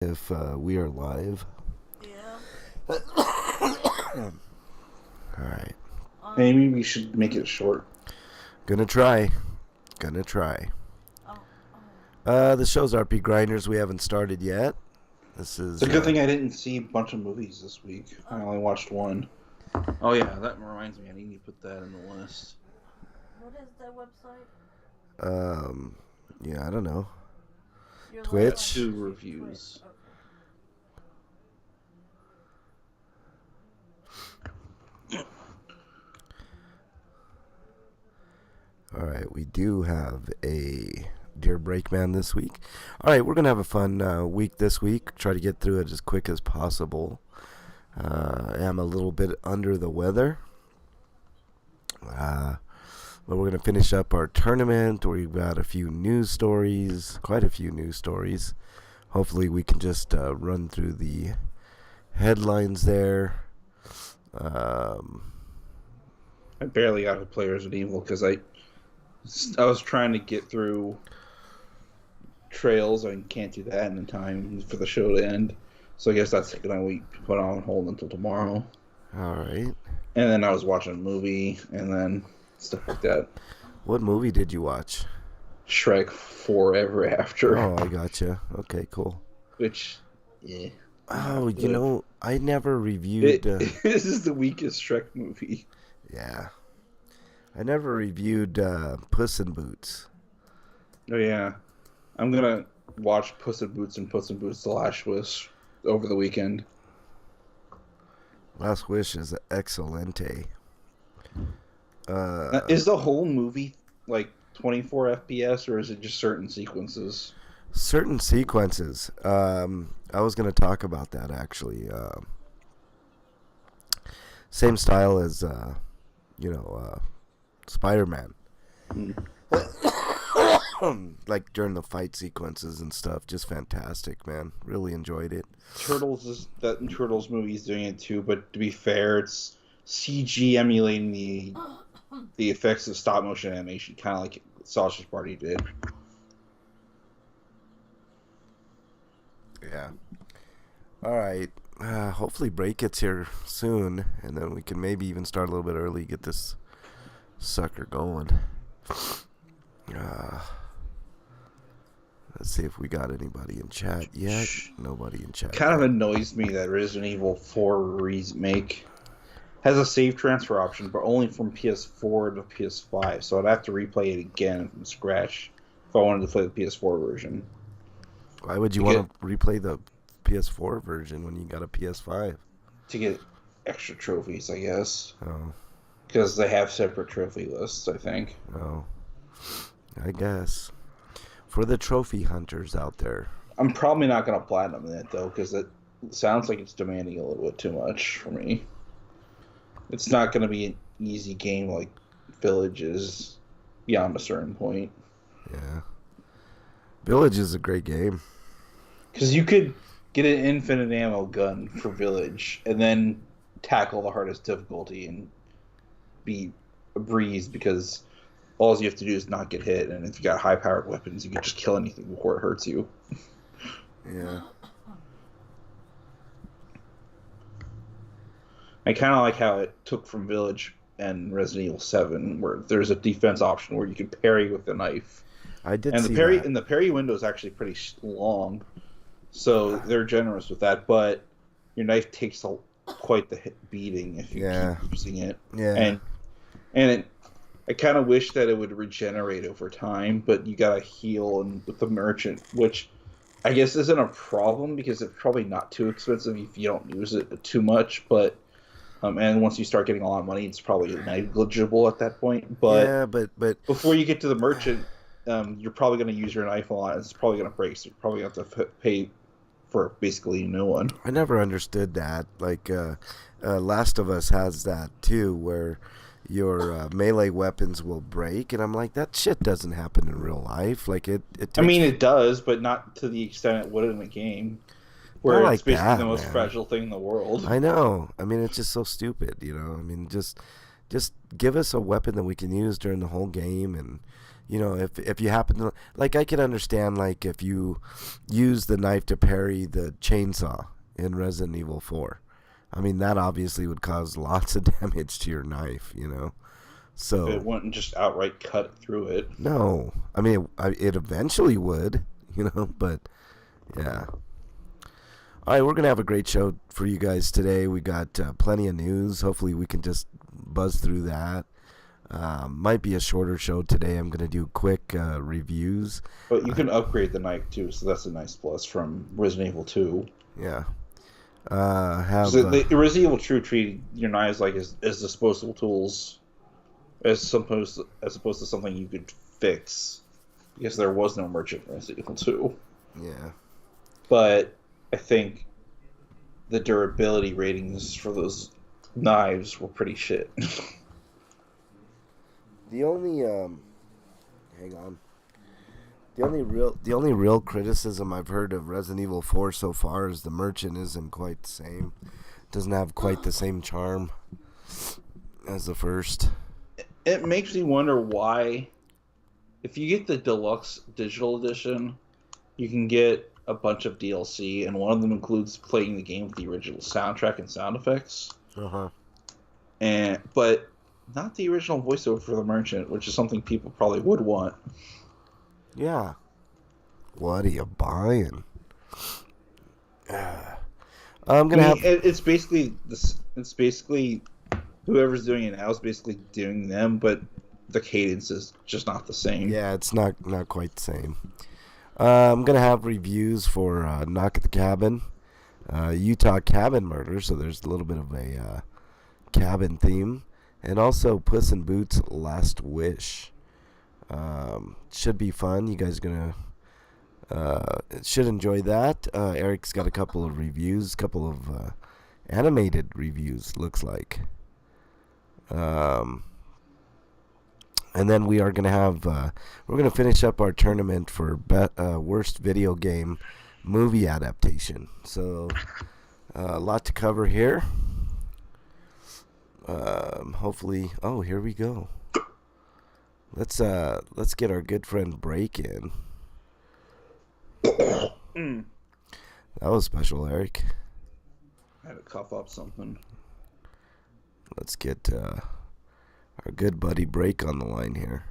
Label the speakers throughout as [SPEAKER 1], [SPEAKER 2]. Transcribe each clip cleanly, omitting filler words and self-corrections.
[SPEAKER 1] If we are live.
[SPEAKER 2] Yeah.
[SPEAKER 1] All right.
[SPEAKER 3] Maybe we should make it short.
[SPEAKER 1] Gonna try. Gonna try.
[SPEAKER 2] Oh.
[SPEAKER 1] The show's RPGrinders. We haven't started yet. This is.
[SPEAKER 3] It's a good thing I didn't see a bunch of movies this week. I only watched one. Oh yeah, that reminds me. I need to put that in the list.
[SPEAKER 2] What is that website?
[SPEAKER 1] Yeah, I don't know.
[SPEAKER 2] Your
[SPEAKER 1] Twitch?
[SPEAKER 3] 2 reviews.
[SPEAKER 2] Okay.
[SPEAKER 1] All right, we do have a Dear Breakman this week. All right, we're gonna have a fun week this week. Try to get through it as quick as possible. I am a little bit under the weather. But we're going to finish up our tournament. We've got a few news stories, quite a few news stories. Hopefully we can just run through the headlines there.
[SPEAKER 3] I barely got to play Resident Evil because I was trying to get through trails and can't do that in time for the show to end. So I guess that's going to put on hold until tomorrow.
[SPEAKER 1] All right.
[SPEAKER 3] And then I was watching a movie and then stuff like that.
[SPEAKER 1] What movie did you watch?
[SPEAKER 3] Shrek Forever After.
[SPEAKER 1] Oh, I gotcha. Okay, cool.
[SPEAKER 3] Which, yeah.
[SPEAKER 1] Oh, you know, I never reviewed...
[SPEAKER 3] this is the weakest Shrek movie.
[SPEAKER 1] Yeah. I never reviewed Puss in Boots.
[SPEAKER 3] Oh, yeah. I'm going to watch Puss in Boots and Puss in Boots The Last Wish over the weekend.
[SPEAKER 1] Last Wish is excelente.
[SPEAKER 3] Now, is the whole movie like 24 FPS or is it just certain sequences?
[SPEAKER 1] Certain sequences. I was going to talk about that actually. Same style as, Spider-Man. Like during the fight sequences and stuff, just fantastic, man. Really enjoyed it.
[SPEAKER 3] Turtles movie is doing it too, but to be fair, it's CG emulating the effects of stop motion animation, kind of like Sausage Party did.
[SPEAKER 1] Yeah. All right. Hopefully break gets here soon, and then we can maybe even start a little bit early, get this sucker going. Let's see if we got anybody in chat yet. Nobody in chat.
[SPEAKER 3] Kind of annoys me that Resident Evil 4 remake has a save transfer option, but only from PS4 to PS5. So I'd have to replay it again from scratch if I wanted to play the PS4 version.
[SPEAKER 1] Why would you want to replay the PS4 version when you got a PS5?
[SPEAKER 3] To get extra trophies, I guess.
[SPEAKER 1] Oh.
[SPEAKER 3] Because they have separate trophy lists, I think.
[SPEAKER 1] Oh. I guess. For the trophy hunters out there.
[SPEAKER 3] I'm probably not going to platinum it, though, because it sounds like it's demanding a little bit too much for me. It's not going to be an easy game like Village is beyond a certain point.
[SPEAKER 1] Yeah. Village is a great game.
[SPEAKER 3] Because you could get an infinite ammo gun for Village and then tackle the hardest difficulty and be a breeze because all you have to do is not get hit. And if you got high-powered weapons, you can just kill anything before it hurts you.
[SPEAKER 1] Yeah.
[SPEAKER 3] I kind of like how it took from Village and Resident Evil 7, where there's a defense option where you can parry with the knife.
[SPEAKER 1] I did
[SPEAKER 3] and
[SPEAKER 1] see
[SPEAKER 3] the parry,
[SPEAKER 1] that.
[SPEAKER 3] And the parry window is actually pretty long, so they're generous with that. But your knife takes quite the beating if you keep using it.
[SPEAKER 1] Yeah.
[SPEAKER 3] I kind of wish that it would regenerate over time, but you gotta heal and with the merchant, which I guess isn't a problem because it's probably not too expensive if you don't use it too much. But and once you start getting a lot of money, it's probably negligible at that point. But
[SPEAKER 1] yeah, but
[SPEAKER 3] before you get to the merchant, you're probably going to use your knife a lot. It's probably going to break, so you're probably going to have to pay for basically a new one.
[SPEAKER 1] I never understood that. Like, Last of Us has that too, where your melee weapons will break, and I'm like, that shit doesn't happen in real life. Like, it takes...
[SPEAKER 3] I mean, it does, but not to the extent it would in a game, where it's basically the most fragile thing in the world.
[SPEAKER 1] I know. I mean, it's just so stupid, you know? I mean, just give us a weapon that we can use during the whole game and You know, if you happen to, like, I can understand, like, if you use the knife to parry the chainsaw in Resident Evil 4. I mean, that obviously would cause lots of damage to your knife, you know.
[SPEAKER 3] If it
[SPEAKER 1] So,
[SPEAKER 3] wouldn't just outright cut through it.
[SPEAKER 1] no. I mean, it eventually would, you know, but yeah. All right, we're going to have a great show for you guys today. We got plenty of news. Hopefully, we can just buzz through that. Might be a shorter show today. I'm going to do quick reviews.
[SPEAKER 3] But you can upgrade the knife too, so that's a nice plus from Resident Evil 2.
[SPEAKER 1] Yeah.
[SPEAKER 3] So the Resident Evil 2 treated your knives like as disposable tools, as opposed to something you could fix, because there was no merchant in Resident Evil 2.
[SPEAKER 1] Yeah.
[SPEAKER 3] But I think the durability ratings for those knives were pretty shit.
[SPEAKER 1] The only hang on. The only real criticism I've heard of Resident Evil 4 so far is the merchant isn't quite the same. Doesn't have quite the same charm as the first.
[SPEAKER 3] It makes me wonder why, if you get the deluxe digital edition, you can get a bunch of DLC, and one of them includes playing the game with the original soundtrack and sound effects. But not the original voiceover for the merchant, which is something people probably would want.
[SPEAKER 1] Yeah. What are you buying? I'm gonna have.
[SPEAKER 3] It's basically this. It's basically whoever's doing it now is basically doing them, but the cadence is just not the same.
[SPEAKER 1] Yeah, it's not quite the same. I'm gonna have reviews for Knock at the Cabin, Utah Cabin Murder. So there's a little bit of a cabin theme, and also Puss in Boots: Last Wish. Should be fun. You guys are gonna should enjoy that. Eric's got a couple of reviews, couple of animated reviews, looks like. And then we are gonna have we're gonna finish up our tournament for worst video game movie adaptation. So a lot to cover here. Hopefully, here we go. Let's get our good friend Break in. That was special, Eric.
[SPEAKER 3] I had to cough up something.
[SPEAKER 1] Let's get our good buddy Break on the line here.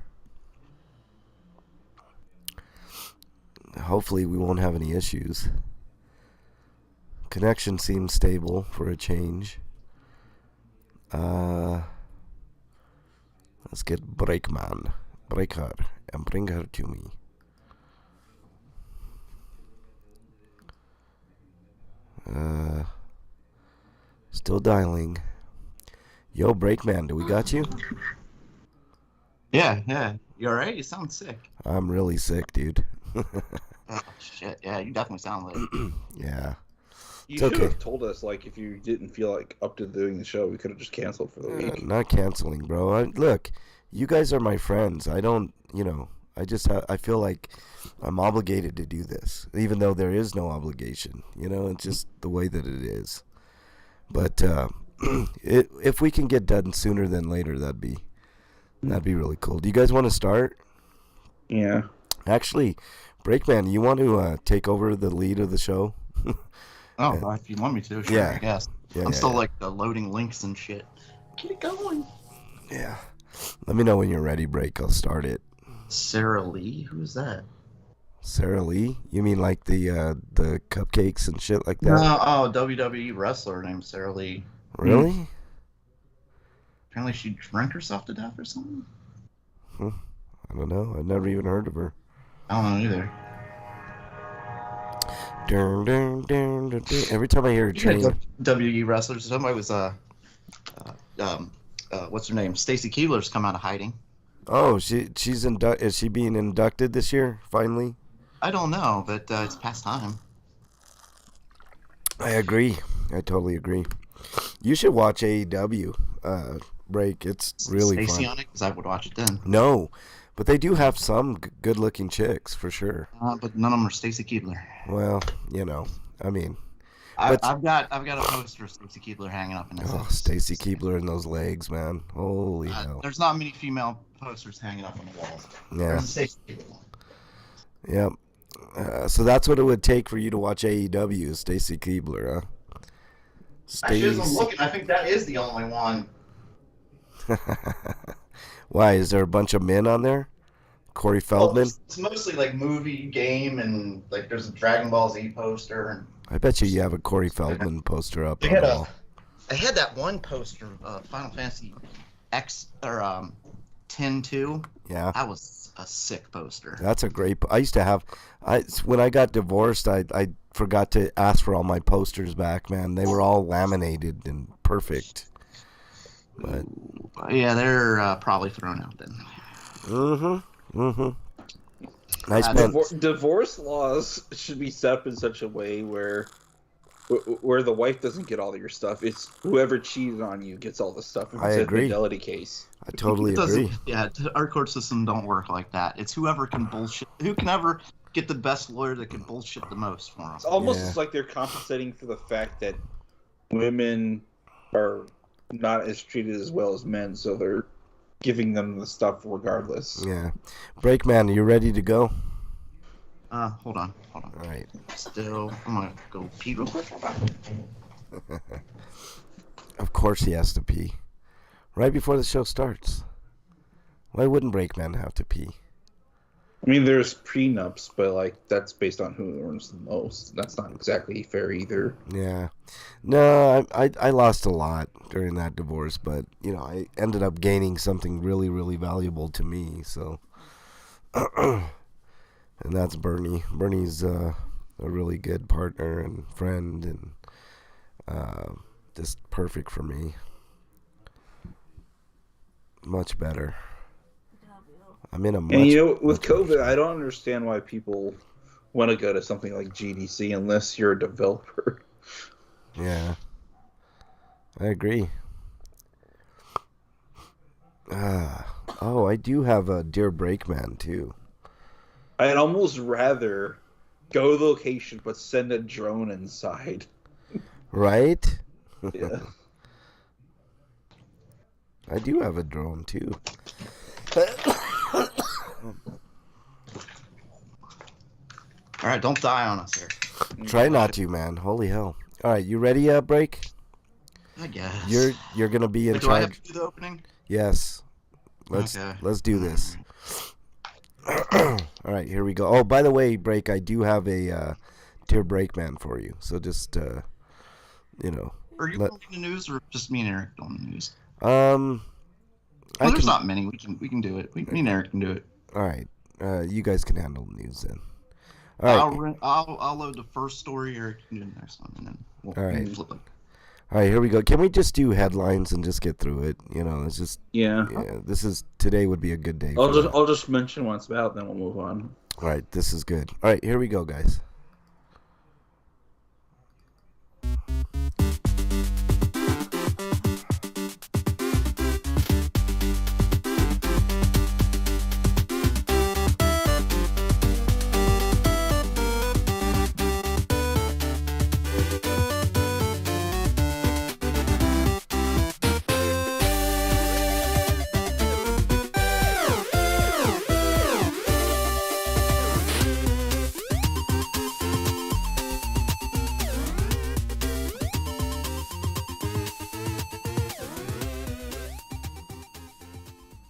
[SPEAKER 1] Hopefully we won't have any issues. Connection seems stable for a change. Let's get Breakman. Break her and bring her to me. Still dialing. Yo, Breakman, do we got you?
[SPEAKER 4] Yeah. You alright? You sound sick.
[SPEAKER 1] I'm really sick, dude.
[SPEAKER 4] Oh, shit. Yeah, you definitely sound like
[SPEAKER 1] Yeah.
[SPEAKER 3] You should have told us, like, if you didn't feel like up to doing the show, we could have just canceled for the week.
[SPEAKER 1] Not canceling, bro. Look, you guys are my friends. I don't, I feel like I'm obligated to do this, even though there is no obligation. It's just the way that it is. But if we can get done sooner than later, that'd be really cool. Do you guys want to start?
[SPEAKER 3] Yeah.
[SPEAKER 1] Actually, Breakman, you want to take over the lead of the show?
[SPEAKER 4] Oh, if you want me to, sure,
[SPEAKER 1] Yeah.
[SPEAKER 4] I guess.
[SPEAKER 1] Yeah,
[SPEAKER 4] I'm still
[SPEAKER 1] yeah.
[SPEAKER 4] like loading links and shit. Get it going.
[SPEAKER 1] Yeah. Let me know when you're ready, Break. I'll start it.
[SPEAKER 4] Sarah Lee? Who's that?
[SPEAKER 1] Sarah Lee? You mean like the cupcakes and shit like that?
[SPEAKER 4] No, WWE wrestler named Sarah Lee.
[SPEAKER 1] Really?
[SPEAKER 4] Apparently she drank herself to death or something.
[SPEAKER 1] I don't know. I've never even heard of her.
[SPEAKER 4] I don't know either.
[SPEAKER 1] Dun, dun, dun, dun, dun. Every time I hear a train,
[SPEAKER 4] WWE wrestlers. Somebody was what's her name? Stacy Keibler's come out of hiding.
[SPEAKER 1] oh, is she being inducted this year? Finally,
[SPEAKER 4] I don't know, but it's past time.
[SPEAKER 1] I agree. I totally agree. You should watch AEW. Break. It's really
[SPEAKER 4] Stacy
[SPEAKER 1] fun.
[SPEAKER 4] on it, because I would watch it then.
[SPEAKER 1] No, but they do have some good-looking chicks for sure.
[SPEAKER 4] But none of them are Stacy Keibler.
[SPEAKER 1] Well, I mean,
[SPEAKER 4] I've got a poster of Stacy Keibler hanging up in his house.
[SPEAKER 1] Stacy Keibler and those legs, man. Holy hell.
[SPEAKER 4] There's not many female posters hanging up on the walls.
[SPEAKER 1] Yeah.
[SPEAKER 4] There's a Stacy Keibler one.
[SPEAKER 1] Yep. So that's what it would take for you to watch AEW, Stacy Keibler, huh?
[SPEAKER 4] Actually, as I'm looking, I think that is the only one.
[SPEAKER 1] Why? Is there a bunch of men on there? Corey Feldman?
[SPEAKER 4] Well, it's mostly like movie, game, and like there's a Dragon Ball Z poster. And
[SPEAKER 1] I bet you have a Corey Feldman poster up
[SPEAKER 4] They
[SPEAKER 1] on
[SPEAKER 4] had
[SPEAKER 1] the wall.
[SPEAKER 4] I had that one poster, Final Fantasy X or 10-2.
[SPEAKER 1] Yeah.
[SPEAKER 4] That was a sick poster.
[SPEAKER 1] That's a great. I used to have. When I got divorced, I forgot to ask for all my posters back. Man, they were all laminated and perfect. But
[SPEAKER 4] Yeah, they're probably thrown out then.
[SPEAKER 1] Nice man.
[SPEAKER 3] Divorce laws should be set up in such a way where the wife doesn't get all of your stuff. It's whoever cheated on you gets all the stuff. If
[SPEAKER 1] I
[SPEAKER 3] it's
[SPEAKER 1] agree.
[SPEAKER 3] a fidelity case.
[SPEAKER 1] I totally
[SPEAKER 4] It doesn't-
[SPEAKER 1] agree.
[SPEAKER 4] Yeah, our court system don't work like that. It's whoever can bullshit. Who can ever get the best lawyer that can bullshit the most for them.
[SPEAKER 3] It's almost
[SPEAKER 1] Yeah.
[SPEAKER 3] like they're compensating for the fact that women are not as treated as well as men, so they're giving them the stuff regardless.
[SPEAKER 1] Yeah. Breakman, are you ready to go?
[SPEAKER 4] Hold on.
[SPEAKER 1] All right.
[SPEAKER 4] Still, I'm gonna go pee real quick.
[SPEAKER 1] Of course he has to pee. Right before the show starts. Why wouldn't Breakman have to pee?
[SPEAKER 3] I mean, there's prenups, but like that's based on who earns the most. That's not exactly fair either.
[SPEAKER 1] Yeah. No, I lost a lot during that divorce, but, you know, I ended up gaining something really, really valuable to me, so. And that's Bernie. Bernie's a really good partner and friend and just perfect for me. Much better. I'm in a much...
[SPEAKER 3] And you know, with COVID, I don't understand why people want to go to something like GDC unless you're a developer.
[SPEAKER 1] Yeah. I agree. Oh, I do have a Dear Breakman, too.
[SPEAKER 3] I'd almost rather go to the location but send a drone inside.
[SPEAKER 1] Right?
[SPEAKER 3] Yeah.
[SPEAKER 1] I do have a drone, too.
[SPEAKER 4] All right, don't die on us here.
[SPEAKER 1] Try not to, man. Holy hell. All right, you ready, Break?
[SPEAKER 4] I guess.
[SPEAKER 1] You're going to be in
[SPEAKER 4] Do I have
[SPEAKER 1] charge.
[SPEAKER 4] to do the opening?
[SPEAKER 1] Yes. Let's do this. All right, here we go. Oh, by the way, Break, I do have a Dear Breakman for you. So just, you know.
[SPEAKER 4] Are you doing the news or just me and Eric doing the news?
[SPEAKER 1] I
[SPEAKER 4] There's
[SPEAKER 1] can,
[SPEAKER 4] not many. We can do it. Me and Eric can do it.
[SPEAKER 1] all right. You guys can handle the news then. All right.
[SPEAKER 4] I'll load the first story. Eric can do the next one, and then we'll
[SPEAKER 1] All right.
[SPEAKER 4] flip it.
[SPEAKER 1] All right, here we go. Can we just do headlines and just get through it? You know, it's just
[SPEAKER 3] Yeah.
[SPEAKER 1] today would be a good day.
[SPEAKER 3] I'll just mention what it's about, then we'll move on.
[SPEAKER 1] All right, this is good. All right, here we go, guys.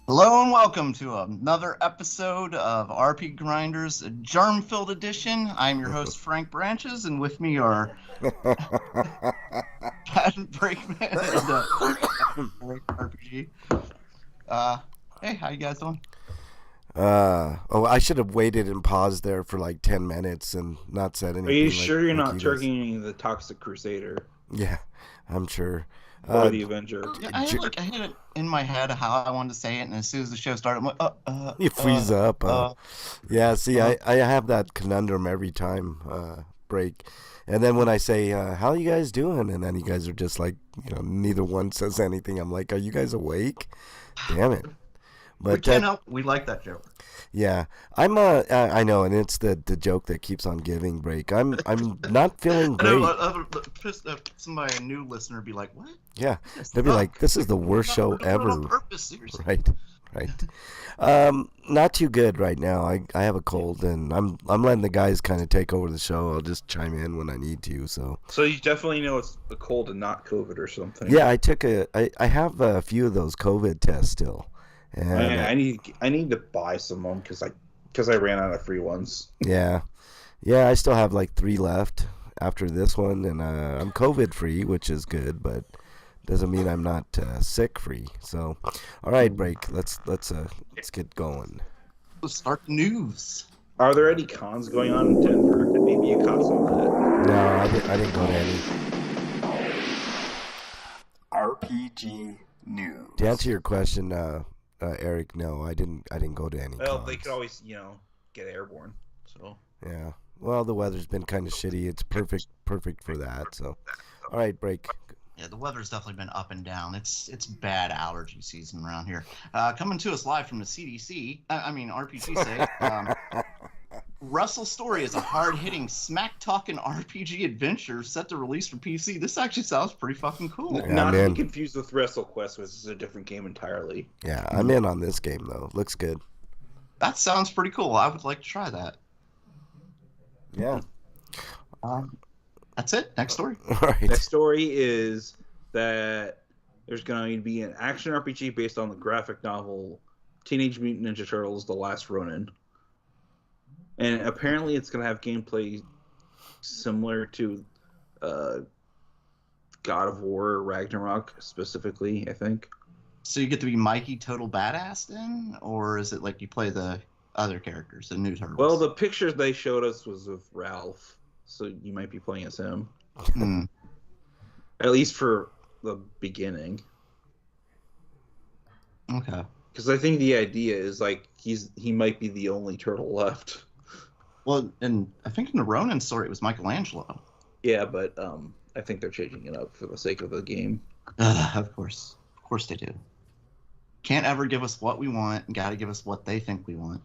[SPEAKER 4] Hello and welcome to another episode of RPGrinders, a germ-filled edition. I'm your host, Frank Branches, and with me are Patent Brakeman and RPG. Hey, how you guys doing?
[SPEAKER 1] I should have waited and paused there for like 10 minutes and not said anything.
[SPEAKER 3] Are you
[SPEAKER 1] like-
[SPEAKER 3] sure you're
[SPEAKER 1] like
[SPEAKER 3] not
[SPEAKER 1] you guys.
[SPEAKER 3] targeting the Toxic Crusader
[SPEAKER 1] Yeah, I'm sure.
[SPEAKER 3] or the Avenger?
[SPEAKER 4] Yeah, I had it in my head how I wanted to say it, and as soon as the show started, I'm like,
[SPEAKER 1] You freeze up. Yeah, see, I have that conundrum every time break. And then when I say, how you guys doing? And then you guys are just like, you know, neither one says anything. I'm like, are you guys awake? Damn it. But
[SPEAKER 4] we can't help. We like that joke.
[SPEAKER 1] yeah, I know, and it's the joke that keeps on giving, break. I'm not feeling
[SPEAKER 4] I know,
[SPEAKER 1] great.
[SPEAKER 4] somebody, a new listener, would be like, what?
[SPEAKER 1] Yeah, they'd be like, this is the worst show
[SPEAKER 4] We're doing it on
[SPEAKER 1] ever.
[SPEAKER 4] purpose, seriously.
[SPEAKER 1] Right. Right. Not too good right now. I have a cold, and I'm letting the guys kind of take over the show. I'll just chime in when I need to. So
[SPEAKER 3] you definitely know it's a cold and not COVID or something.
[SPEAKER 1] yeah, I have a few of those COVID tests still, and
[SPEAKER 3] I need to buy some of them because I ran out of free ones.
[SPEAKER 1] yeah, I still have like 3 left after this one, and I'm COVID free, which is good, but doesn't mean I'm not sick free. So, all right, break. Let's get going.
[SPEAKER 4] Let's start the news.
[SPEAKER 3] Are there any cons going on in Denver? Maybe you caught some of that.
[SPEAKER 1] No, I didn't go to any.
[SPEAKER 5] RPG news.
[SPEAKER 1] To answer your question, Eric, no, I didn't go to any.
[SPEAKER 3] Well,
[SPEAKER 1] cons.
[SPEAKER 3] they could always, get airborne. So
[SPEAKER 1] Yeah. Well, the weather's been kind of shitty. It's perfect for that. So, all right, break.
[SPEAKER 4] Yeah, the weather's definitely been up and down. It's bad allergy season around here. Coming to us live from the CDC, RPG say, Russell Story is a hard-hitting, smack-talking RPG adventure set to release for PC. This actually sounds pretty fucking cool.
[SPEAKER 1] Yeah,
[SPEAKER 3] not to
[SPEAKER 1] man.
[SPEAKER 3] be confused with WrestleQuest, which is a different game entirely.
[SPEAKER 1] Yeah, I'm in on this game though. Looks good.
[SPEAKER 4] That sounds pretty cool. I would like to try that.
[SPEAKER 1] Yeah.
[SPEAKER 4] That's it. Next story.
[SPEAKER 1] All right.
[SPEAKER 3] Next story is that there's going to be an action RPG based on the graphic novel Teenage Mutant Ninja Turtles: The Last Ronin. And apparently it's going to have gameplay similar to God of War Ragnarok, specifically, I think.
[SPEAKER 4] So you get to be Mikey Total Badass then? Or is it like you play the other characters, the new Turtles?
[SPEAKER 3] Well, the pictures they showed us was of Ralph, so you might be playing as him.
[SPEAKER 4] Hmm.
[SPEAKER 3] At least for the beginning.
[SPEAKER 4] Okay.
[SPEAKER 3] Because I think the idea is, like, he might be the only turtle left.
[SPEAKER 4] Well, and I think in the Ronin story it was Michelangelo.
[SPEAKER 3] Yeah, but I think they're changing it up for the sake of the game.
[SPEAKER 4] Of course they do. Can't ever give us what we want, and gotta give us what they think we want.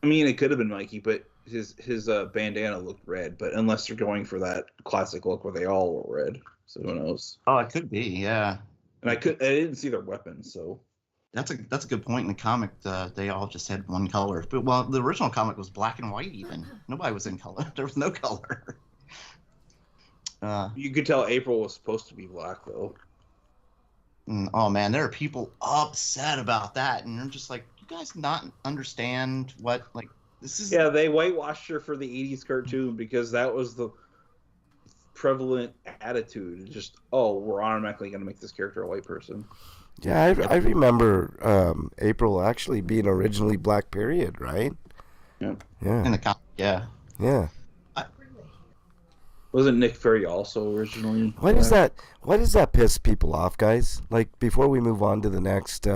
[SPEAKER 3] I mean, it could have been Mikey, but his bandana looked red. But unless they're going for that classic look where they all were red, so who knows?
[SPEAKER 4] Oh, it could be, yeah.
[SPEAKER 3] And I didn't see their weapons, so
[SPEAKER 4] That's a good point. In the comic, they all just had one color. But well, the original comic was black and white. Even nobody was in color. There was no color.
[SPEAKER 3] you could tell April was supposed to be black, though.
[SPEAKER 4] Oh man, there are people upset about that, and they're just like, you guys not understand what like this is.
[SPEAKER 3] Yeah, they whitewashed her for the '80s cartoon because that was the prevalent attitude. Just, we're automatically going to make this character a white person.
[SPEAKER 1] Yeah, I remember April actually being originally Black Period, right?
[SPEAKER 3] Yeah.
[SPEAKER 1] Yeah.
[SPEAKER 4] In the comic, yeah.
[SPEAKER 1] Yeah.
[SPEAKER 3] Wasn't Nick Fury also originally?
[SPEAKER 1] Why does that piss people off, guys? Like, before we move on to the next,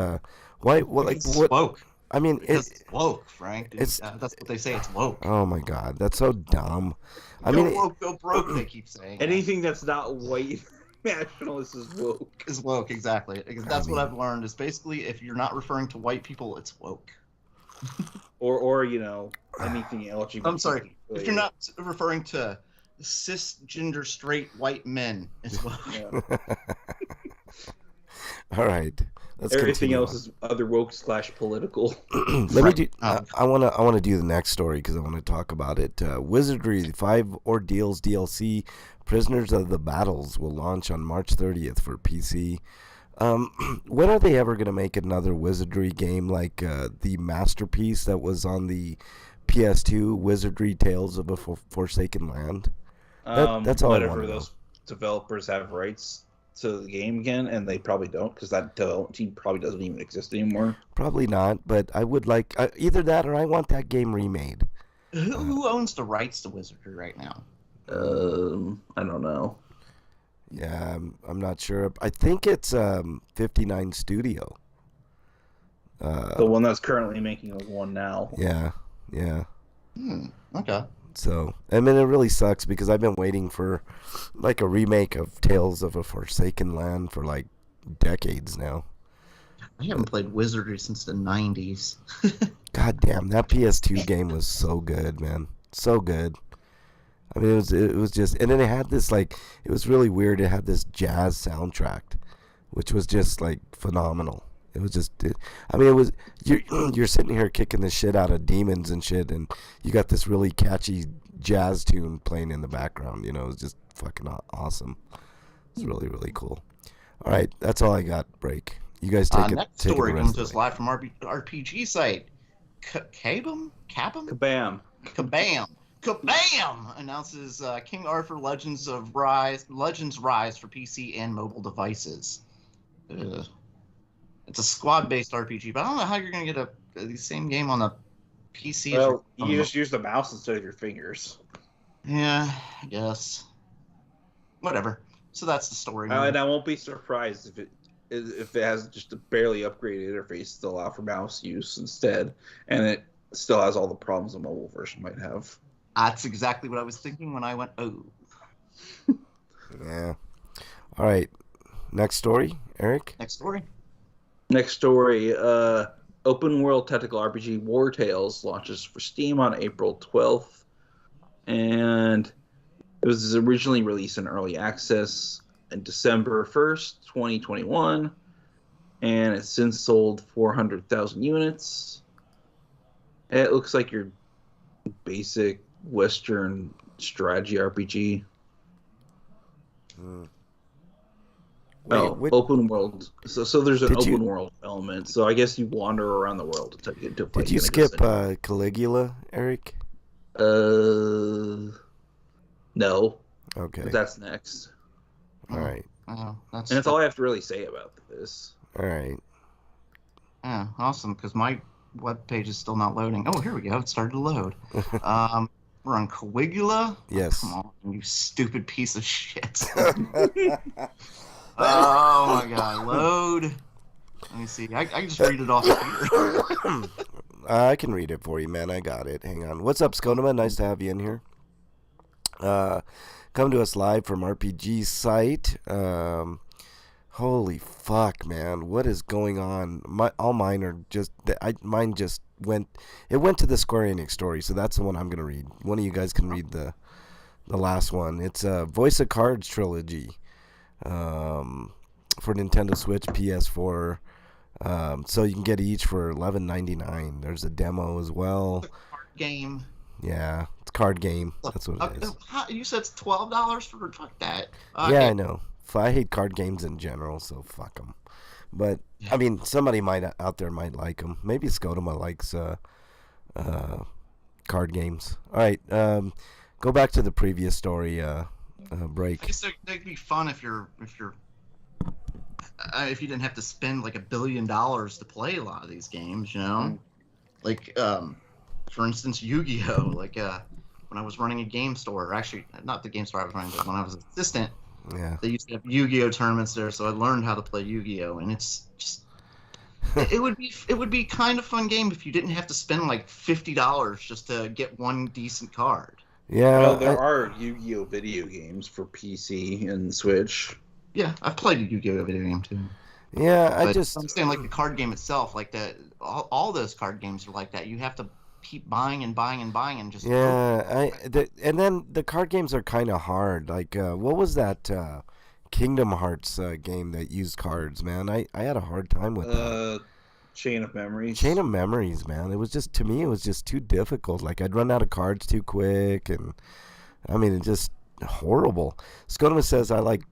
[SPEAKER 1] why? What? Like,
[SPEAKER 4] It's
[SPEAKER 1] what?
[SPEAKER 4] woke.
[SPEAKER 1] I mean,
[SPEAKER 4] It's woke, Frank.
[SPEAKER 1] it's-
[SPEAKER 4] That's what they say. It's woke.
[SPEAKER 1] oh my God, that's so dumb. I
[SPEAKER 4] Go
[SPEAKER 1] mean,
[SPEAKER 4] woke, go broke. They keep saying.
[SPEAKER 3] Anything that's not white nationalist is woke.
[SPEAKER 4] Is woke, exactly. Because that's what I've learned. Is basically if you're not referring to white people, it's woke.
[SPEAKER 3] Or anything LGBT.
[SPEAKER 4] I'm sorry. If you're not referring to cisgender straight white men, it's woke.
[SPEAKER 3] Yeah.
[SPEAKER 1] all right. Let's
[SPEAKER 3] Everything
[SPEAKER 1] continue
[SPEAKER 3] else
[SPEAKER 1] on.
[SPEAKER 3] is other woke / political.
[SPEAKER 1] Let me do.
[SPEAKER 4] Oh.
[SPEAKER 1] I wanna do the next story because I want to talk about it. Wizardry 5 Ordeals DLC Prisoners of the Battles will launch on March 30th for PC. When are they ever gonna make another Wizardry game like the masterpiece that was on the PS2, Wizardry Tales of a Forsaken Land? That's all I
[SPEAKER 3] Whatever
[SPEAKER 1] wanna know.
[SPEAKER 3] those developers have rights to the game again, and they probably don't because that development team probably doesn't even exist anymore.
[SPEAKER 1] Probably not, but I would like either that or I want that game remade.
[SPEAKER 4] Who owns the rights to Wizardry right now?
[SPEAKER 3] I don't know.
[SPEAKER 1] Yeah, I'm not sure. I think it's 59 Studio.
[SPEAKER 3] The one that's currently making one now.
[SPEAKER 1] Yeah.
[SPEAKER 4] Okay.
[SPEAKER 1] So, I mean, it really sucks because I've been waiting for like a remake of Tales of a Forsaken Land for like decades now.
[SPEAKER 4] I haven't played Wizardry since the 90s.
[SPEAKER 1] God damn, that PS2 game was so good, man. So good. I mean, it was just, and then it had this like, it was really weird. It had this jazz soundtrack, which was just like phenomenal. It was just, I mean, it was you're sitting here kicking the shit out of demons and shit, and you got this really catchy jazz tune playing in the background. You know, it was just fucking awesome. It's really really cool. All right, that's all I got. Break. You guys take it.
[SPEAKER 4] Next
[SPEAKER 1] Take
[SPEAKER 4] story
[SPEAKER 1] it the
[SPEAKER 4] comes
[SPEAKER 1] rest
[SPEAKER 4] to
[SPEAKER 1] of
[SPEAKER 4] us
[SPEAKER 1] the
[SPEAKER 4] live from RPG site. Kabam?
[SPEAKER 3] Kabam.
[SPEAKER 4] Kabam announces King Arthur Legends Rise for PC and mobile devices. Ugh. It's a squad-based RPG, but I don't know how you're going to get the same game on the PC.
[SPEAKER 3] Well, you just use the mouse instead of your fingers.
[SPEAKER 4] Yeah, I guess. Whatever. So that's the story.
[SPEAKER 3] And I won't be surprised if it has just a barely upgraded interface to allow for mouse use instead, and it still has all the problems a mobile version might have.
[SPEAKER 4] That's exactly what I was thinking when I went, oh.
[SPEAKER 1] Yeah. All right. Next story, Eric.
[SPEAKER 4] Next story.
[SPEAKER 3] Next story, open world tactical RPG War Tales launches for Steam on April 12th. And it was originally released in early access in December 1st, 2021. And it's since sold 400,000 units. It looks like your basic Western strategy RPG.
[SPEAKER 1] Wait,
[SPEAKER 3] open world. So there's an open world element. So I guess you wander around the world to fight.
[SPEAKER 1] Did you skip Caligula, Eric?
[SPEAKER 3] No.
[SPEAKER 1] Okay.
[SPEAKER 3] But that's next.
[SPEAKER 1] All right.
[SPEAKER 4] Oh,
[SPEAKER 3] And that's all I have to really say about this.
[SPEAKER 1] All right.
[SPEAKER 4] Yeah, awesome, because my web page is still not loading. Oh, here we go. It started to load. We're on Caligula?
[SPEAKER 1] Yes.
[SPEAKER 4] Oh, come on, you stupid piece of shit. Oh, my God. Load. Let me see. I can just read it off here.
[SPEAKER 1] I can read it for you, man. I got it. Hang on. What's up, Skonoma? Nice to have you in here. Come to us live from RPG site. Holy fuck, man! What is going on? All mine are just. Mine just went. It went to the Square Enix story, so that's the one I'm gonna read. One of you guys can read the last one. It's a Voice of Cards trilogy, for Nintendo Switch, PS4. So you can get each for $11.99. There's a demo as well.
[SPEAKER 4] Game.
[SPEAKER 1] Yeah, it's a card game. That's what it is.
[SPEAKER 4] You said it's $12 for fuck that.
[SPEAKER 1] Yeah, I know. I hate card games in general, so fuck them. But I mean, somebody out there might like them. Maybe Scotoma likes card games. All right, go back to the previous story. Break.
[SPEAKER 4] I guess it'd be fun if you didn't have to spend like $1 billion to play a lot of these games. You know, like for instance, Yu-Gi-Oh. Like when I was running a game store, or actually not the game store I was running, but when I was an assistant.
[SPEAKER 1] Yeah.
[SPEAKER 4] They used to have Yu-Gi-Oh tournaments there, so I learned how to play Yu-Gi-Oh, and it's just it would be kind of fun game if you didn't have to spend like $50 just to get one decent card.
[SPEAKER 1] Yeah.
[SPEAKER 3] Well, there are Yu-Gi-Oh video games for PC and Switch.
[SPEAKER 4] Yeah, I've played a Yu-Gi-Oh video game too.
[SPEAKER 1] Yeah,
[SPEAKER 4] I'm saying like the card game itself, like all those card games are like that. You have to keep buying and buying and buying and just
[SPEAKER 1] and then the card games are kind of hard. Like what was that Kingdom Hearts game that used cards, man? I had a hard time with that.
[SPEAKER 3] Chain of Memories.
[SPEAKER 1] Chain of Memories, man. It was just, to me, it was just too difficult. Like I'd run out of cards too quick, and I mean, it's just horrible. Skonoma says I like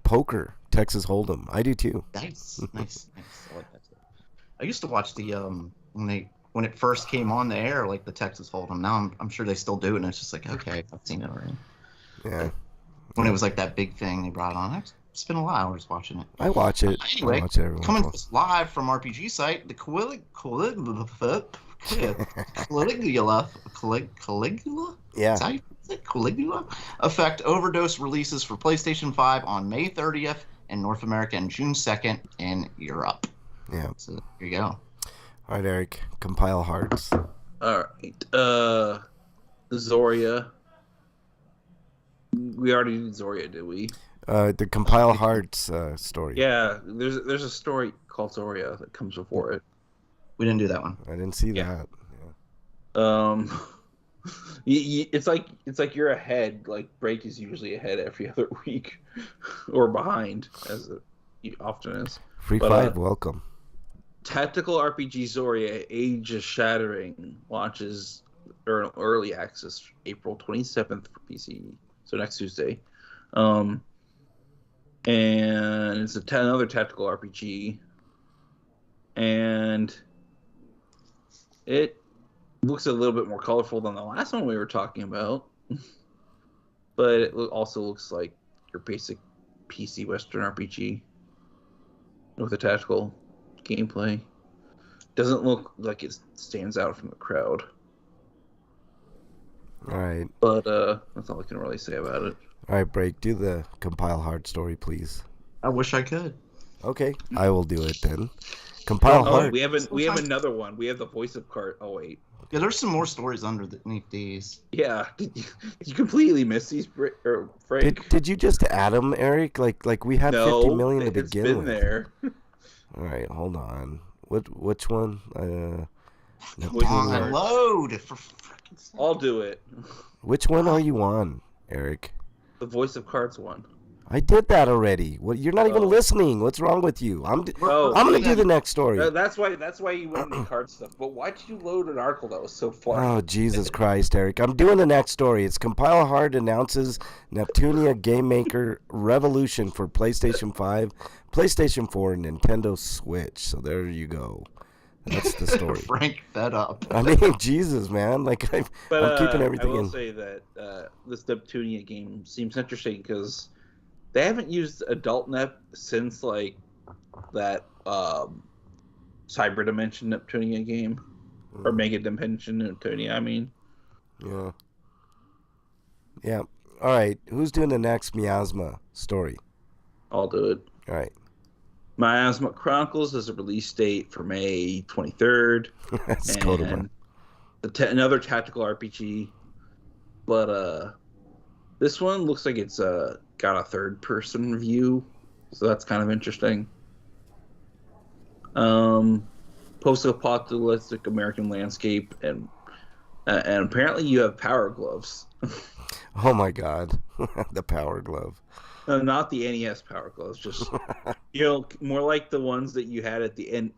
[SPEAKER 1] poker, Texas Hold'em. I do too.
[SPEAKER 4] Nice. I like that stuff. I used to watch the when it first came on the air, like the Texas Hold'em. Now I'm sure they still do it, and it's just like, okay, I've seen it already.
[SPEAKER 1] Yeah.
[SPEAKER 4] When it was like that big thing they brought on, I spent a lot of hours watching it.
[SPEAKER 1] I watch it.
[SPEAKER 4] Anyway,
[SPEAKER 1] I watch it every once in a
[SPEAKER 4] coming
[SPEAKER 1] while.
[SPEAKER 4] to us live from RPG site, the Caligula?
[SPEAKER 1] Yeah.
[SPEAKER 4] Is that how you say it? Caligula? Effect overdose releases for PlayStation 5 on May 30th in North America and June 2nd in Europe.
[SPEAKER 1] Yeah.
[SPEAKER 4] So there you go.
[SPEAKER 1] All right, Eric. Compile hearts.
[SPEAKER 3] All right. Zoria. We already did Zoria, did we?
[SPEAKER 1] The Compile Hearts story.
[SPEAKER 3] Yeah, there's a story called Zoria that comes before it.
[SPEAKER 4] We didn't do that one.
[SPEAKER 1] I didn't see that.
[SPEAKER 3] It's like you're ahead. Like Break is usually ahead every other week, or behind, as it often is.
[SPEAKER 1] Freak
[SPEAKER 3] But,
[SPEAKER 1] 5, welcome.
[SPEAKER 3] Tactical RPG Zoria Age of Shattering launches early access April 27th for PC, so next Tuesday. And it's another tactical RPG, and it looks a little bit more colorful than the last one we were talking about, but it also looks like your basic PC Western RPG with a tactical gameplay. Doesn't look like it stands out from the crowd.
[SPEAKER 1] All right.
[SPEAKER 3] But that's all I can really say about it.
[SPEAKER 1] All right, Break. Do the compile hard story, please.
[SPEAKER 4] I wish I could.
[SPEAKER 1] Okay, I will do it then. Compile hard.
[SPEAKER 3] We have another one. We have the voice of card. Oh wait.
[SPEAKER 4] Yeah, there's some more stories underneath these.
[SPEAKER 3] Yeah. Did you completely miss these, Frank?
[SPEAKER 1] Did you just add them, Eric? Like we had 50 million to begin
[SPEAKER 3] been
[SPEAKER 1] with.
[SPEAKER 3] there.
[SPEAKER 1] All right, hold on. Which one?
[SPEAKER 4] Fine, load for fucking sake.
[SPEAKER 3] I'll do it.
[SPEAKER 1] Which one are you on, Eric?
[SPEAKER 3] The voice of cards one.
[SPEAKER 1] I did that already. What? You're not even listening. What's wrong with you? I'm gonna do the next story.
[SPEAKER 3] That's why you went into card stuff. But why did you load an article that was so far?
[SPEAKER 1] Oh, Jesus Christ, Eric. I'm doing the next story. It's Compile Hard announces Neptunia Game Maker Revolution for PlayStation 5, PlayStation 4, and Nintendo Switch. So there you go. That's the story.
[SPEAKER 4] Frank that up.
[SPEAKER 1] I mean, Jesus, man. Like, I'm keeping everything in.
[SPEAKER 3] I will say that this Neptunia game seems interesting because they haven't used Adult Nep since, like, that Cyber Dimension Neptunia game. Or Mega Dimension Neptunia, I mean.
[SPEAKER 1] Yeah. Yeah. All right. Who's doing the next Miasma story?
[SPEAKER 3] I'll do it.
[SPEAKER 1] All right.
[SPEAKER 3] Miasma Chronicles has a release date for May 23rd.
[SPEAKER 1] That's Kodama.
[SPEAKER 3] Another tactical RPG. But this one looks like it's got a third-person view, so that's kind of interesting. Post-apocalyptic American landscape, and apparently you have power gloves.
[SPEAKER 1] Oh my God, the Power Glove.
[SPEAKER 3] Not the NES power gloves, just more like the ones that you had at the end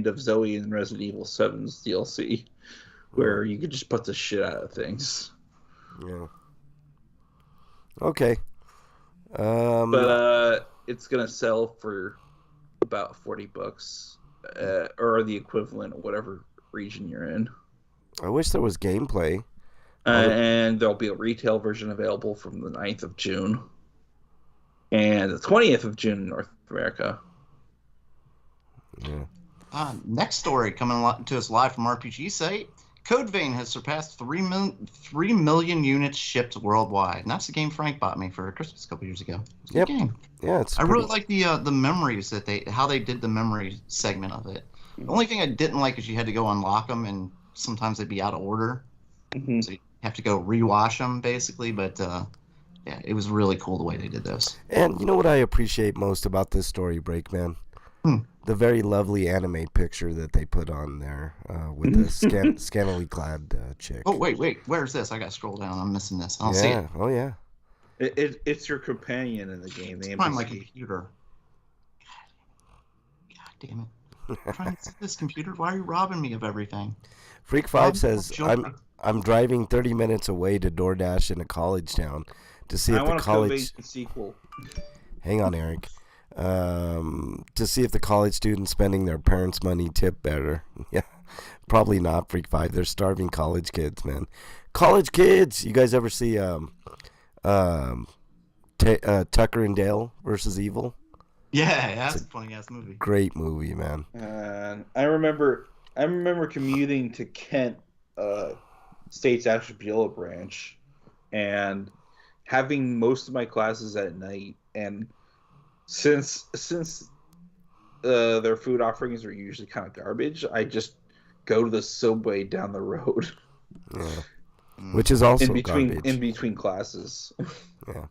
[SPEAKER 3] of Zoe and Resident Evil 7's DLC, where you could just put the shit out of things.
[SPEAKER 1] Yeah. Okay.
[SPEAKER 3] But it's gonna sell for about $40, or the equivalent of whatever region you're in.
[SPEAKER 1] I wish there was gameplay.
[SPEAKER 3] And there'll be a retail version available from the 9th of June. And the 20th of June in North America.
[SPEAKER 1] Yeah.
[SPEAKER 4] Next story coming to us live from RPG site. Code Vein has surpassed 3 million units shipped worldwide. And that's the game Frank bought me for Christmas a couple years ago. It's a good game.
[SPEAKER 1] Yeah,
[SPEAKER 4] I really like the memories how they did the memory segment of it. The only thing I didn't like is you had to go unlock them, and sometimes they'd be out of order.
[SPEAKER 3] Mm-hmm.
[SPEAKER 4] So you have to go rewash them, basically. But yeah, it was really cool the way they did this.
[SPEAKER 1] And you know what I appreciate most about this story, Breakman? The very lovely anime picture that they put on there with the scantily clad chick.
[SPEAKER 4] Oh, wait. Where's this? I got to scroll down. I'm missing this. I don't see it.
[SPEAKER 1] Oh, yeah.
[SPEAKER 3] It's your companion in the game. The
[SPEAKER 4] Find my
[SPEAKER 3] NPC.
[SPEAKER 4] computer. God damn it. I'm trying to see this computer. Why are you robbing me of everything?
[SPEAKER 1] Freak 5 says, I'm driving 30 minutes away to DoorDash in a college town to see if the college...
[SPEAKER 3] sequel.
[SPEAKER 1] Hang on, Eric. To see if the college students spending their parents' money tip better. Yeah, probably not, Freak 5. They're starving college kids, man. College kids! You guys ever see Tucker and Dale versus Evil?
[SPEAKER 4] Yeah, that's a funny-ass movie.
[SPEAKER 1] Great movie, man.
[SPEAKER 3] I remember commuting to Kent State's Ashtabula branch and having most of my classes at night, and since their food offerings are usually kind of garbage, I just go to the Subway down the road.
[SPEAKER 1] Yeah. Which is also garbage.
[SPEAKER 3] In between classes.
[SPEAKER 1] Yeah.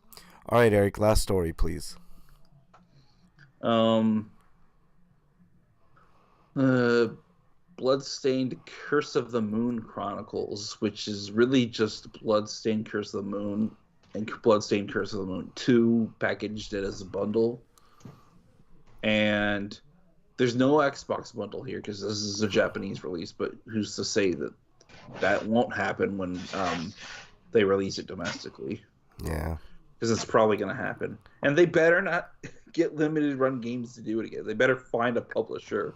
[SPEAKER 1] All right, Eric, last story, please.
[SPEAKER 3] Bloodstained Curse of the Moon Chronicles, which is really just Bloodstained Curse of the Moon and Bloodstained Curse of the Moon 2 packaged it as a bundle. and there's no Xbox bundle here because this is a Japanese release. But who's to say that that won't happen when they release it domestically?
[SPEAKER 1] Yeah.
[SPEAKER 3] Because it's probably going to happen. And they better not get limited run games to do it again. They better find a publisher.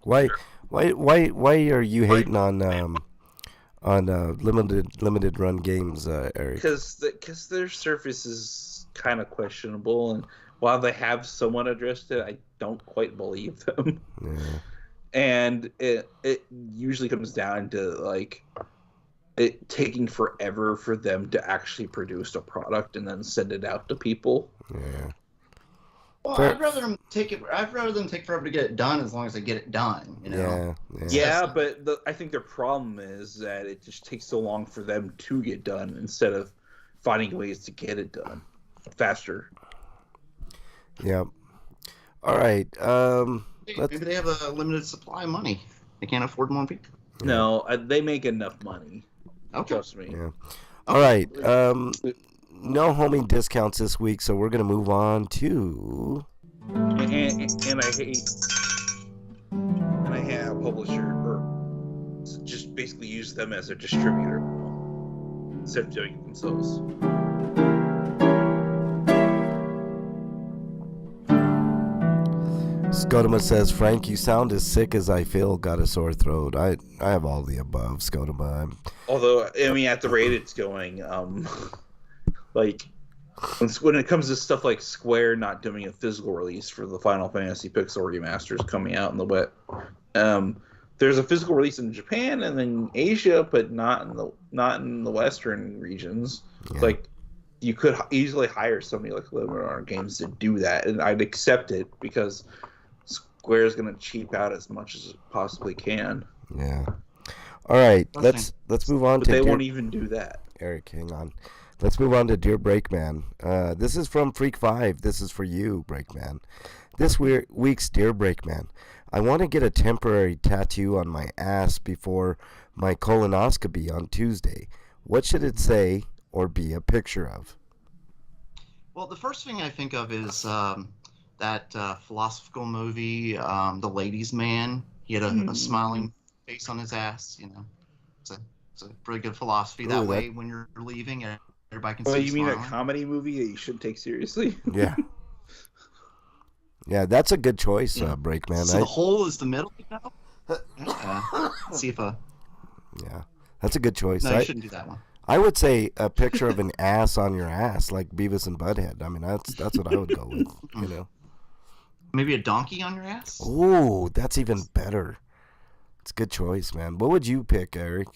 [SPEAKER 1] Why are you hating on limited run games, Eric?
[SPEAKER 3] Because their surface is kind of questionable, and while they have somewhat addressed it, I don't quite believe them.
[SPEAKER 1] Yeah.
[SPEAKER 3] And it usually comes down to like it taking forever for them to actually produce a product and then send it out to people.
[SPEAKER 1] Yeah.
[SPEAKER 4] Well, I'd rather them take forever to get it done as long as they get it done. You know?
[SPEAKER 3] Yeah, but I think their problem is that it just takes so long for them to get done instead of finding ways to get it done faster.
[SPEAKER 1] Yeah. All right.
[SPEAKER 4] Maybe they have a limited supply of money. They can't afford more people.
[SPEAKER 3] No, they make enough money.
[SPEAKER 4] Okay.
[SPEAKER 3] Trust me.
[SPEAKER 1] Yeah. All right. No homing discounts this week, so we're gonna move on to.
[SPEAKER 3] And I hate a publisher or just basically use them as a distributor instead of doing it themselves.
[SPEAKER 1] Scotoma says, Frank, you sound as sick as I feel. Got a sore throat. I have all the above, Scotoma.
[SPEAKER 3] Although, I mean, at the rate it's going, like, when it comes to stuff like Square not doing a physical release for the Final Fantasy Pixel remasters coming out in the wet, there's a physical release in Japan and then Asia, but not in the Western regions.
[SPEAKER 1] Yeah.
[SPEAKER 3] Like, you could easily hire somebody like Limited Games to do that, and I'd accept it because Square's going to cheap out as much as it possibly can.
[SPEAKER 1] Yeah. All right. Let's move on
[SPEAKER 3] but
[SPEAKER 1] to.
[SPEAKER 3] They won't even do that.
[SPEAKER 1] Eric, hang on. Let's move on to Dear Breakman. This is from Freak 5. This is for you, Breakman. This week's Dear Breakman. I want to get a temporary tattoo on my ass before my colonoscopy on Tuesday. What should it say or be a picture of?
[SPEAKER 4] Well, the first thing I think of is that philosophical movie, The Ladies' Man. He had a smiling face on his ass. You know, it's a pretty good philosophy. That way, when you're leaving, everybody can see you
[SPEAKER 3] mean
[SPEAKER 4] smiling.
[SPEAKER 3] a comedy movie that you shouldn't take seriously?
[SPEAKER 1] Yeah. Yeah, that's a good choice, Breakman.
[SPEAKER 4] So the hole is the middle, you know? Let's see if
[SPEAKER 1] Yeah, that's a good choice.
[SPEAKER 4] No, you shouldn't do that one.
[SPEAKER 1] I would say a picture of an ass on your ass, like Beavis and Butthead. I mean, that's what I would go with, you know.
[SPEAKER 4] Maybe a donkey on your ass?
[SPEAKER 1] Ooh, that's even better. It's a good choice, man. What would you pick, Eric?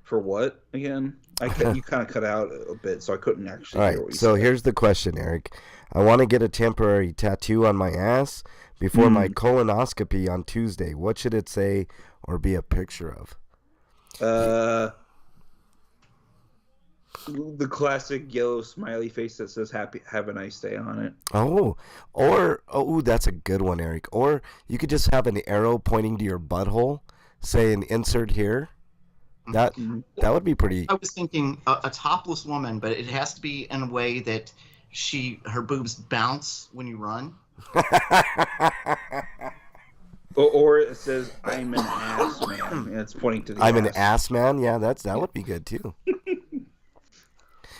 [SPEAKER 3] For what again? You kind of cut out a bit, so I couldn't actually.
[SPEAKER 1] All
[SPEAKER 3] hear
[SPEAKER 1] right,
[SPEAKER 3] what you
[SPEAKER 1] so
[SPEAKER 3] said.
[SPEAKER 1] here's the question, Eric. I want to get a temporary tattoo on my ass before my colonoscopy on Tuesday. What should it say or be a picture of?
[SPEAKER 3] The classic yellow smiley face that says "Have a nice day" on it.
[SPEAKER 1] That's a good one, Eric. Or you could just have an arrow pointing to your butthole, saying "Insert here." That would be pretty.
[SPEAKER 4] I was thinking a topless woman, but it has to be in a way that her boobs bounce when you run.
[SPEAKER 3] Or it says "I'm an ass man," and it's pointing to the.
[SPEAKER 1] I'm an ass man. Yeah, that would be good too.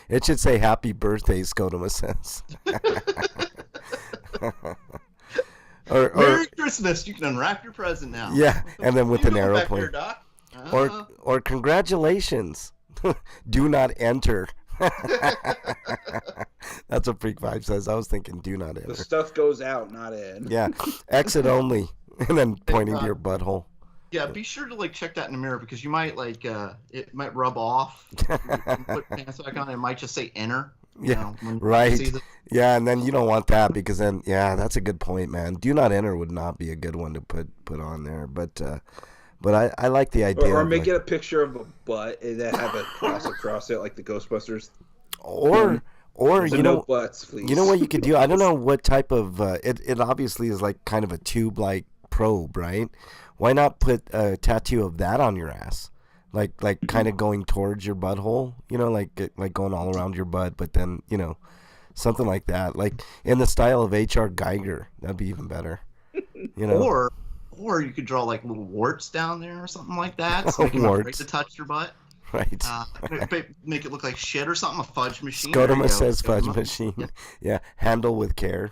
[SPEAKER 1] It should say "Happy Birthday," Scotoma says.
[SPEAKER 4] Merry Christmas! You can unwrap your present now.
[SPEAKER 1] Yeah, and then with an arrow
[SPEAKER 4] back
[SPEAKER 1] point.
[SPEAKER 4] there, Doc.
[SPEAKER 1] Or congratulations. Do not enter. That's what Freak 5 says. I was thinking do not enter.
[SPEAKER 3] The stuff goes out, not in.
[SPEAKER 1] Yeah, exit only, and then pointing to your butthole.
[SPEAKER 4] Yeah, be sure to check that in the mirror because you might it might rub off. You put pants back on, it might just say enter.
[SPEAKER 1] Right. Yeah, and then you don't want that because then that's a good point, man. Do not enter would not be a good one to put on there, but I like the idea.
[SPEAKER 3] Or make it a picture of a butt and then have a cross across it like the Ghostbusters.
[SPEAKER 1] Or
[SPEAKER 3] no butts, please.
[SPEAKER 1] You know what you could do? I don't know what type of it obviously is like kind of a tube-like probe, right? Why not put a tattoo of that on your ass? Like kind of going towards your butthole, like going all around your butt, but then, something like that, like in the style of H.R. Geiger. That'd be even better. You know,
[SPEAKER 4] Or you could draw like little warts down there or something like that, so make them afraid
[SPEAKER 1] Warts.
[SPEAKER 4] to touch your butt.
[SPEAKER 1] right?
[SPEAKER 4] Make it look like shit or something. A fudge machine.
[SPEAKER 1] Scotoma
[SPEAKER 4] There you go.
[SPEAKER 1] says fudge
[SPEAKER 4] Scotoma.
[SPEAKER 1] machine.
[SPEAKER 4] Yeah.
[SPEAKER 1] Yeah, handle with care.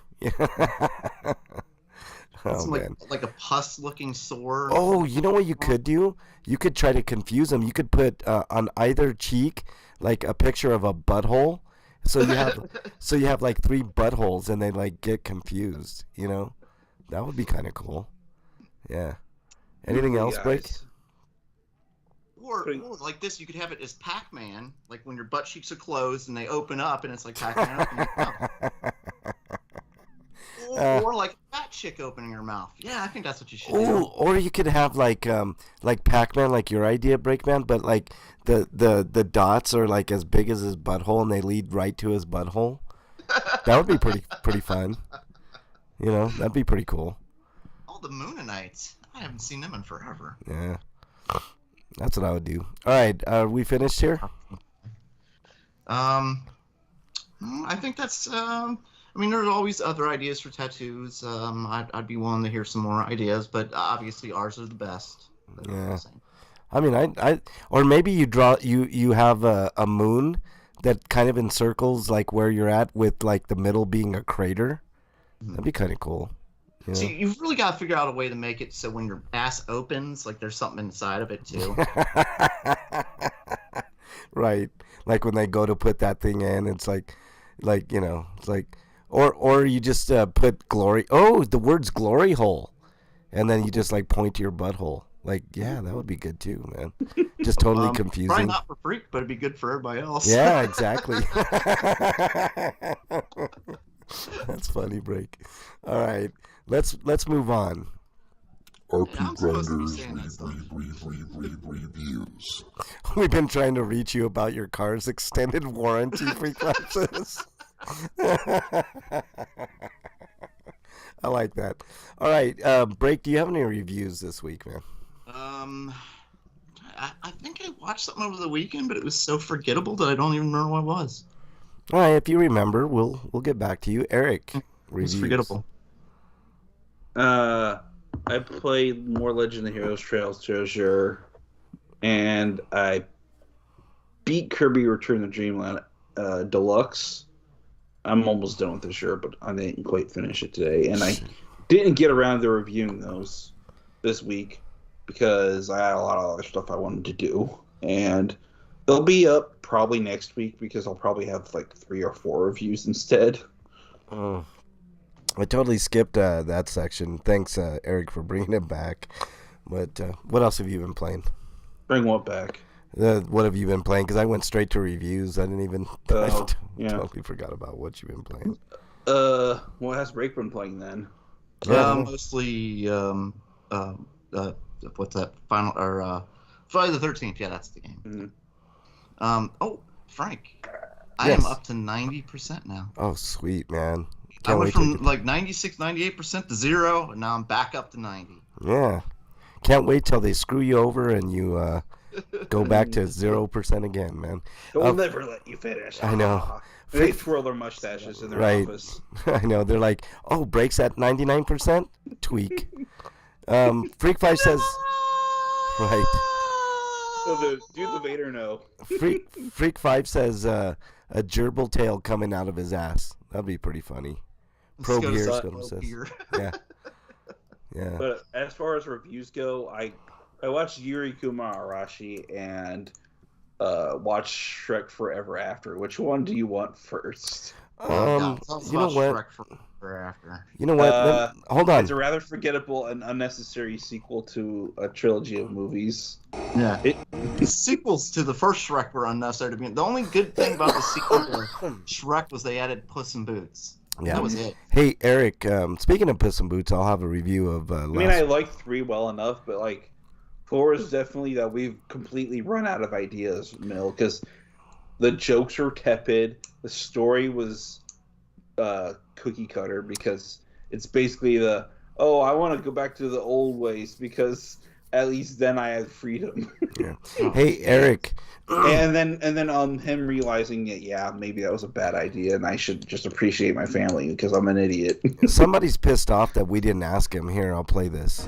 [SPEAKER 1] Oh
[SPEAKER 4] Something
[SPEAKER 1] man.
[SPEAKER 4] like a pus-looking sore.
[SPEAKER 1] Oh, you know what you could do? You could try to confuse them. You could put on either cheek like a picture of a butthole. So you have like 3 buttholes and they like get confused, you know? That would be kind of cool. Yeah. Anything
[SPEAKER 3] Ooh,
[SPEAKER 1] else,
[SPEAKER 3] guys.
[SPEAKER 1] Break?
[SPEAKER 4] Or like this, you could have it as Pac-Man, like when your butt cheeks are closed and they open up, and it's like Pac-Man opening your mouth. Or like a fat chick opening her mouth. Yeah, I think that's what you should
[SPEAKER 1] Ooh,
[SPEAKER 4] do.
[SPEAKER 1] or you could have like Pac-Man, like your idea, Breakman, but like the dots are like as big as his butthole and they lead right to his butthole. That would be pretty fun. You know, that'd be pretty cool.
[SPEAKER 4] Oh, the Moonanites. I haven't seen them in forever.
[SPEAKER 1] Yeah. That's what I would do. All right, are we finished here?
[SPEAKER 4] I think that's. I mean, there's always other ideas for tattoos. I'd be willing to hear some more ideas, but obviously ours are the best.
[SPEAKER 1] Yeah. I mean, I or maybe you have a moon that kind of encircles like where you're at with like the middle being a crater. That'd be kind of cool. You know?
[SPEAKER 4] See, you've really got to figure out a way to make it so when your ass opens, like there's something inside of it too.
[SPEAKER 1] Right. Like when they go to put that thing in, it's like you know, it's like or you just put glory. Oh, the word's glory hole, and then you just like point to your butthole. Like, yeah, that would be good too, man. Just totally confusing.
[SPEAKER 4] Probably not for Freak, but it'd be good for everybody else.
[SPEAKER 1] Yeah, exactly. That's funny, Break. All right, let's move on.
[SPEAKER 5] RPGrinders reviews.
[SPEAKER 1] We've been trying to reach you about your car's extended warranty frequencies. I like that. All right, Break, do you have any reviews this week, man?
[SPEAKER 4] I think I watched something over the weekend, but it was so forgettable that I don't even remember what it was.
[SPEAKER 1] All right, if you remember, we'll get back to you. Eric,
[SPEAKER 4] It's
[SPEAKER 1] reviews.
[SPEAKER 4] forgettable.
[SPEAKER 3] I played more Legend of Heroes Trails to Azure, and I beat Kirby Return to Dreamland Deluxe. I'm almost done with Azure, but I didn't quite finish it today, and I didn't get around to reviewing those this week because I had a lot of other stuff I wanted to do, and they'll be up probably next week because I'll probably have like 3 or 4 reviews instead.
[SPEAKER 1] Oh. I totally skipped that section. Thanks, Eric, for bringing it back. But what else have you been playing?
[SPEAKER 3] Bring what back?
[SPEAKER 1] What have you been playing? Because I went straight to reviews. I didn't even. I
[SPEAKER 3] yeah.
[SPEAKER 1] totally forgot about what you've been playing.
[SPEAKER 3] What has Break been playing then?
[SPEAKER 4] Mostly what's that final or Friday the 13th? Yeah, that's the game.
[SPEAKER 3] Mm-hmm.
[SPEAKER 4] Oh, Frank, I
[SPEAKER 1] Yes.
[SPEAKER 4] am up to 90% now.
[SPEAKER 1] Oh, sweet, man.
[SPEAKER 4] I went from like 96, 98% to 0, and now I'm back up to 90.
[SPEAKER 1] Yeah. Can't wait till they screw you over and you go back to 0% again, man.
[SPEAKER 3] They'll never let you finish.
[SPEAKER 1] I know.
[SPEAKER 3] They twirl their mustaches in their
[SPEAKER 1] Right.
[SPEAKER 3] office.
[SPEAKER 1] I know. They're like, oh, Break's at 99%? Tweak. Freak 5 says... Right.
[SPEAKER 3] So do the Vader no.
[SPEAKER 1] Freak 5 says a gerbil tail coming out of his ass. That'd be pretty funny. Probe here, Scottum says. Yeah. Yeah.
[SPEAKER 3] But as far as reviews go, I watched Yuri Kuma Arashi and watched Shrek Forever After. Which one do you want first?
[SPEAKER 1] You know what?
[SPEAKER 4] After.
[SPEAKER 1] You know what? Hold on.
[SPEAKER 3] It's a rather forgettable and unnecessary sequel to a trilogy of movies.
[SPEAKER 4] Yeah. The sequels to the first Shrek were unnecessary to be. The only good thing about the sequel to Shrek was they added Puss in Boots.
[SPEAKER 1] Yeah.
[SPEAKER 4] That was it.
[SPEAKER 1] Hey, Eric, speaking of Puss in Boots, I'll have a review of
[SPEAKER 3] I mean, I like 3 well enough, but like 4 is definitely that we've completely run out of ideas, Mill, because the jokes were tepid. The story was cookie cutter because it's basically I want to go back to the old ways because at least then I have freedom.
[SPEAKER 1] Yeah.
[SPEAKER 4] Oh,
[SPEAKER 1] Hey, Eric.
[SPEAKER 3] and then him realizing that maybe that was a bad idea, and I should just appreciate my family because I'm an idiot.
[SPEAKER 1] Somebody's pissed off that we didn't ask him. Here, I'll play this.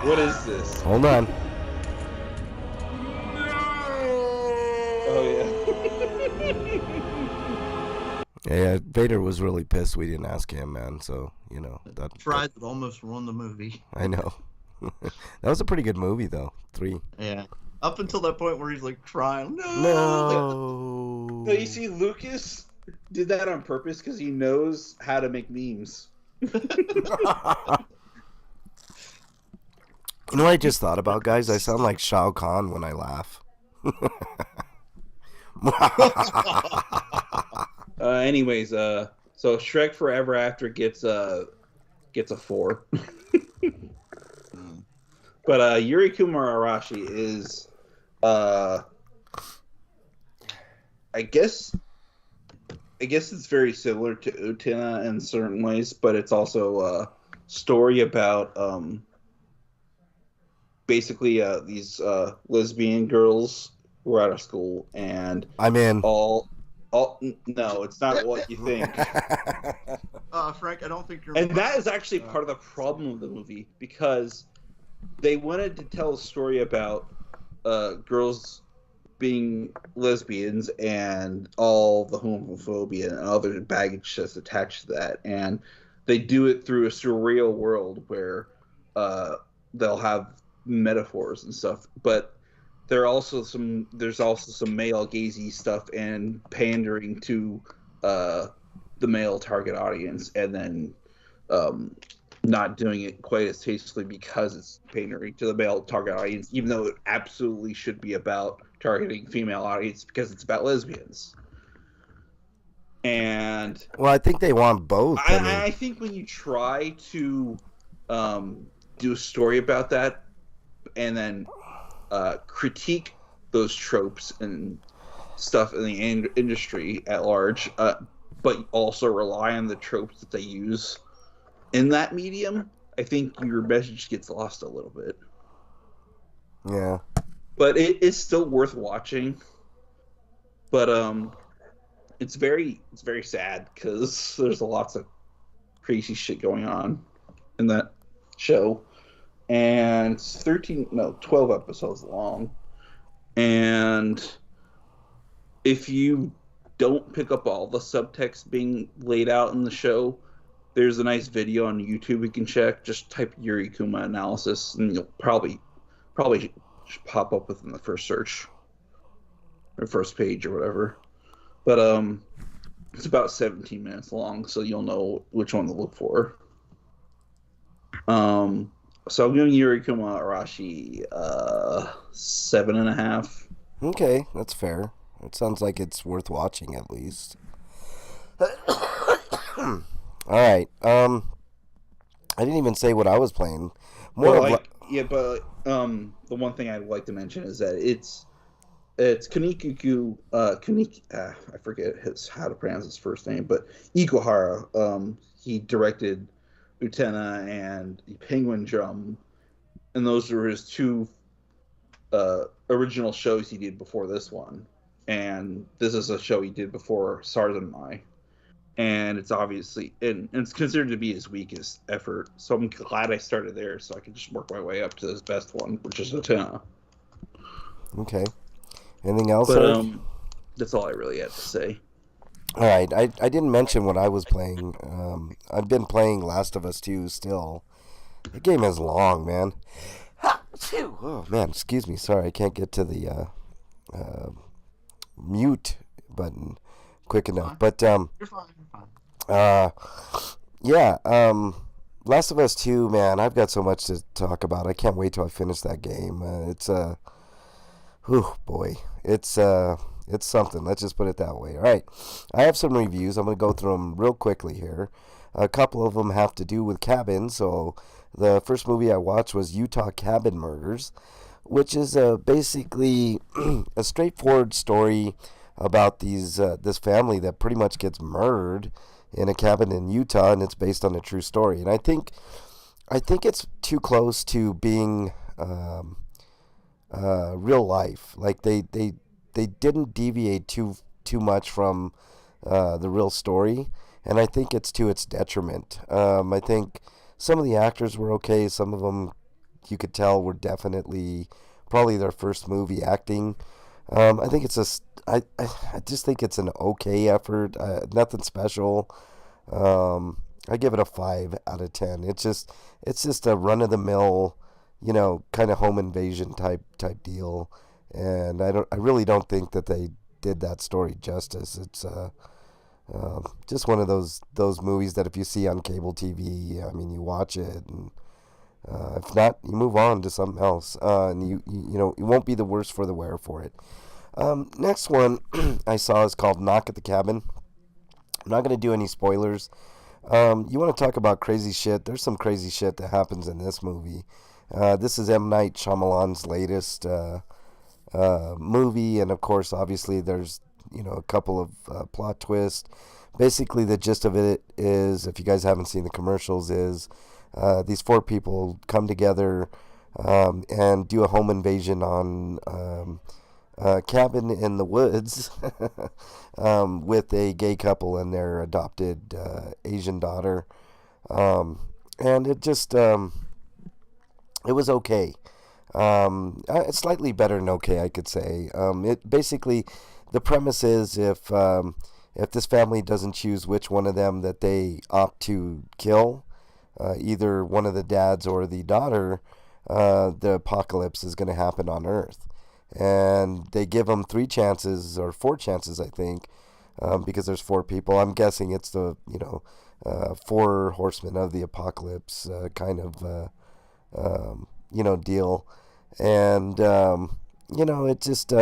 [SPEAKER 3] What is this?
[SPEAKER 1] Hold on.
[SPEAKER 3] Oh
[SPEAKER 1] Yeah, Vader was really pissed we didn't ask him, man. So, that
[SPEAKER 4] Tried that almost ruined the movie.
[SPEAKER 1] I know. That was a pretty good movie, though. 3.
[SPEAKER 4] Yeah. Up until that point where he's like crying. No.
[SPEAKER 1] No.
[SPEAKER 3] No, you see, Lucas did that on purpose because he knows how to make memes.
[SPEAKER 1] You know what I just thought about, guys? I sound like Shao Kahn when I laugh.
[SPEAKER 3] Anyways, so Shrek Forever After gets a 4. But Yuri Kumarashi is, I guess it's very similar to Utena in certain ways, but it's also a story about basically these lesbian girls who are out of school, and
[SPEAKER 1] I'm in.
[SPEAKER 3] no, it's not what you think.
[SPEAKER 4] Frank, I don't think you're.
[SPEAKER 3] And that is actually part of the problem of the movie, because they wanted to tell a story about girls being lesbians and all the homophobia and other baggage that's attached to that, and they do it through a surreal world where they'll have metaphors and stuff, but there's also some male gazy stuff and pandering to the male target audience, and then not doing it quite as tastefully because it's pandering to the male target audience, even though it absolutely should be about targeting female audience because it's about lesbians. And
[SPEAKER 1] Well, I think they want both.
[SPEAKER 3] I think when you try to do a story about that and then critique those tropes and stuff in the industry at large, but also rely on the tropes that they use in that medium, I think your message gets lost a little bit.
[SPEAKER 1] Yeah.
[SPEAKER 3] But it is still worth watching. But it's very sad because there's lots of crazy shit going on in that show. And it's 12 episodes long. And if you don't pick up all the subtext being laid out in the show, there's a nice video on YouTube you can check. Just type Yuri Kuma analysis, and you'll probably pop up within the first search or first page or whatever. But it's about 17 minutes long, so you'll know which one to look for. So I'm giving Yuri Kuma Arashi 7.5.
[SPEAKER 1] Okay, that's fair. It sounds like it's worth watching at least. All right. I didn't even say what I was playing.
[SPEAKER 3] The one thing I'd like to mention is that it's Kunikuku I forget how to pronounce his first name, but Ikuhara. He directed Utena and Penguin Drum, and those were his two original shows he did before this one. And this is a show he did before Sarzanmai. And it's obviously, and it's considered to be his weakest effort. So I'm glad I started there so I can just work my way up to his best one, which is Utena.
[SPEAKER 1] Okay. Anything else?
[SPEAKER 3] But that's all I really had to say.
[SPEAKER 1] All right. I didn't mention what I was playing. I've been playing Last of Us 2 still. The game is long, man. Oh, man. Excuse me. Sorry. I can't get to the mute button quick enough. But
[SPEAKER 4] You're fine.
[SPEAKER 1] yeah, Last of Us 2, man, I've got so much to talk about. I can't wait till I finish that game. It's something. Let's just put it that way. All right, I have some reviews. I'm going to go through them real quickly here. A couple of them have to do with cabins. So the first movie I watched was Utah Cabin Murders, which is basically a straightforward story about this family that pretty much gets murdered in a cabin in Utah, and it's based on a true story. And I think it's too close to being real life. Like they didn't deviate too much from the real story, and I think it's to its detriment. I think some of the actors were okay. Some of them you could tell were definitely probably their first movie acting. I think I just think it's an okay effort. Nothing special. I give it a 5 out of 10. It's just a run of the mill, kind of home invasion type deal, and I really don't think that they did that story justice. It's just one of those movies that if you see on cable TV, I mean, you watch it, and if not, you move on to something else, and you won't be the worse for the wear for it. Next one I saw is called Knock at the Cabin. I'm not going to do any spoilers. You want to talk about crazy shit? There's some crazy shit that happens in this movie. This is M. Night Shyamalan's latest movie, and of course, obviously, there's a couple of plot twists. Basically, the gist of it is, if you guys haven't seen the commercials, is these 4 people come together and do a home invasion on a cabin in the woods with a gay couple and their adopted Asian daughter. And it just, it was okay. It's slightly better than okay, I could say. It basically, the premise is if this family doesn't choose which one of them that they opt to kill, either one of the dads or the daughter, the apocalypse is going to happen on Earth. And they give them 3 chances, or 4 chances, I think, because there's 4 people. I'm guessing it's the 4 horsemen of the apocalypse kind of deal. And it just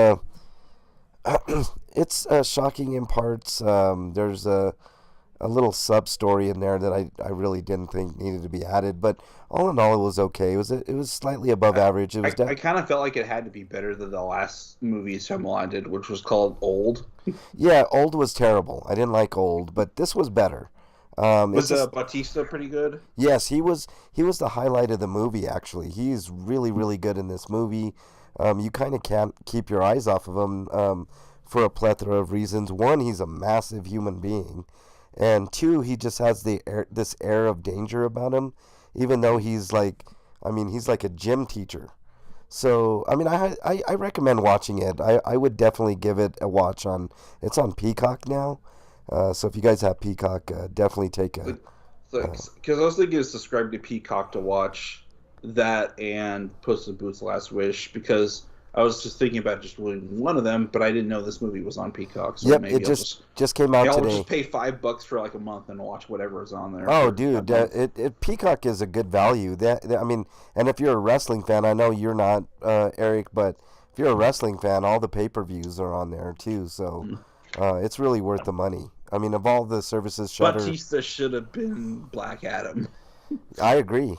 [SPEAKER 1] it's shocking in parts. There's a little sub story in there that I really didn't think needed to be added, but all in all, it was okay. It was slightly above average. It was
[SPEAKER 3] I kind of felt like it had to be better than the last movie Shyamalan did, which was called Old.
[SPEAKER 1] Yeah, Old was terrible. I didn't like Old, but this was better.
[SPEAKER 3] Was Bautista pretty good?
[SPEAKER 1] Yes, he was the highlight of the movie. Actually, he's really really good in this movie. You kind of can't keep your eyes off of him for a plethora of reasons. One, he's a massive human being. And 2, he just has this air of danger about him, even though he's like a gym teacher. So, I mean, I recommend watching it. I would definitely give it a watch it's on Peacock now. So if you guys have Peacock, definitely take a...
[SPEAKER 3] Because I was thinking to subscribe to Peacock to watch that and Puss in Boots: Last Wish, because I was just thinking about just doing one of them, but I didn't know this movie was on Peacock. So
[SPEAKER 1] yep,
[SPEAKER 3] maybe
[SPEAKER 1] it just came out today.
[SPEAKER 3] I'll just pay $5 for like a month and watch whatever is on there.
[SPEAKER 1] Oh, dude, Peacock is a good value. I mean, and if you're a wrestling fan, I know you're not, Eric, but if you're a wrestling fan, all the pay-per-views are on there too. So it's really worth the money. I mean, of all the services, Shudder...
[SPEAKER 3] Bautista should have been Black Adam.
[SPEAKER 1] I agree.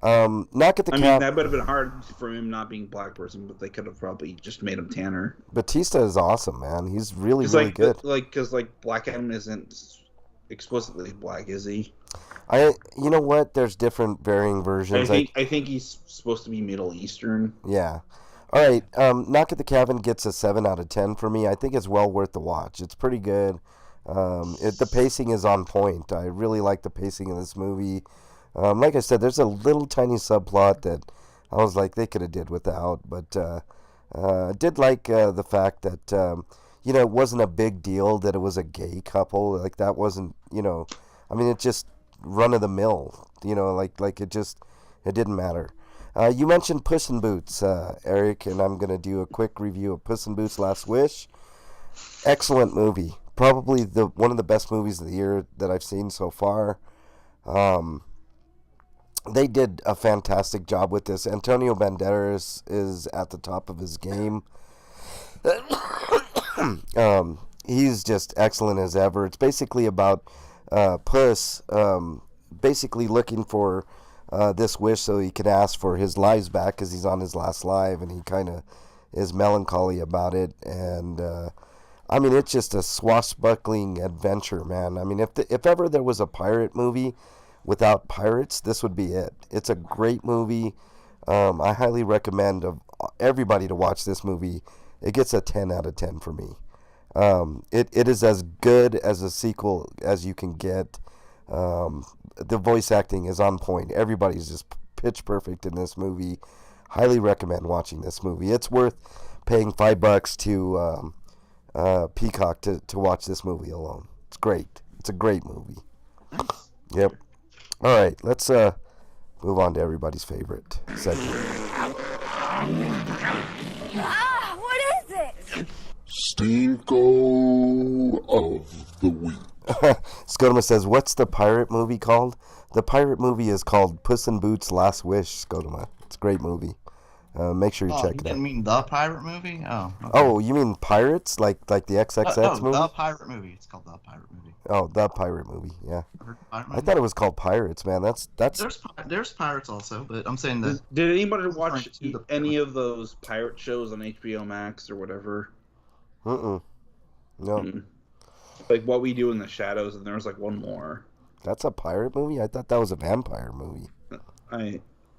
[SPEAKER 1] Knock at the Cabin.
[SPEAKER 3] I mean, that would have been hard for him not being a black person, but they could have probably just made him tanner.
[SPEAKER 1] Batista is awesome, man. He's really good.
[SPEAKER 3] Because Black Adam isn't explicitly black, is he?
[SPEAKER 1] You know what? There's different varying versions.
[SPEAKER 3] I think he's supposed to be Middle Eastern.
[SPEAKER 1] Yeah. All right. Knock at the Cabin gets a 7 out of 10 for me. I think it's well worth the watch. It's pretty good. The pacing is on point. I really like the pacing of this movie. Like I said, there's a little tiny subplot that I was like they could have did without, but I did like the fact that it wasn't a big deal that it was a gay couple. Like that wasn't, I mean, it just run of the mill. Like it didn't matter. You mentioned Puss in Boots, Eric, and I'm gonna do a quick review of Puss in Boots: Last Wish. Excellent movie. Probably one of the best movies of the year that I've seen so far. They did a fantastic job with this. Antonio Banderas is at the top of his game. He's just excellent as ever. It's basically about Puss, basically looking for this wish so he could ask for his lives back because he's on his last life, and he kind of is melancholy about it. And I mean, it's just a swashbuckling adventure, man. I mean, if ever there was a pirate movie without pirates, this would be it. It's a great movie. I highly recommend everybody to watch this movie. It gets a 10 out of 10 for me. It is as good as a sequel as you can get. The voice acting is on point. Everybody's just pitch perfect in this movie. Highly recommend watching this movie. It's worth paying $5 to Peacock to watch this movie alone. It's great. It's a great movie. Yep. All right, let's move on to everybody's favorite segment.
[SPEAKER 6] Ah, what is it?
[SPEAKER 7] Stinko of the Week.
[SPEAKER 1] Scotoma says, what's the pirate movie called? The pirate movie is called Puss in Boots' Last Wish, Scotoma. It's a great movie. Make sure you check it out.
[SPEAKER 4] You didn't mean the pirate movie? Oh. Okay.
[SPEAKER 1] Oh, you mean pirates? Like the XXX movie?
[SPEAKER 4] The pirate movie. It's called the pirate movie.
[SPEAKER 1] Oh, the pirate movie. Yeah.
[SPEAKER 4] Pirate movie?
[SPEAKER 1] I thought it was called Pirates, man. That's.
[SPEAKER 4] There's pirates also, but I'm saying that.
[SPEAKER 3] Did anybody watch
[SPEAKER 4] to the-
[SPEAKER 3] any of those pirate shows on HBO Max or whatever?
[SPEAKER 1] No.
[SPEAKER 3] Like What We Do in the Shadows, and there was like one more.
[SPEAKER 1] That's a pirate movie? I thought that was a vampire movie.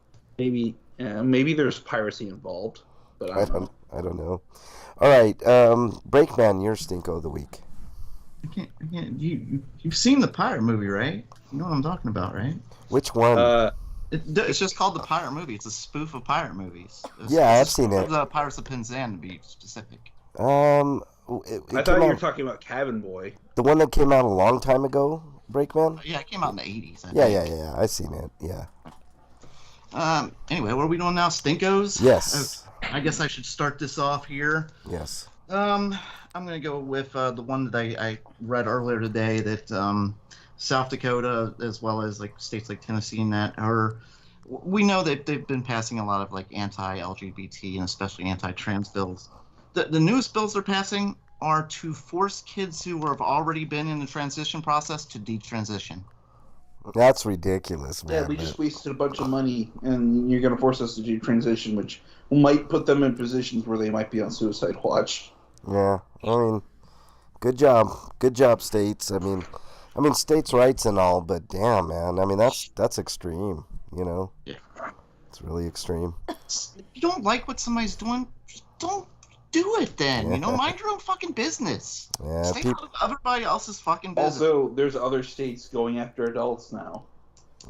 [SPEAKER 3] Maybe there's piracy involved, but I don't know.
[SPEAKER 1] I don't know. All right, Breakman, your Stinko of the Week.
[SPEAKER 4] I can't. You've seen the pirate movie, right? You know what I'm talking about, right?
[SPEAKER 1] Which one?
[SPEAKER 4] It's just called the pirate movie. It's a spoof of pirate movies.
[SPEAKER 1] I've seen it.
[SPEAKER 4] The Pirates of Penzance, to be specific.
[SPEAKER 1] It
[SPEAKER 3] I thought
[SPEAKER 1] came
[SPEAKER 3] you were
[SPEAKER 1] out,
[SPEAKER 3] talking about Cabin Boy.
[SPEAKER 1] the one that came out a long time ago, Breakman?
[SPEAKER 4] Yeah, it came out in the 80s.
[SPEAKER 1] Yeah. I seen it. Yeah.
[SPEAKER 4] Anyway, what are we doing now? Stinkos?
[SPEAKER 1] Yes.
[SPEAKER 4] I guess I should start this off here.
[SPEAKER 1] Yes.
[SPEAKER 4] I'm gonna go with the one that I read earlier today, that South Dakota, as well as like states like Tennessee and that, we know that they've been passing a lot of like anti-LGBT and especially anti-trans bills. The newest bills they're passing are to force kids who have already been in the transition process to detransition.
[SPEAKER 1] That's ridiculous, man.
[SPEAKER 3] Yeah, we just wasted a bunch of money, and you're going to force us to do transition, which might put them in positions where they might be on suicide watch.
[SPEAKER 1] Yeah, I mean, good job, states. I mean, states' rights and all, but damn, man, I mean that's extreme, you know.
[SPEAKER 4] Yeah,
[SPEAKER 1] it's really extreme.
[SPEAKER 4] If you don't like what somebody's doing, just don't do it then. You know, mind your own fucking business.
[SPEAKER 1] Yeah,
[SPEAKER 4] Stay out of everybody else's fucking business.
[SPEAKER 3] Also, there's other states going after adults now,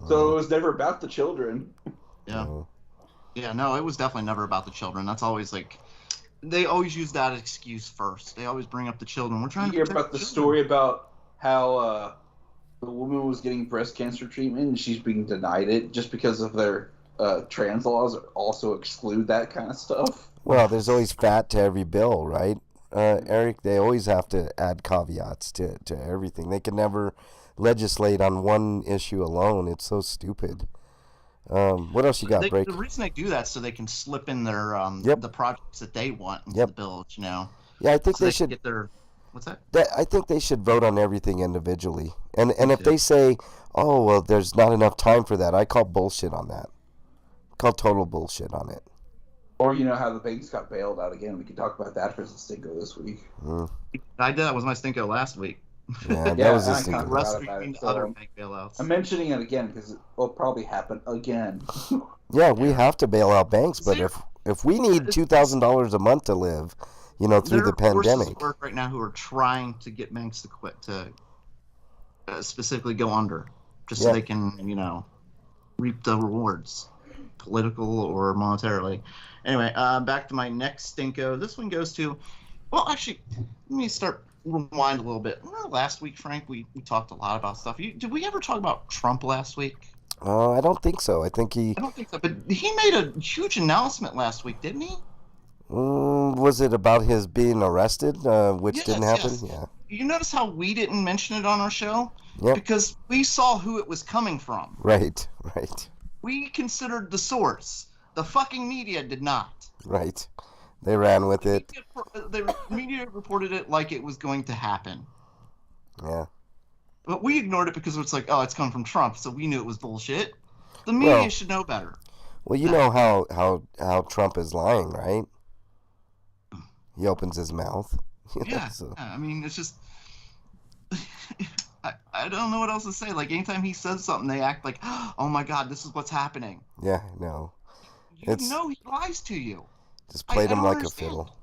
[SPEAKER 3] so it was never about the children.
[SPEAKER 4] Yeah. Yeah, no, it was definitely never about the children. That's always like, they always use that excuse first. They always bring up the children. We're trying to
[SPEAKER 3] hear
[SPEAKER 4] protect
[SPEAKER 3] about the
[SPEAKER 4] children.
[SPEAKER 3] story about how the woman was getting breast cancer treatment and she's being denied it just because of their trans laws also exclude that kind of stuff.
[SPEAKER 1] Well, there's always fat to every bill, right, Eric? They always have to add caveats to everything. They can never legislate on one issue alone. It's so stupid. What else you got, Break?
[SPEAKER 4] The reason they do that is so they can slip in their the projects that they want into the bills, you know.
[SPEAKER 1] Yeah, I think
[SPEAKER 4] so
[SPEAKER 1] they should
[SPEAKER 4] get their what's that?
[SPEAKER 1] I think they should vote on everything individually. And if they say, "Oh, well, there's not enough time for that," I call bullshit on that. I call total bullshit on it.
[SPEAKER 3] Or you know how the banks got bailed out again. We can talk about that for the Stinko this week.
[SPEAKER 4] I did that was my Stinko last week.
[SPEAKER 1] Yeah, that was a
[SPEAKER 3] I
[SPEAKER 1] Stinko.
[SPEAKER 3] forgot
[SPEAKER 4] Rest
[SPEAKER 3] about
[SPEAKER 4] week
[SPEAKER 3] it,
[SPEAKER 4] so other bank bailouts.
[SPEAKER 3] I'm mentioning it again because it will probably happen again.
[SPEAKER 1] Yeah, we have to bail out banks, but if we need $2,000 a month to live, you know, through the pandemic.
[SPEAKER 4] There are forces at work right now who are trying to get banks to quit, to specifically go under, just so they can, you know, reap the rewards, political or monetarily. Anyway, back to my next Stinko. This one goes to, well, actually, let me rewind a little bit. Remember last week, Frank, we talked a lot about stuff. Did we ever talk about Trump last week?
[SPEAKER 1] I don't think so. I don't think
[SPEAKER 4] so, but he made a huge announcement last week, didn't he?
[SPEAKER 1] Was it about his being arrested, which didn't happen?
[SPEAKER 4] Yes.
[SPEAKER 1] Yeah.
[SPEAKER 4] You notice how we didn't mention it on our show?
[SPEAKER 1] Yeah.
[SPEAKER 4] Because we saw who it was coming from.
[SPEAKER 1] Right.
[SPEAKER 4] We considered the source. The fucking media did not.
[SPEAKER 1] Right. They ran with it.
[SPEAKER 4] The media reported it like it was going to happen.
[SPEAKER 1] Yeah.
[SPEAKER 4] But we ignored it because it's like, oh, it's coming from Trump, so we knew it was bullshit. The media should know better.
[SPEAKER 1] Well, you know how Trump is lying, right? He opens his mouth.
[SPEAKER 4] Yeah, I mean, it's just... I don't know what else to say. Like, anytime he says something, they act like, oh my god, this is what's happening.
[SPEAKER 1] Yeah, no.
[SPEAKER 4] You know he lies to you.
[SPEAKER 1] Just played him like
[SPEAKER 4] understand.
[SPEAKER 1] a fiddle.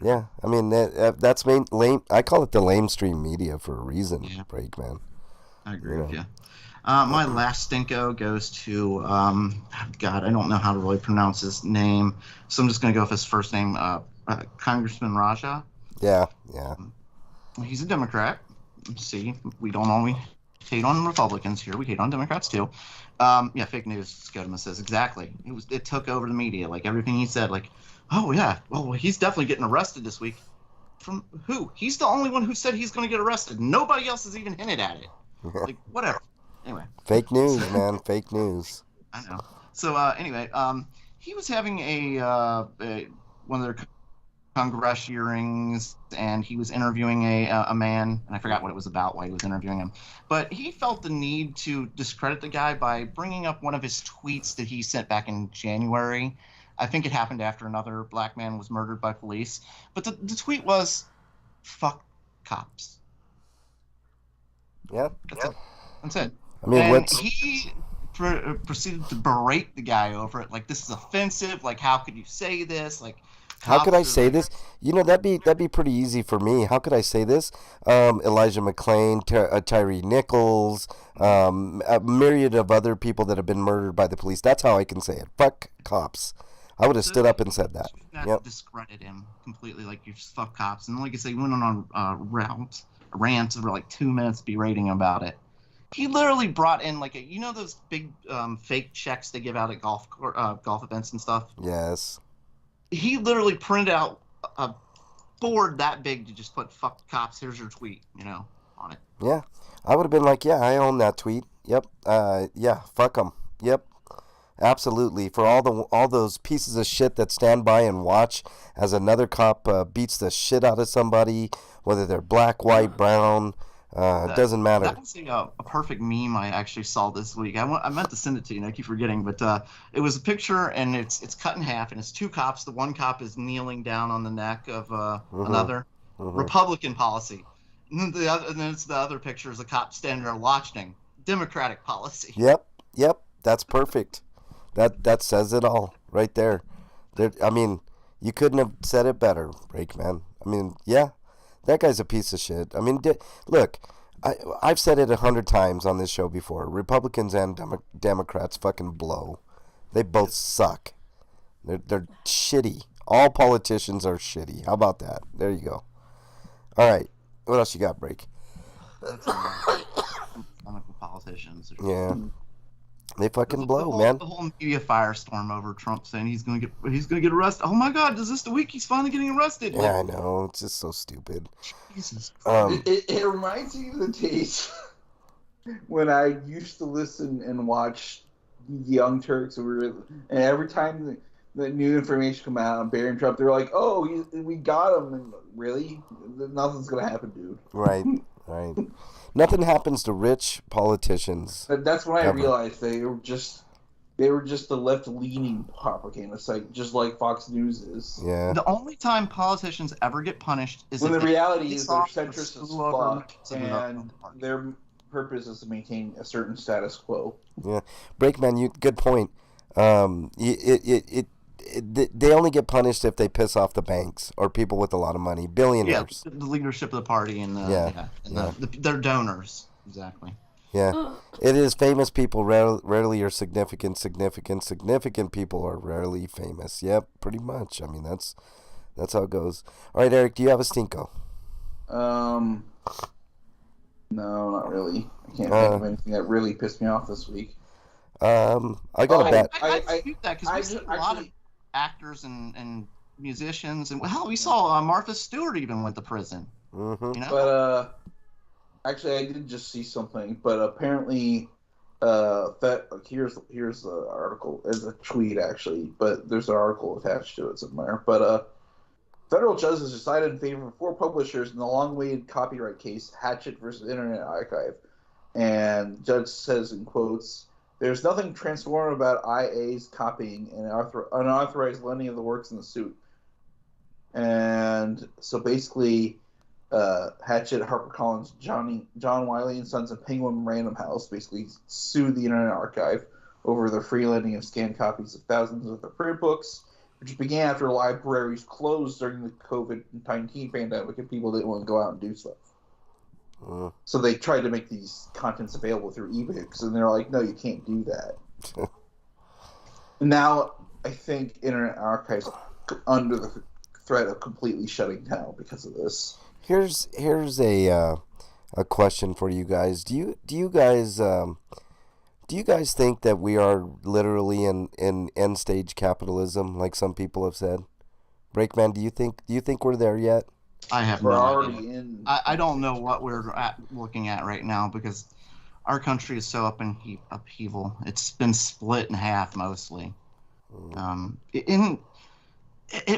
[SPEAKER 1] Yeah, I mean, that's lame. I call it the lamestream media for a reason, Breakman.
[SPEAKER 4] I agree with you. My last stinko goes to, God, I don't know how to really pronounce his name, so I'm just going to go with his first name, Congressman Raja.
[SPEAKER 1] Yeah.
[SPEAKER 4] He's a Democrat. See, we don't always hate on Republicans here. We hate on Democrats too. Fake news. Scotoma says exactly. It took over the media. Like everything he said. Like, oh yeah, well he's definitely getting arrested this week. From who? He's the only one who said he's going to get arrested. Nobody else has even hinted at it. Like whatever. Anyway.
[SPEAKER 1] Fake news, man. Fake news.
[SPEAKER 4] I know. So anyway, he was having a one of their Congress hearings, and he was interviewing a man, and I forgot what it was about, why he was interviewing him. But he felt the need to discredit the guy by bringing up one of his tweets that he sent back in January. I think it happened after another black man was murdered by police. But the tweet was, "Fuck cops."
[SPEAKER 1] Yeah.
[SPEAKER 4] That's it.
[SPEAKER 1] I mean,
[SPEAKER 4] and he proceeded to berate the guy over it. Like, this is offensive. Like, how could you say this? Like,
[SPEAKER 1] how could I say this? You know, that'd be pretty easy for me. How could I say this? Elijah McClain, Tyree Nichols, a myriad of other people that have been murdered by the police. That's how I can say it. Fuck cops. I would have stood up and said that.
[SPEAKER 4] Yep. Discredit him completely. Like, you just fuck cops. And like I say, he went on rants over like 2 minutes berating him about it. He literally brought in like those big fake checks they give out at golf events and stuff.
[SPEAKER 1] Yes.
[SPEAKER 4] He literally printed out a board that big to just put "fuck cops." Here's your tweet, on it.
[SPEAKER 1] Yeah, I would have been like, yeah, I own that tweet. Yep. Yeah, fuck them. Yep. Absolutely. For all those pieces of shit that stand by and watch as another cop beats the shit out of somebody, whether they're black, white, brown. It doesn't matter.
[SPEAKER 4] That was a perfect meme I actually saw this week. I meant to send it to you, and I keep forgetting. But it was a picture, and it's cut in half, and it's two cops. The one cop is kneeling down on the neck of another. Republican policy. And then it's the other picture is a cop standing there watching. Democratic policy.
[SPEAKER 1] Yep. That's perfect. That says it all right there. I mean, you couldn't have said it better, Breakman. I mean, yeah. That guy's a piece of shit. I mean, look, I've said it 100 times on this show before. Republicans and Democrats fucking blow. They both suck. They're shitty. All politicians are shitty. How about that? There you go. All right. What else you got, Break?
[SPEAKER 4] That's politicians.
[SPEAKER 1] Yeah. They fucking blow, man.
[SPEAKER 4] The whole media firestorm over Trump saying he's gonna get arrested. Oh my God! Is this the week he's finally getting arrested?
[SPEAKER 1] Yeah, I know. It's just so stupid.
[SPEAKER 4] Jesus.
[SPEAKER 3] It reminds me of the days when I used to listen and watch Young Turks, and every time the new information come out on Barron Trump, they're like, "Oh, we got him." And really, nothing's gonna happen, dude.
[SPEAKER 1] Right. Nothing happens to rich politicians.
[SPEAKER 3] That's when I realized they were just the left-leaning propaganda site, just like Fox News is.
[SPEAKER 1] Yeah.
[SPEAKER 4] The only time politicians ever get punished is
[SPEAKER 3] when the reality is they're centrist as fuck,
[SPEAKER 4] and
[SPEAKER 3] their purpose is to maintain a certain status quo.
[SPEAKER 1] Yeah, Breakman, good point. They only get punished if they piss off the banks or people with a lot of money, billionaires.
[SPEAKER 4] Yeah, the leadership of the party and their donors. Exactly.
[SPEAKER 1] Yeah, it is famous people rarely are significant. Significant people are rarely famous. Yep, pretty much. I mean, that's how it goes. All right, Eric, do you have a stinko?
[SPEAKER 3] No, not really. I can't think of anything that really pissed me off this week.
[SPEAKER 1] I got a bet.
[SPEAKER 4] I dispute that because we see a lot of actors and musicians, and hell, we saw Martha Stewart even went to prison.
[SPEAKER 1] Mm-hmm.
[SPEAKER 3] But actually, I did just see something. But apparently, here's the article. It's a tweet actually, but there's an article attached to it somewhere. But Federal judges decided in favor of 4 publishers in the long-awaited copyright case, Hatchet versus Internet Archive. And the judge says, in quotes, "There's nothing transformative about IA's copying and unauthorized lending of the works in the suit." And so basically, Hatchet, HarperCollins, John Wiley & Sons, and Penguin Random House basically sued the Internet Archive over the free lending of scanned copies of thousands of their print books, which began after libraries closed during the COVID-19 pandemic and people didn't want to go out and do stuff. So they tried to make these contents available through ebooks, and they're like, no, you can't do that. Now, I think Internet Archive's under the threat of completely shutting down because of this.
[SPEAKER 1] Here's a question for you guys. Do you guys think that we are literally in end stage capitalism, like some people have said? Brakeman, do you think we're there yet?
[SPEAKER 4] I have
[SPEAKER 3] We're
[SPEAKER 4] no
[SPEAKER 3] already
[SPEAKER 4] idea.
[SPEAKER 3] in.
[SPEAKER 4] I don't know what we're looking at right now because our country is so up in upheaval. It's been split in half mostly. It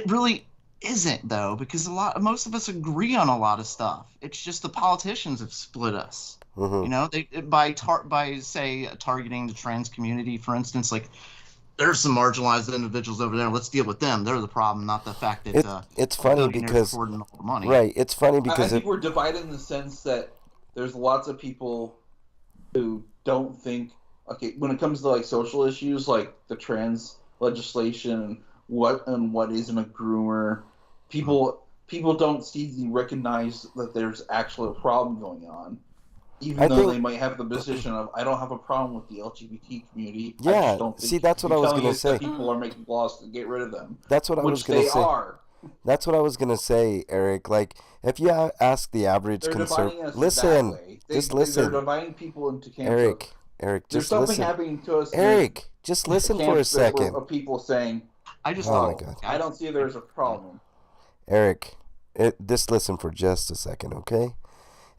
[SPEAKER 4] really isn't though, because most of us agree on a lot of stuff. It's just the politicians have split us.
[SPEAKER 1] Mm-hmm.
[SPEAKER 4] You know, by targeting the trans community, for instance, like there's some marginalized individuals over there. Let's deal with them. They're the problem, not the fact that
[SPEAKER 1] it's funny because
[SPEAKER 4] all the money.
[SPEAKER 1] Right. It's funny because
[SPEAKER 3] I think we're divided in the sense that there's lots of people who don't think, okay, when it comes to like social issues like the trans legislation and what isn't a groomer, people don't recognize that there's actually a problem going on. Even though they might have the position of, I don't have a problem with the LGBT community.
[SPEAKER 1] Yeah,
[SPEAKER 3] I just don't think
[SPEAKER 1] that's what I was going to say.
[SPEAKER 3] People are making laws to get rid of them.
[SPEAKER 1] That's what I was going to say.
[SPEAKER 3] Are.
[SPEAKER 1] That's what I was going to say, Eric. Like, if you ask the average conservative... Listen. Just listen.
[SPEAKER 3] They're dividing people into camps.
[SPEAKER 1] Eric,
[SPEAKER 3] just
[SPEAKER 1] listen.
[SPEAKER 3] There's something happening to us.
[SPEAKER 1] Eric, just listen for a second.
[SPEAKER 3] Of people saying,
[SPEAKER 4] I just
[SPEAKER 1] oh my God.
[SPEAKER 3] I don't see there's a problem.
[SPEAKER 1] Eric, just listen for just a second, okay?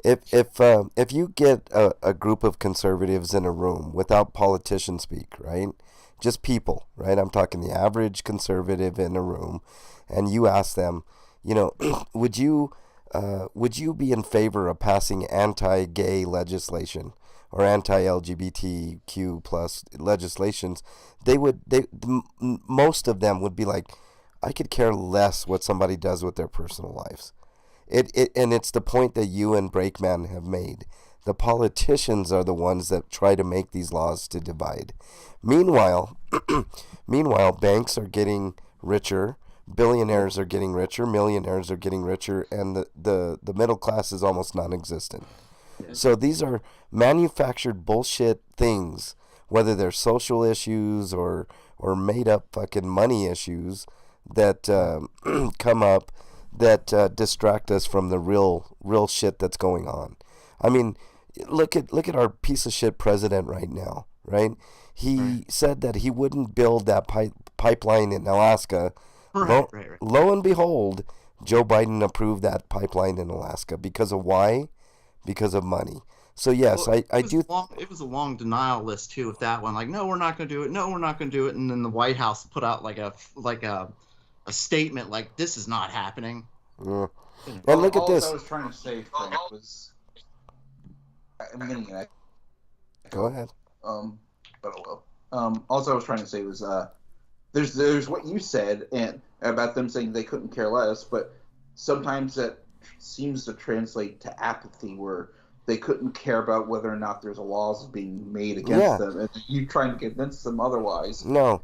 [SPEAKER 1] If you get a group of conservatives in a room without politician speak, right? Just people, right? I'm talking the average conservative in a room, and you ask them, you know, would you be in favor of passing anti-gay legislation or anti-LGBTQ plus legislations? Most of them would be like, I could care less what somebody does with their personal lives. And it's the point that you and Brakeman have made. The politicians are the ones that try to make these laws to divide. Meanwhile, banks are getting richer, billionaires are getting richer, millionaires are getting richer, and the middle class is almost non-existent. So these are manufactured bullshit things, whether they're social issues or made up fucking money issues that come up that distract us from the real shit that's going on. I mean, look at our piece of shit president right now, right? He said that he wouldn't build that pipeline in Alaska. Right. Lo and behold, Joe Biden approved that pipeline in Alaska. Because of why? Because of money. So yes,
[SPEAKER 4] well,
[SPEAKER 1] I do.
[SPEAKER 4] It was a long denial list too with that one. Like, no, we're not going to do it. No, we're not going to do it. And then the White House put out like a statement like, this is not happening.
[SPEAKER 1] Yeah. And look at this.
[SPEAKER 3] All I was trying to say, Frank, was... I'm getting it.
[SPEAKER 1] Go ahead.
[SPEAKER 3] But oh well. Also, I was trying to say was, there's what you said and about them saying they couldn't care less, but sometimes that seems to translate to apathy, where they couldn't care about whether or not there's a laws being made against them, and you trying to convince them otherwise.
[SPEAKER 1] No.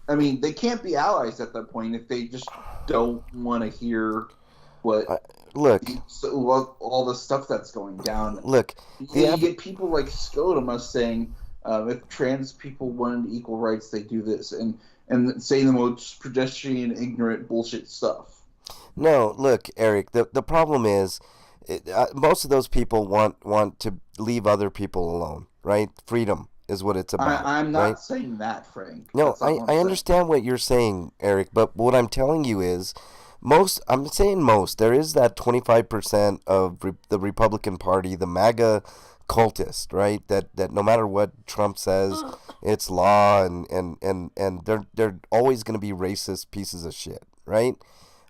[SPEAKER 3] I mean, they can't be allies at that point if they just don't want to hear what. All the stuff that's going down.
[SPEAKER 1] Look,
[SPEAKER 3] you get people like Scotum saying, if trans people wanted equal rights, they do this, and saying the most pedestrian, ignorant bullshit stuff.
[SPEAKER 1] No, look, Eric. The problem is, most of those people want to leave other people alone, right? Freedom is what it's about.
[SPEAKER 3] I'm not
[SPEAKER 1] right?
[SPEAKER 3] saying that, Frank.
[SPEAKER 1] No, I understand what you're saying, Eric. But what I'm telling you is, I'm saying most. There is that 25% of the Republican Party, the MAGA cultist, right? That no matter what Trump says, it's law, and they're always going to be racist pieces of shit, right?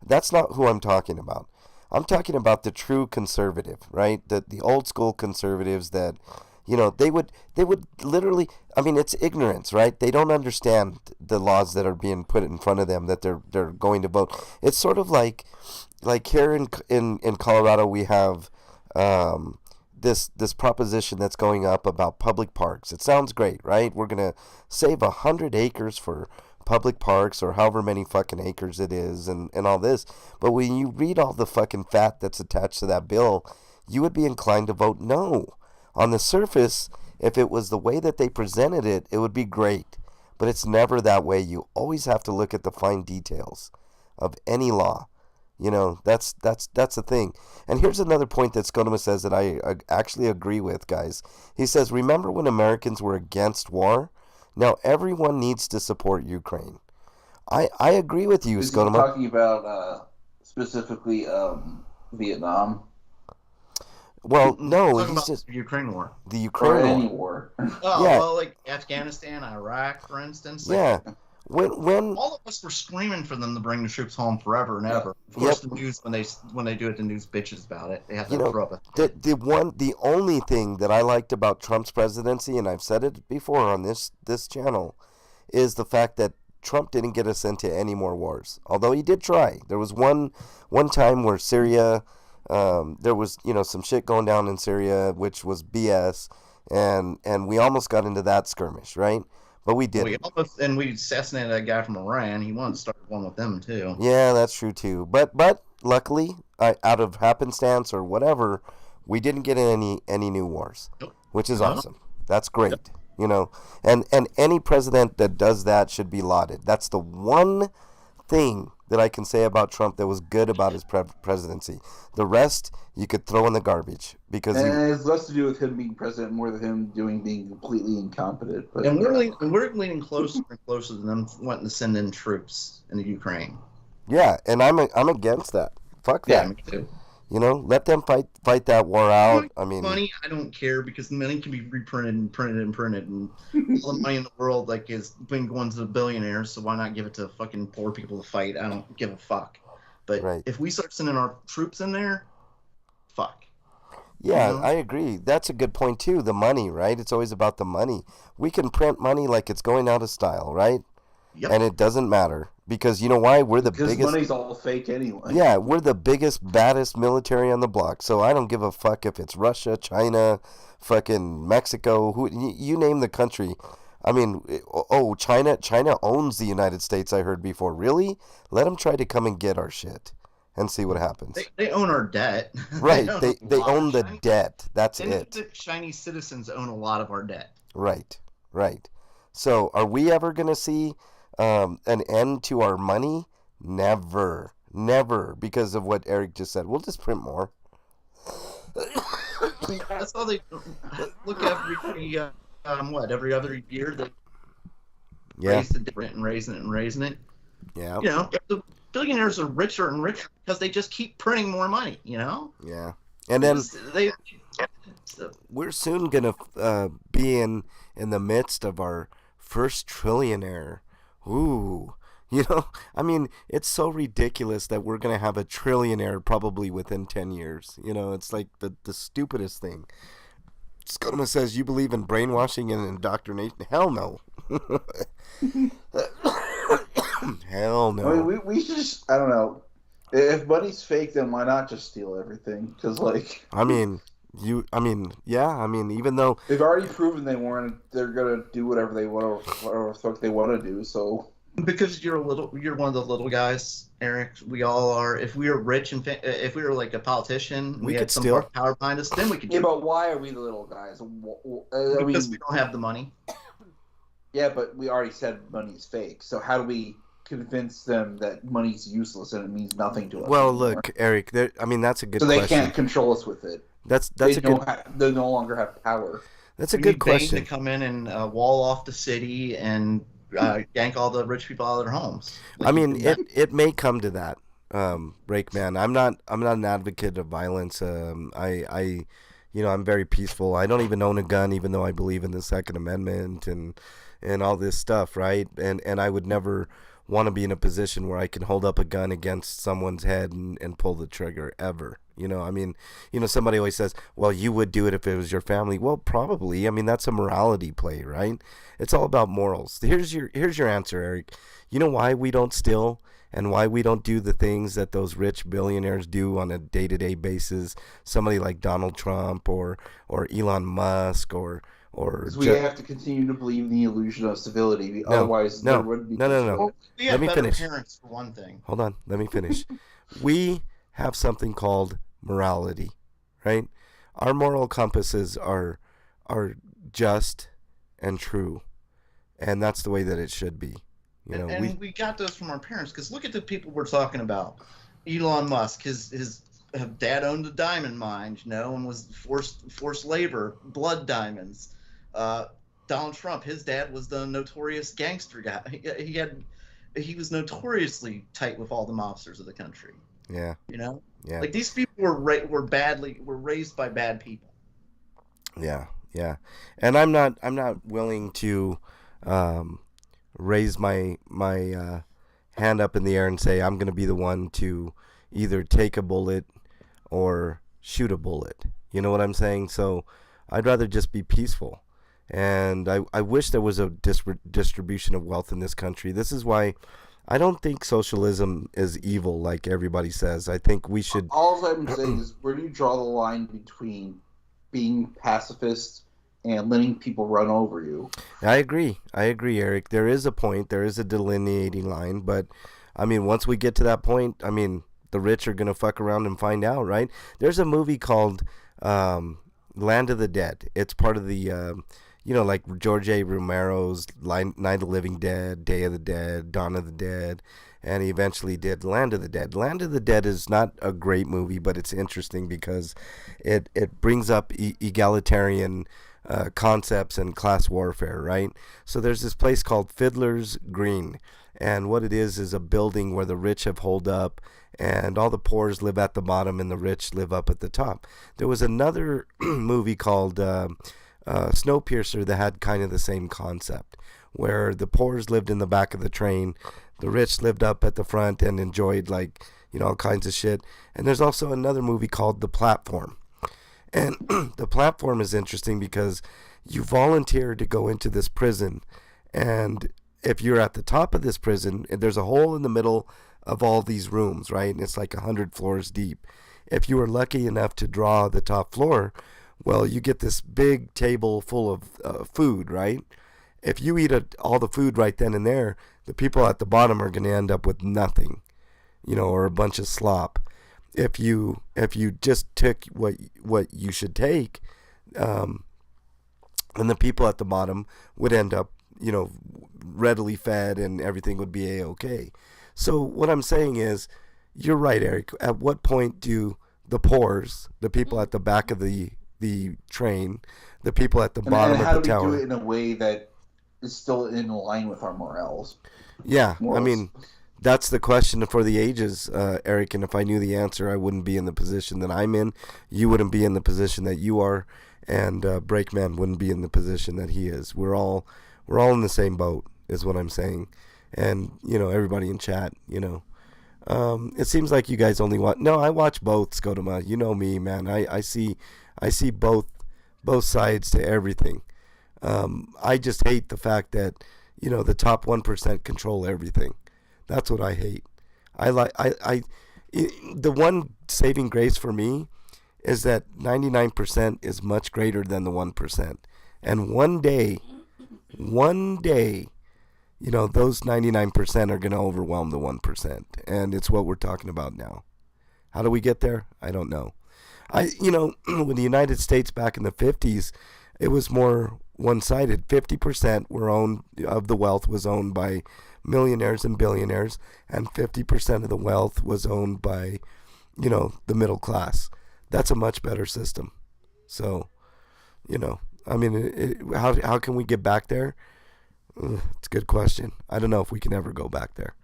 [SPEAKER 1] That's not who I'm talking about. I'm talking about the true conservative, right? The old school conservatives that, they would literally. I mean, it's ignorance, right? They don't understand the laws that are being put in front of them that they're going to vote. It's sort of like here in Colorado we have this proposition that's going up about public parks. It sounds great, right? We're gonna save 100 acres for public parks or however many fucking acres it is and all this. But when you read all the fucking fat that's attached to that bill, you would be inclined to vote no. On the surface, if it was the way that they presented it, it would be great. But it's never that way. You always have to look at the fine details of any law. That's the thing. And here's another point that Skodoma says that I actually agree with, guys. He says, remember when Americans were against war? Now everyone needs to support Ukraine. I agree with you,
[SPEAKER 3] Is he
[SPEAKER 1] Skodoma.
[SPEAKER 3] talking about specifically Vietnam?
[SPEAKER 1] Well, no,
[SPEAKER 4] Talking
[SPEAKER 1] he's
[SPEAKER 4] about
[SPEAKER 1] just
[SPEAKER 4] the Ukraine war.
[SPEAKER 1] the
[SPEAKER 3] Or
[SPEAKER 1] Ukraine
[SPEAKER 3] any
[SPEAKER 1] war.
[SPEAKER 3] war?
[SPEAKER 4] Oh,
[SPEAKER 1] Yeah.
[SPEAKER 4] well, like Afghanistan, Iraq, for instance. Like,
[SPEAKER 1] Yeah. When
[SPEAKER 4] all of us were screaming for them to bring the troops home forever and ever. Of
[SPEAKER 1] Yep.
[SPEAKER 4] course, the news when they do it, the news bitches about it. They have to throw up a
[SPEAKER 1] the only thing that I liked about Trump's presidency, and I've said it before on this channel, is the fact that Trump didn't get us into any more wars. Although he did try. There was one time where Syria, there was some shit going down in Syria, which was BS, and we almost got into that skirmish, right? But we didn't.
[SPEAKER 4] We assassinated that guy from Iran. He wanted to start one with them too.
[SPEAKER 1] Yeah, that's true too. But luckily, out of happenstance or whatever, we didn't get in any new wars,
[SPEAKER 4] Nope.
[SPEAKER 1] which is
[SPEAKER 4] No.
[SPEAKER 1] awesome. That's great. And any president that does that should be lauded. That's the one thing that I can say about Trump that was good about his presidency. The rest you could throw in the garbage because
[SPEAKER 3] And it has less to do with him being president, more than him being completely incompetent. But
[SPEAKER 4] And we're leaning closer and closer to them wanting to send in troops into Ukraine.
[SPEAKER 1] yeah, and I'm against that. Fuck
[SPEAKER 4] Yeah,
[SPEAKER 1] that.
[SPEAKER 4] me too.
[SPEAKER 1] Let them fight that war out. I mean,
[SPEAKER 4] Money, I don't care because the money can be reprinted and printed and printed, and all the money in the world has been going to the billionaires. So why not give it to fucking poor people to fight? I don't give a fuck. But
[SPEAKER 1] Right.
[SPEAKER 4] if we start sending our troops in there, fuck.
[SPEAKER 1] yeah, I agree. That's a good point too. The money, right? It's always about the money. We can print money like it's going out of style, right?
[SPEAKER 4] Yep.
[SPEAKER 1] And it doesn't matter because you know why? We're the
[SPEAKER 3] because
[SPEAKER 1] biggest.
[SPEAKER 3] money's all fake anyway.
[SPEAKER 1] Yeah, we're the biggest, baddest military on the block. So I don't give a fuck if it's Russia, China, fucking Mexico, who you name the country. I mean, China owns the United States. I heard before. Really? Let them try to come and get our shit, and see what happens.
[SPEAKER 4] They own our debt.
[SPEAKER 1] Right? They
[SPEAKER 4] lot
[SPEAKER 1] own
[SPEAKER 4] of
[SPEAKER 1] the
[SPEAKER 4] Chinese-
[SPEAKER 1] debt. That's it.
[SPEAKER 4] Chinese citizens own a lot of our debt.
[SPEAKER 1] Right. So, are we ever gonna see an end to our money? Never, because of what Eric just said. We'll just print more.
[SPEAKER 4] That's how they look every every other year they
[SPEAKER 1] Yeah,
[SPEAKER 4] raise the debt and raising it.
[SPEAKER 1] yeah,
[SPEAKER 4] The billionaires are richer and richer because they just keep printing more money.
[SPEAKER 1] yeah. And then we're soon gonna be in the midst of our first trillionaire. Ooh. I mean, it's so ridiculous that we're going to have a trillionaire probably within 10 years. It's like the stupidest thing. Skodoma says, you believe in brainwashing and indoctrination? Hell no. Hell no.
[SPEAKER 3] I mean, we should just, I don't know. If money's fake, then why not just steal everything? Because,
[SPEAKER 1] even though
[SPEAKER 3] they've already proven they're going to do whatever the fuck they want to do, so...
[SPEAKER 4] Because you're one of the little guys, Eric. We all are. If we were rich and if we were like a politician,
[SPEAKER 1] We
[SPEAKER 4] had
[SPEAKER 1] could
[SPEAKER 4] some
[SPEAKER 1] steal.
[SPEAKER 4] power behind us, then we could.
[SPEAKER 3] Yeah, but why are we the little guys?
[SPEAKER 4] Because we don't have the money.
[SPEAKER 3] Yeah, but we already said money's fake. So how do we convince them that money's useless and it means nothing to us?
[SPEAKER 1] well,
[SPEAKER 3] anymore?
[SPEAKER 1] look, Eric, that's a good
[SPEAKER 3] So they
[SPEAKER 1] question.
[SPEAKER 3] can't control us with it.
[SPEAKER 1] That's
[SPEAKER 3] They
[SPEAKER 1] a good
[SPEAKER 3] they no longer have power.
[SPEAKER 1] that's a
[SPEAKER 4] We
[SPEAKER 1] good
[SPEAKER 4] need Bane
[SPEAKER 1] question.
[SPEAKER 4] to come in and wall off the city and yank all the rich people out of their homes.
[SPEAKER 1] I mean, it may come to that, Breakman. I'm not an advocate of violence. I'm very peaceful. I don't even own a gun, even though I believe in the Second Amendment and all this stuff, right? And I would never want to be in a position where I can hold up a gun against someone's head and pull the trigger ever. I mean, somebody always says, well, you would do it if it was your family. Well, probably. I mean, that's a morality play, right? It's all about morals. Here's your answer, Eric. You know why we don't steal and why we don't do the things that those rich billionaires do on a day-to-day basis? Somebody like Donald Trump or Elon Musk or
[SPEAKER 3] Because we have to continue to believe in the illusion of civility. Otherwise, there wouldn't be.
[SPEAKER 1] No.
[SPEAKER 4] We have
[SPEAKER 1] Let me
[SPEAKER 4] better
[SPEAKER 1] finish.
[SPEAKER 4] parents, for one thing.
[SPEAKER 1] Hold on. Let me finish. We have something called morality, right? Our moral compasses are just and true, and that's the way that it should be.
[SPEAKER 4] We got those from our parents, because look at the people we're talking about. Elon Musk, his dad owned a diamond mine, and was forced labor, blood diamonds. Donald Trump, his dad was the notorious gangster guy. He was notoriously tight with all the mobsters of the country.
[SPEAKER 1] Yeah. Yeah.
[SPEAKER 4] Like, these people were raised by bad people.
[SPEAKER 1] Yeah. And I'm not willing to raise my hand up in the air and say I'm going to be the one to either take a bullet or shoot a bullet. You know what I'm saying? So I'd rather just be peaceful. And I wish there was a distribution of wealth in this country. This is why I don't think socialism is evil like everybody says. I think we should...
[SPEAKER 3] All I'm saying is, where do you draw the line between being pacifist and letting people run over you?
[SPEAKER 1] I agree, Eric. There is a point. There is a delineating line. But, I mean, once we get to that point, I mean, the rich are going to fuck around and find out, right? There's a movie called Land of the Dead. It's part of the... like George A. Romero's Night of the Living Dead, Day of the Dead, Dawn of the Dead, and he eventually did Land of the Dead. Land of the Dead is not a great movie, but it's interesting because it brings up egalitarian concepts and class warfare, right? So there's this place called Fiddler's Green, and what it is a building where the rich have holed up, and all the poors live at the bottom and the rich live up at the top. There was another movie called... Snowpiercer that had kind of the same concept, where the poors lived in the back of the train, the rich lived up at the front and enjoyed all kinds of shit. And there's also another movie called The Platform, and The Platform is interesting because you volunteer to go into this prison, and if you're at the top of this prison, there's a hole in the middle of all these rooms, right? And it's like 100 floors deep. If you were lucky enough to draw the top floor, well, you get this big table full of food, right? If you eat all the food right then and there, the people at the bottom are going to end up with nothing, or a bunch of slop. If you just took what you should take, and the people at the bottom would end up, readily fed and everything would be a-okay. So what I'm saying is, you're right, Eric. At what point do the poors, the people at the back of the train, the people at the bottom of the tower...
[SPEAKER 3] how do we do it in a way that is still in line with our morals?
[SPEAKER 1] Yeah, I mean, that's the question for the ages, Eric, and if I knew the answer, I wouldn't be in the position that I'm in. You wouldn't be in the position that you are, and Breakman wouldn't be in the position that he is. We're all in the same boat, is what I'm saying. And, everybody in chat, it seems like you guys only watch... No, I watch both, Scotoma. You know me, man. I see both sides to everything. I just hate the fact that the top 1% control everything. That's what I hate. The one saving grace for me is that 99% is much greater than the 1%. And one day, those 99% are going to overwhelm the 1%. And it's what we're talking about now. How do we get there? I don't know. When the United States back in the 50s, it was more one-sided. 50% of the wealth was owned by millionaires and billionaires, and 50% of the wealth was owned by, the middle class. That's a much better system. So, how can we get back there? It's a good question. I don't know if we can ever go back there.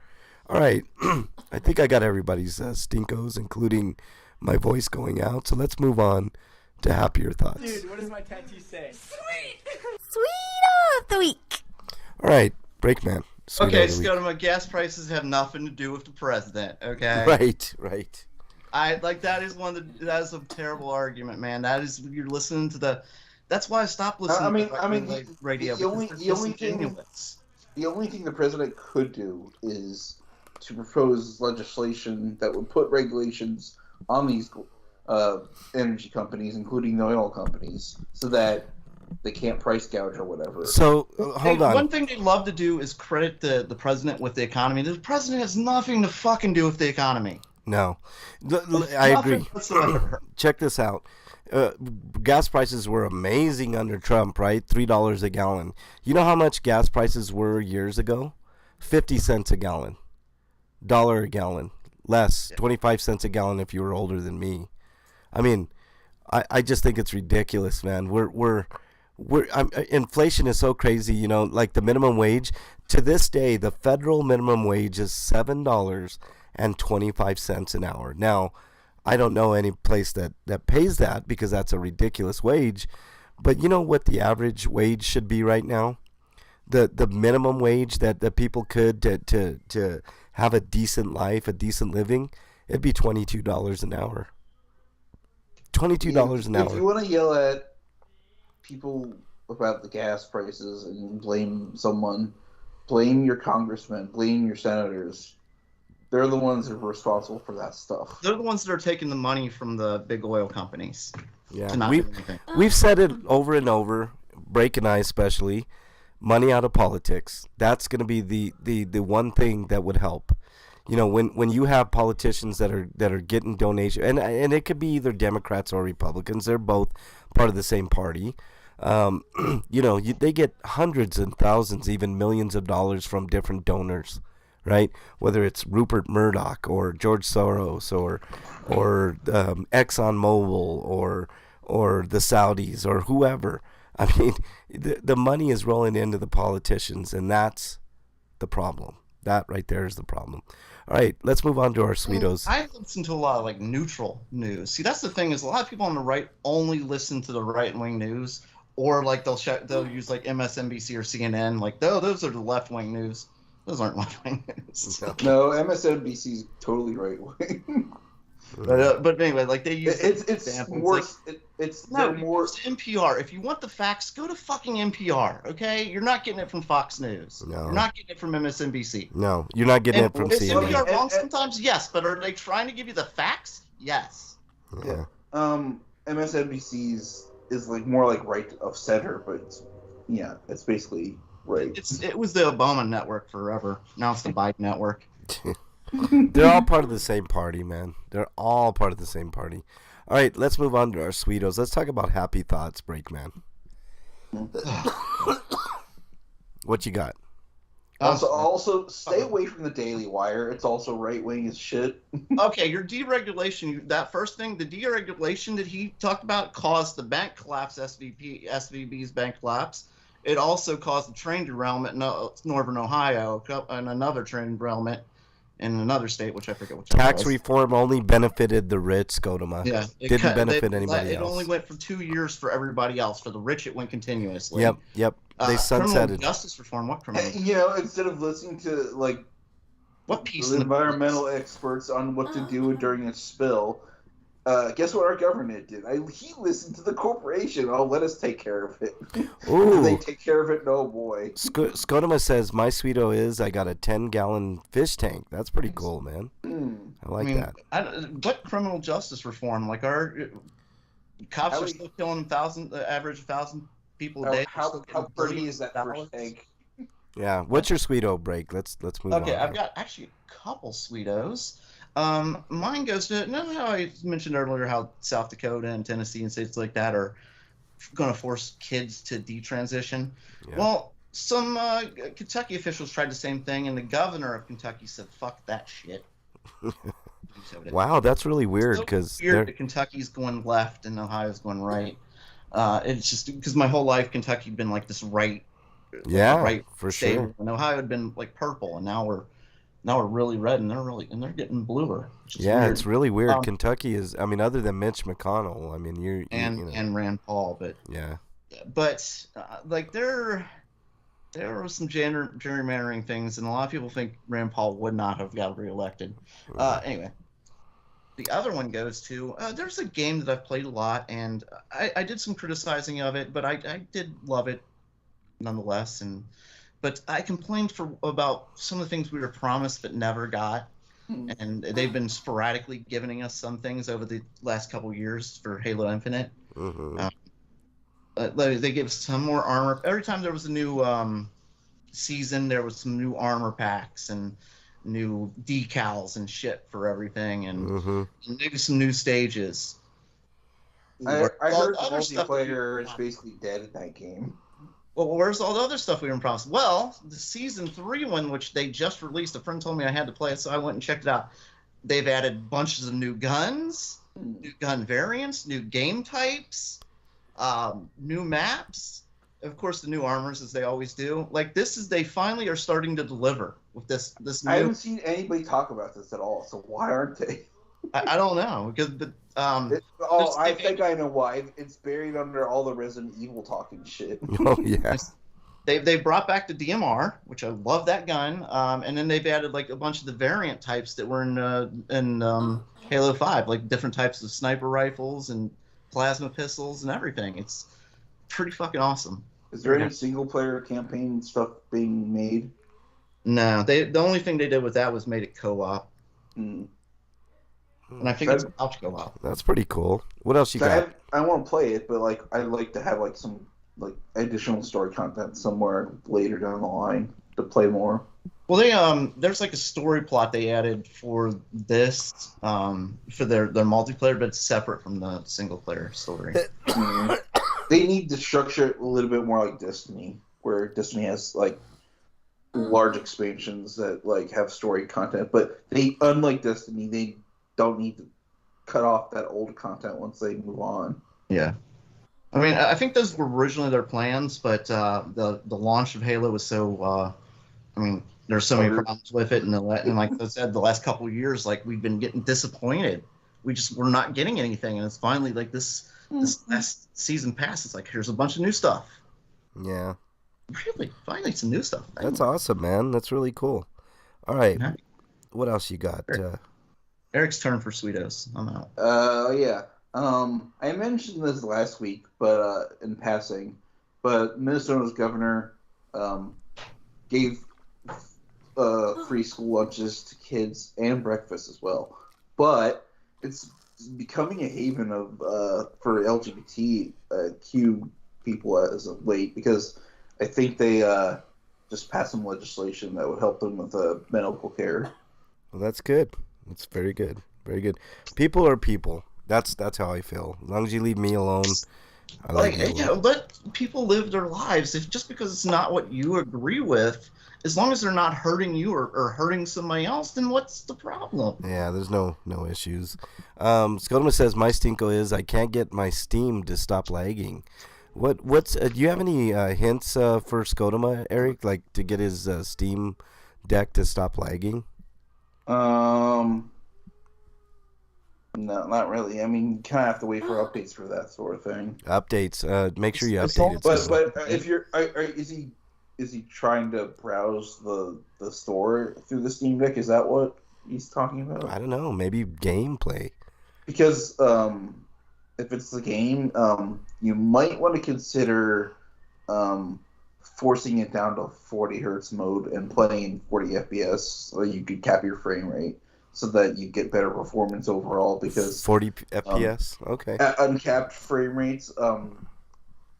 [SPEAKER 1] All right. I think I got everybody's stinkos, including my voice going out. So let's move on to happier thoughts.
[SPEAKER 8] Dude, what does my tattoo say?
[SPEAKER 6] Sweet of the week.
[SPEAKER 1] All right, Breakman. Sweeto
[SPEAKER 4] Okay,
[SPEAKER 1] of the week.
[SPEAKER 4] Scotoma, gas prices have nothing to do with the president. Okay,
[SPEAKER 1] Right.
[SPEAKER 4] I like that is that is a terrible argument, man. That is you're listening to the. That's why I stopped listening to right-wing radio
[SPEAKER 3] the only
[SPEAKER 4] because they're
[SPEAKER 3] the only thing
[SPEAKER 4] disingenuous.
[SPEAKER 3] the only thing the president could do is to propose legislation that would put regulations on these energy companies, including the oil companies, so that they can't price gouge or whatever.
[SPEAKER 1] So hold on.
[SPEAKER 4] One thing they love to do is credit the president with the economy. The president has nothing to fucking do with the economy.
[SPEAKER 1] No, I agree.
[SPEAKER 4] Whatsoever.
[SPEAKER 1] Check this out. Gas prices were amazing under Trump, right? $3 a gallon. You know how much gas prices were years ago? 50 cents a gallon, $1 a gallon, less, 25 cents a gallon if you were older than me. I mean, I just think it's ridiculous, man. Inflation is so crazy, you know, like the minimum wage. To this day, the federal minimum wage is $7.25 an hour. Now, I don't know any place that pays that because that's a ridiculous wage. But you know what the average wage should be right now? The minimum wage that people could to have a decent life, a decent living, it'd be $22 an hour. $22 an hour.
[SPEAKER 3] If you want to yell at people about the gas prices and blame someone, blame your congressmen, blame your senators. They're the ones that are responsible for that stuff.
[SPEAKER 4] They're the ones that are taking the money from the big oil companies.
[SPEAKER 1] Yeah,
[SPEAKER 4] anything.
[SPEAKER 1] We've said it over and over, Break and I especially, money out of politics. That's going to be the one thing that would help. You know, when you have politicians that are getting donations, and it could be either Democrats or Republicans, they're both part of the same party. You know, they get hundreds and thousands, even millions of dollars from different donors, right? Whether it's Rupert Murdoch or George Soros or ExxonMobil or the Saudis or whoever. I mean, the money is rolling into the politicians, and that's the problem. That right there is the problem. All right, let's move on to our Sweetos.
[SPEAKER 4] I listen to a lot of like neutral news. See, that's the thing is a lot of people on the right only listen to the right-wing news, or like they'll use like MSNBC or CNN. Like, those are the left-wing news. Those aren't left-wing news.
[SPEAKER 3] No, MSNBC is totally right wing.
[SPEAKER 4] But anyway, like they use
[SPEAKER 3] it's worse.
[SPEAKER 4] Like,
[SPEAKER 3] they're more
[SPEAKER 4] NPR. If you want the facts, go to fucking NPR. Okay, you're not getting it from Fox News.
[SPEAKER 1] No.
[SPEAKER 4] You're not getting it from MSNBC.
[SPEAKER 1] No, you're not getting it from
[SPEAKER 4] Is
[SPEAKER 1] CNN.
[SPEAKER 4] NPR wrong sometimes? Yes, but are they trying to give you the facts? Yes.
[SPEAKER 1] Yeah.
[SPEAKER 3] MSNBC is like more like right of center, but it's basically right.
[SPEAKER 4] It was the Obama network forever. Now it's the Biden network.
[SPEAKER 1] They're all part of the same party, man. They're all part of the same party. All right, let's move on to our Sweetos. Let's talk about happy thoughts, Breakman. What you got?
[SPEAKER 3] Also, stay away from the Daily Wire. It's also right wing as shit.
[SPEAKER 4] Okay, your deregulation. That first thing, the deregulation that he talked about caused the bank collapse. SVB's bank collapse. It also caused the train derailment in Northern Ohio, and another train derailment in another state, which I forget which.
[SPEAKER 1] Tax reform only benefited the rich, Scotoma.
[SPEAKER 4] Yeah,
[SPEAKER 1] didn't benefit anybody else.
[SPEAKER 4] It only went for 2 years for everybody else. For the rich, it went continuously.
[SPEAKER 1] Yep. They sunsetted.
[SPEAKER 4] Criminal justice reform. What criminal?
[SPEAKER 3] Instead of listening to like
[SPEAKER 4] what piece
[SPEAKER 3] the environmental experts on what to do during a spill, guess what our government did? He listened to the corporation. Oh, let us take care of it.
[SPEAKER 1] Ooh.
[SPEAKER 3] They take care of it. No boy.
[SPEAKER 1] Scotoma says my Sweeto is I got a 10-gallon fish tank. That's pretty cool, man. I like that.
[SPEAKER 4] What criminal justice reform? Like our cops are still killing average 1,000 people a day.
[SPEAKER 3] How pretty is that fish tank?
[SPEAKER 1] Yeah. What's your Sweeto break? Let's move on.
[SPEAKER 4] Okay, I've got actually a couple Sweetos. Mine goes to how I mentioned earlier how South Dakota and Tennessee and states like that are going to force kids to detransition. Yeah. Well, some Kentucky officials tried the same thing, and the governor of Kentucky said, "Fuck that shit."
[SPEAKER 1] Wow, that's really weird because
[SPEAKER 4] Kentucky's going left and Ohio's going right. It's just because my whole life Kentucky'd been like this right.
[SPEAKER 1] Yeah,
[SPEAKER 4] right
[SPEAKER 1] for
[SPEAKER 4] state,
[SPEAKER 1] sure.
[SPEAKER 4] And Ohio had been like purple, and now we're really red, and they're getting bluer.
[SPEAKER 1] Yeah,
[SPEAKER 4] weird.
[SPEAKER 1] It's really weird. Kentucky is, I mean, other than Mitch McConnell, I mean,
[SPEAKER 4] and Rand Paul, but
[SPEAKER 1] yeah,
[SPEAKER 4] but like they're There were some gerrymandering things, and a lot of people think Rand Paul would not have got reelected. Anyway, the other one goes to there's a game that I've played a lot, and I did some criticizing of it, but I did love it nonetheless. But I complained about some of the things we were promised but never got, and they've been sporadically giving us some things over the last couple years for Halo Infinite.
[SPEAKER 1] Mm-hmm.
[SPEAKER 4] They give some more armor. Every time there was a new season, there was some new armor packs and new decals and shit for everything, and maybe some new stages.
[SPEAKER 3] I heard the
[SPEAKER 4] other stuff
[SPEAKER 3] multiplayer is basically dead in that game.
[SPEAKER 4] Well, where's all the other stuff we were promised? Well, the Season 3 one, which they just released, a friend told me I had to play it, so I went and checked it out. They've added bunches of new guns, new gun variants, new game types, new maps, of course the new armors, as they always do. Like, they finally are starting to deliver with this new...
[SPEAKER 3] I haven't seen anybody talk about this at all, so why aren't they?
[SPEAKER 4] I don't know, because
[SPEAKER 3] I think I know why. It's buried under all the Resident Evil talking shit.
[SPEAKER 1] Oh yeah.
[SPEAKER 4] They brought back the DMR, which I love that gun, and then they've added like a bunch of the variant types that were in Halo 5, like different types of sniper rifles and plasma pistols and everything. It's pretty fucking awesome.
[SPEAKER 3] Is there any single player campaign stuff being made?
[SPEAKER 4] No, the only thing they did with that was made it co-op. And I think it's about to go out.
[SPEAKER 1] That's pretty cool. What else you got?
[SPEAKER 3] I want to play it, but like I'd like to have like some like additional story content somewhere later down the line to play more.
[SPEAKER 4] Well, they there's like a story plot they added for this for their multiplayer, but it's separate from the single player story.
[SPEAKER 3] They need to structure it a little bit more like Destiny, where Destiny has like large expansions that like have story content, but unlike Destiny, they don't need to cut off that old content once they move on. Yeah.
[SPEAKER 4] I mean, I think those were originally their plans, but the launch of Halo was so... I mean, there's so many problems with it, and like I said, the last couple of years, like, we've been getting disappointed. We're not getting anything, and it's finally like this last season pass. It's like, here's a bunch of new stuff.
[SPEAKER 1] Yeah.
[SPEAKER 4] Really? Finally some new stuff.
[SPEAKER 1] That's awesome, man. That's really cool. All right. What else you got?
[SPEAKER 4] Eric's turn for Sweetos. I'm out.
[SPEAKER 3] Yeah. I mentioned this last week, but in passing, but Minnesota's governor gave free school lunches to kids and breakfast as well. But it's becoming a haven of for LGBTQ people as of late, because I think they just passed some legislation that would help them with medical care.
[SPEAKER 1] Well, that's good. It's very good. Very good. People are people. That's how I feel. As long as you leave me alone, I
[SPEAKER 4] let people live their lives. Just because it's not what you agree with, as long as they're not hurting you or hurting somebody else, then what's the problem?
[SPEAKER 1] Yeah, there's no issues. Skodoma says my stinko is I can't get my Steam to stop lagging. What's do you have any hints for Skodoma, Eric, like to get his Steam deck to stop lagging?
[SPEAKER 3] No, not really. I mean, you kind of have to wait for updates for that sort of thing.
[SPEAKER 1] Updates. Make sure you update it.
[SPEAKER 3] But if you're, is he trying to browse the store through the Steam Deck? Is that what he's talking about?
[SPEAKER 1] I don't know. Maybe gameplay.
[SPEAKER 3] Because if it's the game, you might want to consider forcing it down to 40 hertz mode and playing in 40 FPS so you could cap your frame rate, so that you get better performance overall. Because
[SPEAKER 1] 40 FPS, okay.
[SPEAKER 3] At uncapped frame rates,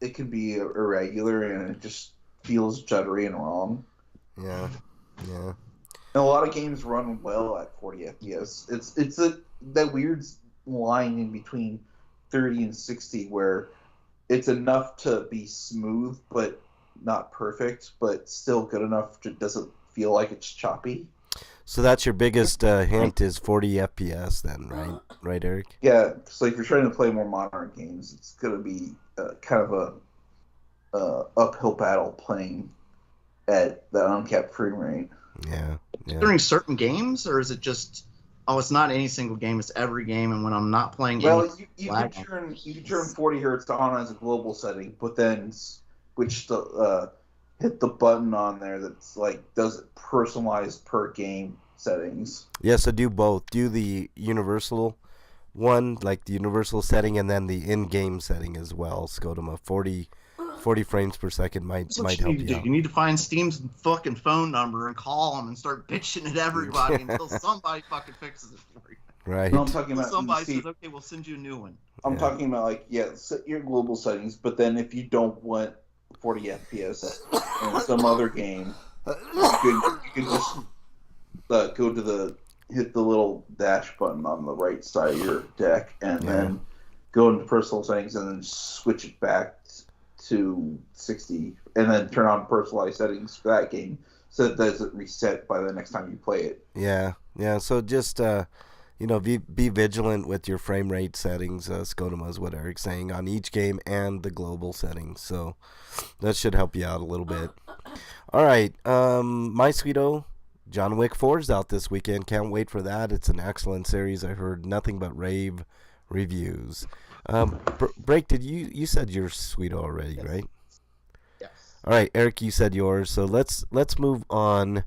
[SPEAKER 3] it can be irregular and it just feels juddery and wrong.
[SPEAKER 1] Yeah.
[SPEAKER 3] And a lot of games run well at 40 FPS. It's that weird line in between 30 and 60 where it's enough to be smooth but not perfect, but still good enough to doesn't feel like it's choppy.
[SPEAKER 1] So that's your biggest hint is 40 FPS then, right? Right, Eric?
[SPEAKER 3] Yeah, so if you're trying to play more modern games, it's going to be kind of a uphill battle playing at that uncapped frame rate.
[SPEAKER 1] Yeah.
[SPEAKER 4] During certain games, or is it just, it's not any single game, it's every game, and when I'm not playing
[SPEAKER 3] you can turn 40 hertz on as a global setting, but then switch to hit the button on there that's like does it personalized per game settings.
[SPEAKER 1] Yeah, so do both. Do the universal one, like the universal setting, and then the in-game setting as well. Scotoma, 40 frames per second might
[SPEAKER 4] That's what
[SPEAKER 1] help
[SPEAKER 4] you need to
[SPEAKER 1] you
[SPEAKER 4] do.
[SPEAKER 1] out.
[SPEAKER 4] You need to find Steam's fucking phone number and call them and start bitching at everybody until somebody fucking fixes it for you.
[SPEAKER 1] Right.
[SPEAKER 3] No, I'm talking
[SPEAKER 4] Until
[SPEAKER 3] about
[SPEAKER 4] somebody
[SPEAKER 3] see,
[SPEAKER 4] says, okay, we'll send you a new one.
[SPEAKER 3] I'm
[SPEAKER 1] Yeah.
[SPEAKER 3] talking about like set your global settings, but then if you don't want 40 FPS in some other game, you could just go to hit the little dash button on the right side of your deck, and then go into personal settings, and then switch it back to 60, and then turn on personalized settings for that game, so it doesn't reset by the next time you play it.
[SPEAKER 1] Yeah. So just be vigilant with your frame rate settings. Scotoma is what Eric's saying on each game and the global settings. So that should help you out a little bit. All right, my sweeto, John Wick 4 is out this weekend. Can't wait for that. It's an excellent series. I heard nothing but rave reviews. Break, did you said your sweeto already,
[SPEAKER 4] Yes.
[SPEAKER 1] right?
[SPEAKER 4] Yes.
[SPEAKER 1] All right, Eric, you said yours. So let's move on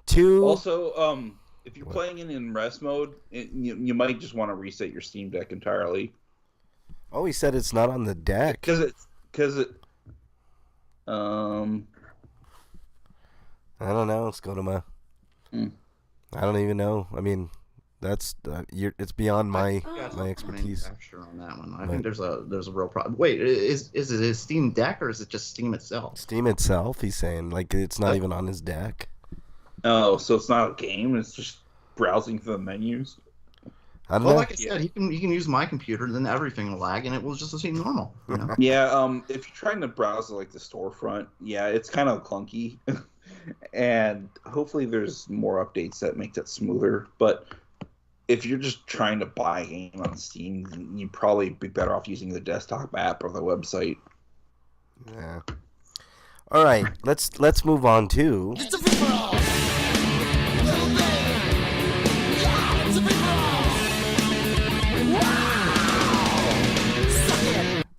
[SPEAKER 1] to
[SPEAKER 3] Also, if you're
[SPEAKER 1] What?
[SPEAKER 3] playing it in rest mode, you might just want to reset your Steam Deck entirely.
[SPEAKER 1] Oh, he said it's not on the deck.
[SPEAKER 3] Because it
[SPEAKER 1] I don't know. Scotoma.
[SPEAKER 3] Hmm.
[SPEAKER 1] I don't even know. I mean, that's it's beyond my
[SPEAKER 4] My
[SPEAKER 1] expertise.
[SPEAKER 4] on that one. I
[SPEAKER 1] Right.
[SPEAKER 4] think there's a real problem. Wait, is it a Steam Deck or is it just Steam itself?
[SPEAKER 1] Steam itself, he's saying, like it's not even on his deck.
[SPEAKER 3] Oh, so it's not a game, it's just browsing through the menus.
[SPEAKER 1] I don't
[SPEAKER 4] Well,
[SPEAKER 1] know.
[SPEAKER 4] like I said, he can use my computer, then everything will lag, and it will just seem normal. You know?
[SPEAKER 3] Yeah, if you're trying to browse like the storefront, yeah, it's kind of clunky. And hopefully there's more updates that make that smoother. But if you're just trying to buy a game on Steam, then you'd probably be better off using the desktop app or the website.
[SPEAKER 1] Yeah. All right, let's move on to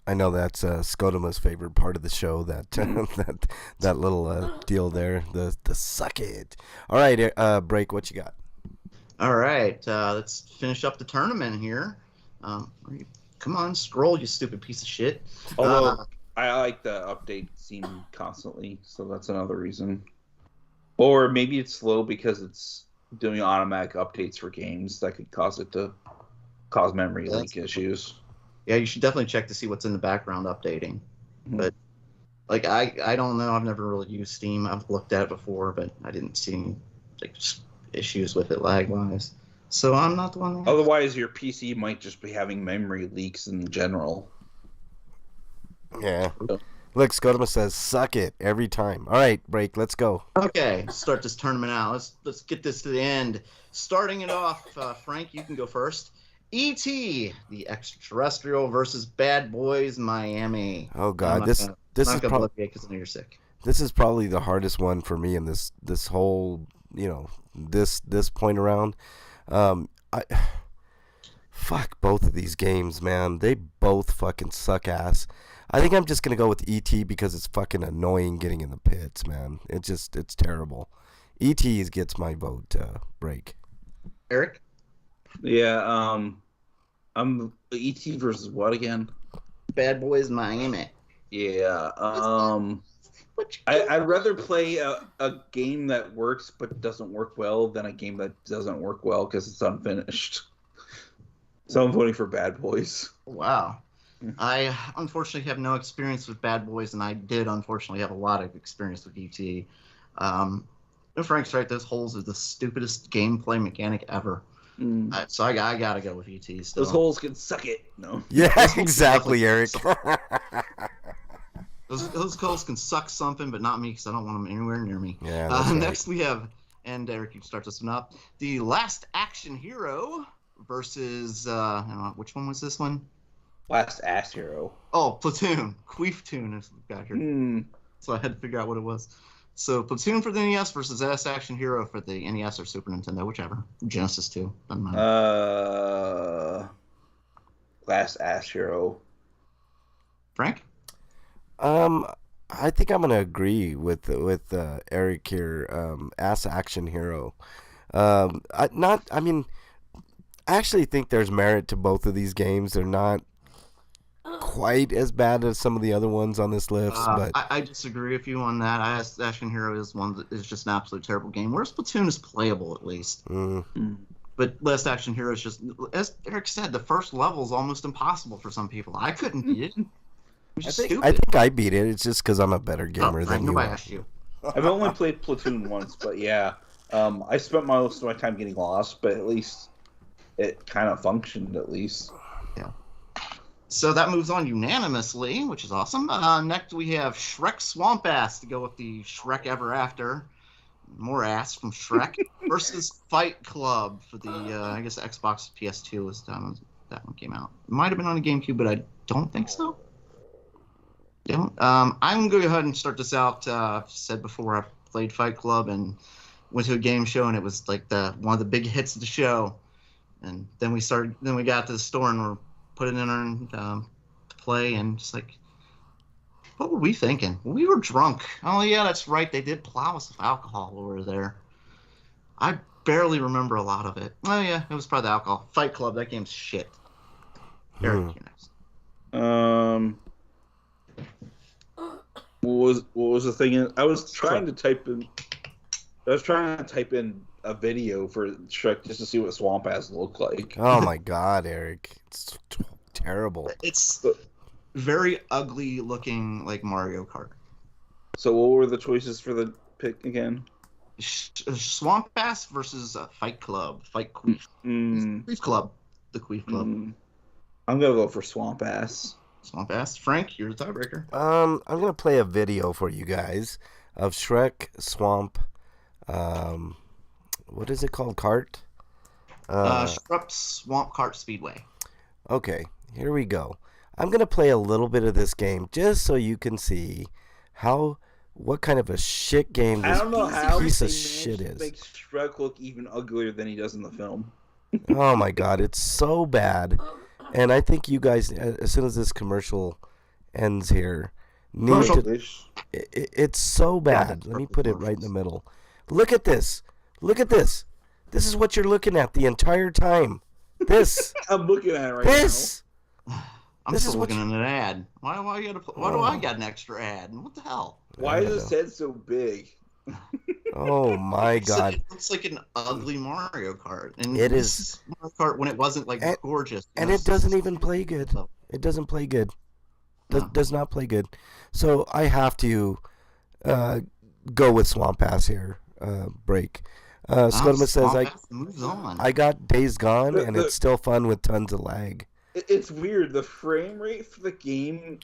[SPEAKER 1] I know that's Scotoma's favorite part of the show. That that little deal there, the suck it. All right, Break. What you got?
[SPEAKER 4] All right, let's finish up the tournament here. Come on, scroll, you stupid piece of shit.
[SPEAKER 3] Although I like the update scene constantly, so that's another reason. Or maybe it's slow because it's doing automatic updates for games that could cause it to cause memory leak issues.
[SPEAKER 4] Yeah, you should definitely check to see what's in the background updating.
[SPEAKER 3] Mhm.
[SPEAKER 4] But like I don't know. I've never really used Steam. I've looked at it before, but I didn't see any like issues with it lag wise. So I'm not the one. That
[SPEAKER 3] Otherwise, your PC might just be having memory leaks in general.
[SPEAKER 1] Yeah. Look, Scotoma says suck it every time. All right, Break. Let's go.
[SPEAKER 4] Okay, start this tournament out. Let's get this to the end. Starting it off, Frank, you can go first. E.T. the Extraterrestrial versus Bad Boys Miami.
[SPEAKER 1] Oh God, this is probably
[SPEAKER 4] because I know you're sick.
[SPEAKER 1] this is probably the hardest one for me in this whole this point around. Fuck both of these games, man. They both fucking suck ass. I think I'm just gonna go with E.T. because it's fucking annoying getting in the pits, man. It's terrible. E.T. gets my vote. Break.
[SPEAKER 4] Eric?
[SPEAKER 3] Yeah, I'm ET versus what again?
[SPEAKER 4] Bad Boys Miami.
[SPEAKER 3] Yeah, I'd rather play a game that works but doesn't work well than a game that doesn't work well because it's unfinished. So I'm voting for Bad Boys.
[SPEAKER 4] Wow. I unfortunately have no experience with Bad Boys, and I did unfortunately have a lot of experience with E.T. Frank's right, those holes are the stupidest gameplay mechanic ever. So I gotta go with E.T. still.
[SPEAKER 3] Those holes can suck it. No.
[SPEAKER 1] Yeah, exactly, Eric.
[SPEAKER 4] Those holes can suck something, but not me because I don't want them anywhere near me.
[SPEAKER 1] Yeah. That's right.
[SPEAKER 4] Next we have, and Eric, you can start this one up. The Last Action Hero versus which one was this one?
[SPEAKER 3] Last Ass Hero.
[SPEAKER 4] Oh, Platoon. Queef-toon is got here. So I had to figure out what it was. So Platoon for the NES versus Last Action Hero for the NES or Super Nintendo, whichever. Genesis too. Doesn't matter.
[SPEAKER 3] Last Ass Hero.
[SPEAKER 4] Frank?
[SPEAKER 1] I think I'm gonna agree with Eric here. Ass Action Hero. I mean, I actually think there's merit to both of these games. They're not quite as bad as some of the other ones on this list, but
[SPEAKER 4] I disagree with you on that. Action Hero is one that is just an absolute terrible game. Whereas Splatoon is playable at least. But Last Action Hero is just, as Eric said, the first level is almost impossible for some people. I couldn't beat it. It was just stupid.
[SPEAKER 1] I think I beat it. It's just because I'm a better gamer than you
[SPEAKER 4] Nobody
[SPEAKER 1] are.
[SPEAKER 4] asked you.
[SPEAKER 3] I've only played Platoon once, but yeah. I spent most of my time getting lost, but at least it kind of functioned, at least.
[SPEAKER 4] Yeah. So that moves on unanimously, which is awesome. Next we have Shrek Swamp Ass to go with the Shrek Ever After. More ass from Shrek versus Fight Club for the, I guess, Xbox PS2 was done. That one came out. It might have been on the GameCube, but I don't think so. I'm going to go ahead and start this out. I've said before, I played Fight Club and went to a game show, and it was like one of the big hits of the show. And then we got to the store and we're putting it in to play, and just like, what were we thinking? We were drunk. Oh yeah, that's right. They did plow us with alcohol while we were there. I barely remember a lot of it. Oh yeah, it was probably the alcohol. Fight Club, that game's shit. Eric, you're next.
[SPEAKER 3] What was the thing? I was trying to type in a video for Shrek just to see what Swamp Ass looked like.
[SPEAKER 1] Oh my God, Eric, it's terrible.
[SPEAKER 4] It's very ugly looking, like Mario Kart.
[SPEAKER 3] So what were the choices for the pick again?
[SPEAKER 4] Swamp Ass versus Fight Club. Fight Queef. Queef Club. The Queef Club.
[SPEAKER 3] I'm gonna go for Swamp Ass.
[SPEAKER 4] Swamp Ass. Frank, you're the tiebreaker.
[SPEAKER 1] I'm gonna play a video for you guys of Shrek Swamp. What is it called? Kart?
[SPEAKER 4] Shrek Swamp Kart Speedway.
[SPEAKER 1] Okay, here we go. I'm gonna play a little bit of this game just so you can see what kind of a shit game this
[SPEAKER 3] I don't know how
[SPEAKER 1] piece of
[SPEAKER 3] they
[SPEAKER 1] shit
[SPEAKER 3] managed to
[SPEAKER 1] is.
[SPEAKER 3] make Shrek look even uglier than he does in the film.
[SPEAKER 1] Oh my God, it's so bad. And I think you guys, as soon as this commercial ends here, need to. It's so bad. Let me put it right in the middle. Look at this. Look at this. This is what you're looking at the entire time. This.
[SPEAKER 3] I'm looking at it right
[SPEAKER 1] This.
[SPEAKER 4] I'm
[SPEAKER 1] This
[SPEAKER 4] still
[SPEAKER 1] is what
[SPEAKER 4] looking at an ad. Why do I got an extra ad? What the hell?
[SPEAKER 3] now. Why is his head so big?
[SPEAKER 1] Oh my God.
[SPEAKER 4] It looks like an ugly Mario Kart. And
[SPEAKER 1] It is.
[SPEAKER 4] Mario Kart when it wasn't like gorgeous.
[SPEAKER 1] And it doesn't even play good. It doesn't play good. Does not play good. So I have to go with Swamp Ass here. Break. Scotoma says
[SPEAKER 4] moves on.
[SPEAKER 1] I got Days Gone and it's still fun with tons of lag.
[SPEAKER 3] It's weird. The frame rate for the game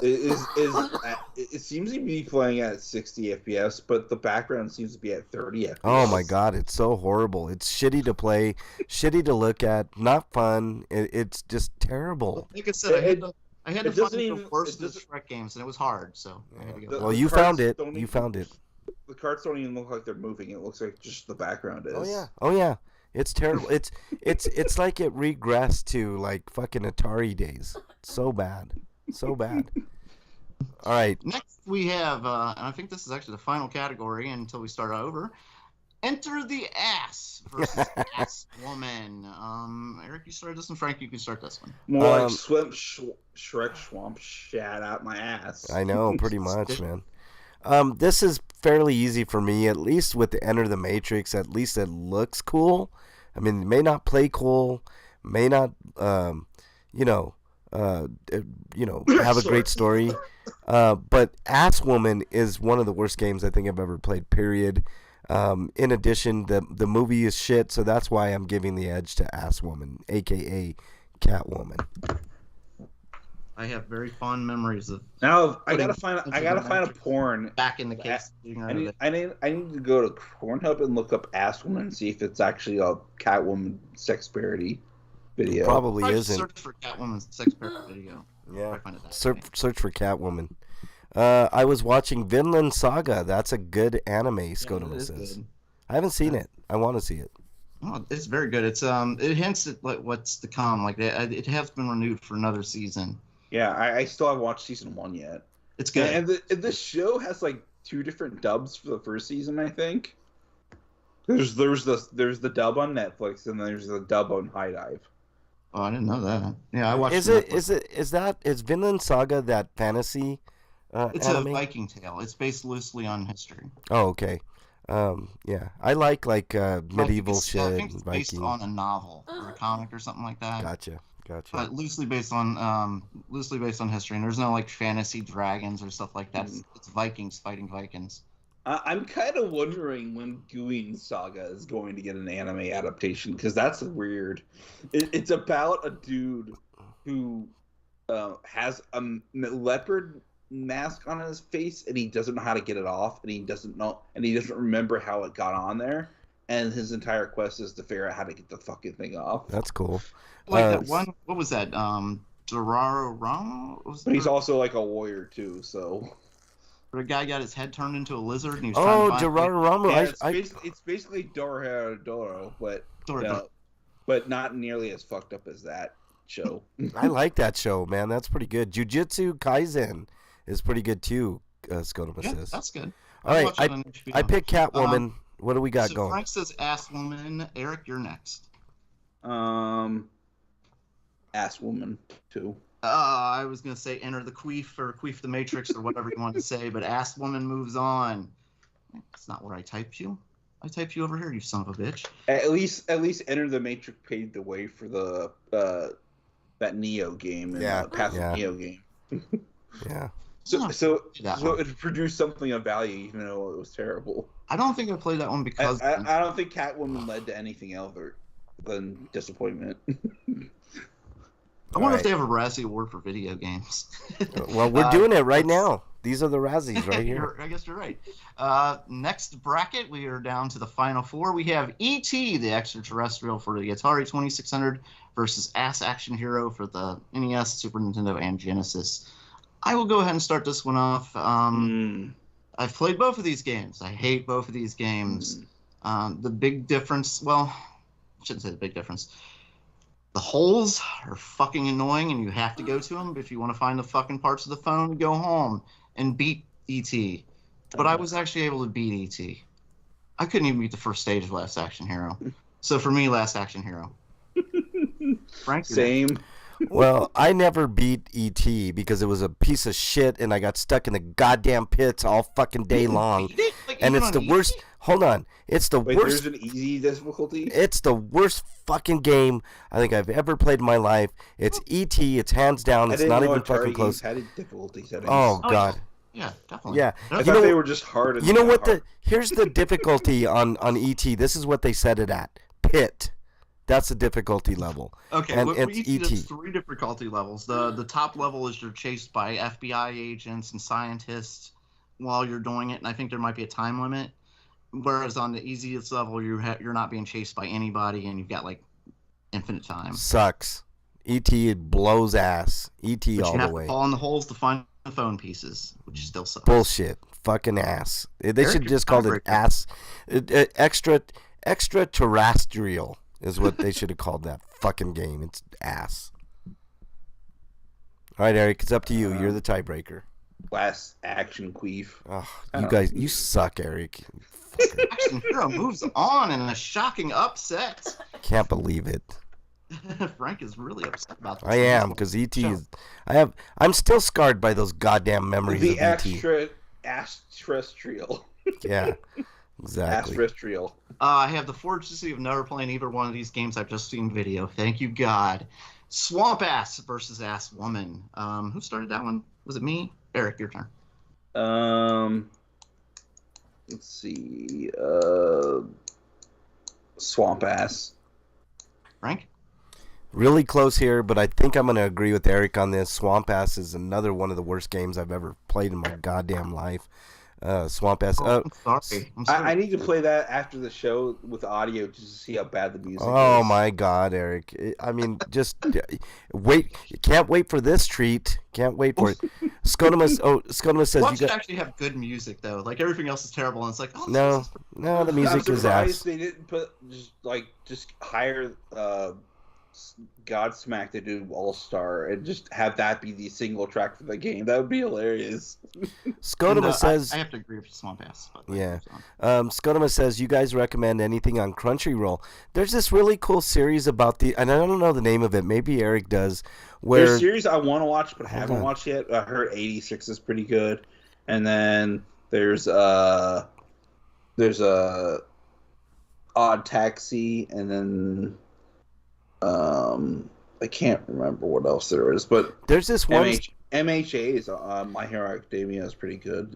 [SPEAKER 3] is it seems to be playing at 60 FPS, but the background seems to be at 30 FPS.
[SPEAKER 1] Oh my God, it's so horrible. It's shitty to play, shitty to look at, not fun. It's just terrible.
[SPEAKER 4] Like I said, I had to find the worst of the Shrek games, and it was hard. So I had to go.
[SPEAKER 1] Well, you found it. You found it.
[SPEAKER 3] The carts don't even look like they're moving. It looks like just the background is.
[SPEAKER 1] Oh yeah. It's terrible. It's like it regressed to like fucking Atari days. So bad. So bad. All right.
[SPEAKER 4] Next we have, and I think this is actually the final category until we start over. Enter the Ass versus Ass Woman. Eric, you started this one. Frank, you can start this one.
[SPEAKER 3] More like Shrek Swamp shat out my ass.
[SPEAKER 1] I know, pretty much, man. This is fairly easy for me, at least with the Enter the Matrix. At least it looks cool. I mean, it may not play cool, may not, have a great story. But Ass Woman is one of the worst games I think I've ever played, period. In addition, the movie is shit, so that's why I'm giving the edge to Ass Woman, a.k.a. Catwoman.
[SPEAKER 4] I have very fond memories of.
[SPEAKER 3] Now I gotta find a porn
[SPEAKER 4] back in the case.
[SPEAKER 3] I need to go to Pornhub and look up Ass Woman and see if it's actually a Catwoman sex parody video.
[SPEAKER 1] It probably isn't.
[SPEAKER 4] Search for Catwoman sex parody video.
[SPEAKER 1] Yeah. Search for Catwoman. I was watching Vinland Saga. That's a good anime. Scotoma says. Good. I haven't seen it. I want to see it.
[SPEAKER 4] Oh, it's very good. It's it hints at like what's to come. Like it has been renewed for another season.
[SPEAKER 3] Yeah, I still haven't watched season 1 yet.
[SPEAKER 4] It's good.
[SPEAKER 3] And this show has like 2 different dubs for the first season, I think. There's the dub on Netflix, and there's the dub on High Dive.
[SPEAKER 4] Oh, I didn't know that. Yeah, I watched.
[SPEAKER 1] Is Vinland Saga that fantasy?
[SPEAKER 4] It's
[SPEAKER 1] anime?
[SPEAKER 4] a Viking tale. It's based loosely on history.
[SPEAKER 1] Oh, okay. Yeah, I like medieval shit.
[SPEAKER 4] I think it's based
[SPEAKER 1] Viking.
[SPEAKER 4] on a novel or a comic or something like that.
[SPEAKER 1] Gotcha.
[SPEAKER 4] But loosely based on history, and there's no like fantasy dragons or stuff like that. It's Vikings fighting Vikings.
[SPEAKER 3] I'm kind of wondering when Guin Saga is going to get an anime adaptation, because that's weird. It's about a dude who has a leopard mask on his face, and he doesn't know how to get it off, and he doesn't remember how it got on there, and his entire quest is to figure out how to get the fucking thing off.
[SPEAKER 1] That's cool.
[SPEAKER 4] Like that one. What was that? Doraro Rama?
[SPEAKER 3] But he's also like a warrior too, so.
[SPEAKER 4] Where a guy got his head turned into a lizard, and he was trying to find.
[SPEAKER 1] Dororo.
[SPEAKER 3] Yeah, it's basically Doro, but not nearly as fucked up as that show.
[SPEAKER 1] I like that show, man. That's pretty good. Jujutsu Kaisen is pretty good too. Scotum
[SPEAKER 4] Yeah,
[SPEAKER 1] says.
[SPEAKER 4] that's good.
[SPEAKER 1] All right, I picked Catwoman. What do we got going?
[SPEAKER 4] Frank says Ass Woman. Eric, you're next.
[SPEAKER 3] Ass Woman too.
[SPEAKER 4] I was gonna say Enter the Queef or Queef the Matrix or whatever you want to say, but Ass Woman moves on. That's not where I typed you. I typed you over here, you son of a bitch.
[SPEAKER 3] At least Enter the Matrix paved the way for the that Neo game and Path of Neo game.
[SPEAKER 1] Yeah.
[SPEAKER 3] So it produced something of value, even though it was terrible.
[SPEAKER 4] I don't think I played that one because
[SPEAKER 3] I don't think Catwoman led to anything else than disappointment.
[SPEAKER 4] I wonder if they have a Razzie Award for video games.
[SPEAKER 1] Well, we're doing it right now. These are the Razzies right here.
[SPEAKER 4] I guess you're right. Next bracket, we are down to the final 4. We have E.T., the extraterrestrial for the Atari 2600 versus Ass Action Hero for the NES, Super Nintendo, and Genesis. I will go ahead and start this one off. I've played both of these games. I hate both of these games. The big difference, well, I shouldn't say the big difference. The holes are fucking annoying, and you have to go to them if you want to find the fucking parts of the phone to go home and beat E.T. But I was actually able to beat E.T. I couldn't even beat the first stage of Last Action Hero. So for me, Last Action Hero. Frank,
[SPEAKER 3] same.
[SPEAKER 1] Well, I never beat E.T. because it was a piece of shit, and I got stuck in the goddamn pits all fucking day long. And it's the worst. Hold on. It's the worst.
[SPEAKER 3] There's an easy difficulty?
[SPEAKER 1] It's the worst fucking game I think I've ever played in my life. It's E.T. It's hands down. It's not even fucking close.
[SPEAKER 3] Had difficulty settings.
[SPEAKER 1] Oh, God.
[SPEAKER 4] Yeah, definitely.
[SPEAKER 1] Yeah.
[SPEAKER 3] I thought they were just hard.
[SPEAKER 1] You know what? Here's the difficulty on E.T. This is what they set it at. Pit. That's the difficulty level.
[SPEAKER 4] Okay,
[SPEAKER 1] and
[SPEAKER 4] it's
[SPEAKER 1] E.T.
[SPEAKER 4] There's 3 difficulty levels. The top level is you're chased by FBI agents and scientists while you're doing it, and I think there might be a time limit. Whereas on the easiest level, you're not being chased by anybody, and you've got like infinite time.
[SPEAKER 1] Sucks. E.T. blows ass. E.T. all the way.
[SPEAKER 4] You have to fall in the holes to find the phone pieces, which still sucks.
[SPEAKER 1] Bullshit. Fucking ass. They should just call it ass. Extraterrestrial is what they should have called that fucking game. It's ass. All right, Eric, it's up to you. You're the tiebreaker.
[SPEAKER 3] Last Action Queef.
[SPEAKER 1] Oh, you guys, you suck, Eric.
[SPEAKER 4] Action Hero moves on in a shocking upset.
[SPEAKER 1] Can't believe it.
[SPEAKER 4] Frank is really upset about this.
[SPEAKER 1] I am, because E.T. is... I'm still scarred by those goddamn memories of E.T.
[SPEAKER 3] Extraterrestrial.
[SPEAKER 1] Yeah, exactly.
[SPEAKER 3] Extraterrestrial.
[SPEAKER 4] I have the fortune of never playing either one of these games. I've just seen video. Thank you, God. Swamp Ass versus Ass Woman. Who started that one? Was it me? Eric, your turn.
[SPEAKER 3] Let's see. Swamp Ass.
[SPEAKER 4] Frank?
[SPEAKER 1] Really close here, but I think I'm going to agree with Eric on this. Swamp Ass is another one of the worst games I've ever played in my goddamn life. Swamp Ass.
[SPEAKER 4] I'm sorry.
[SPEAKER 3] I need to play that after the show with audio just to see how bad the music is.
[SPEAKER 1] Oh my God, Eric! I mean, just wait. Can't wait for this treat. Can't wait for it. Scotimus says
[SPEAKER 4] Watch it actually have good music though. Like everything else is terrible, and it's like,
[SPEAKER 1] no, the music is ass.
[SPEAKER 3] They didn't just hire Godsmack to do All Star and just have that be the single track for the game. That would be hilarious.
[SPEAKER 1] Scotoma says,
[SPEAKER 4] I have to agree with Swamp Ass. But
[SPEAKER 1] yeah. Scotoma says, you guys recommend anything on Crunchyroll? There's this really cool series about and I don't know the name of it. Maybe Eric does. Where
[SPEAKER 3] There's a series I want to watch but haven't watched yet. I heard 86 is pretty good, and then there's a Odd Taxi, and then I can't remember what else there is, but
[SPEAKER 1] there's this one.
[SPEAKER 3] MHA's My Hero Academia is pretty good,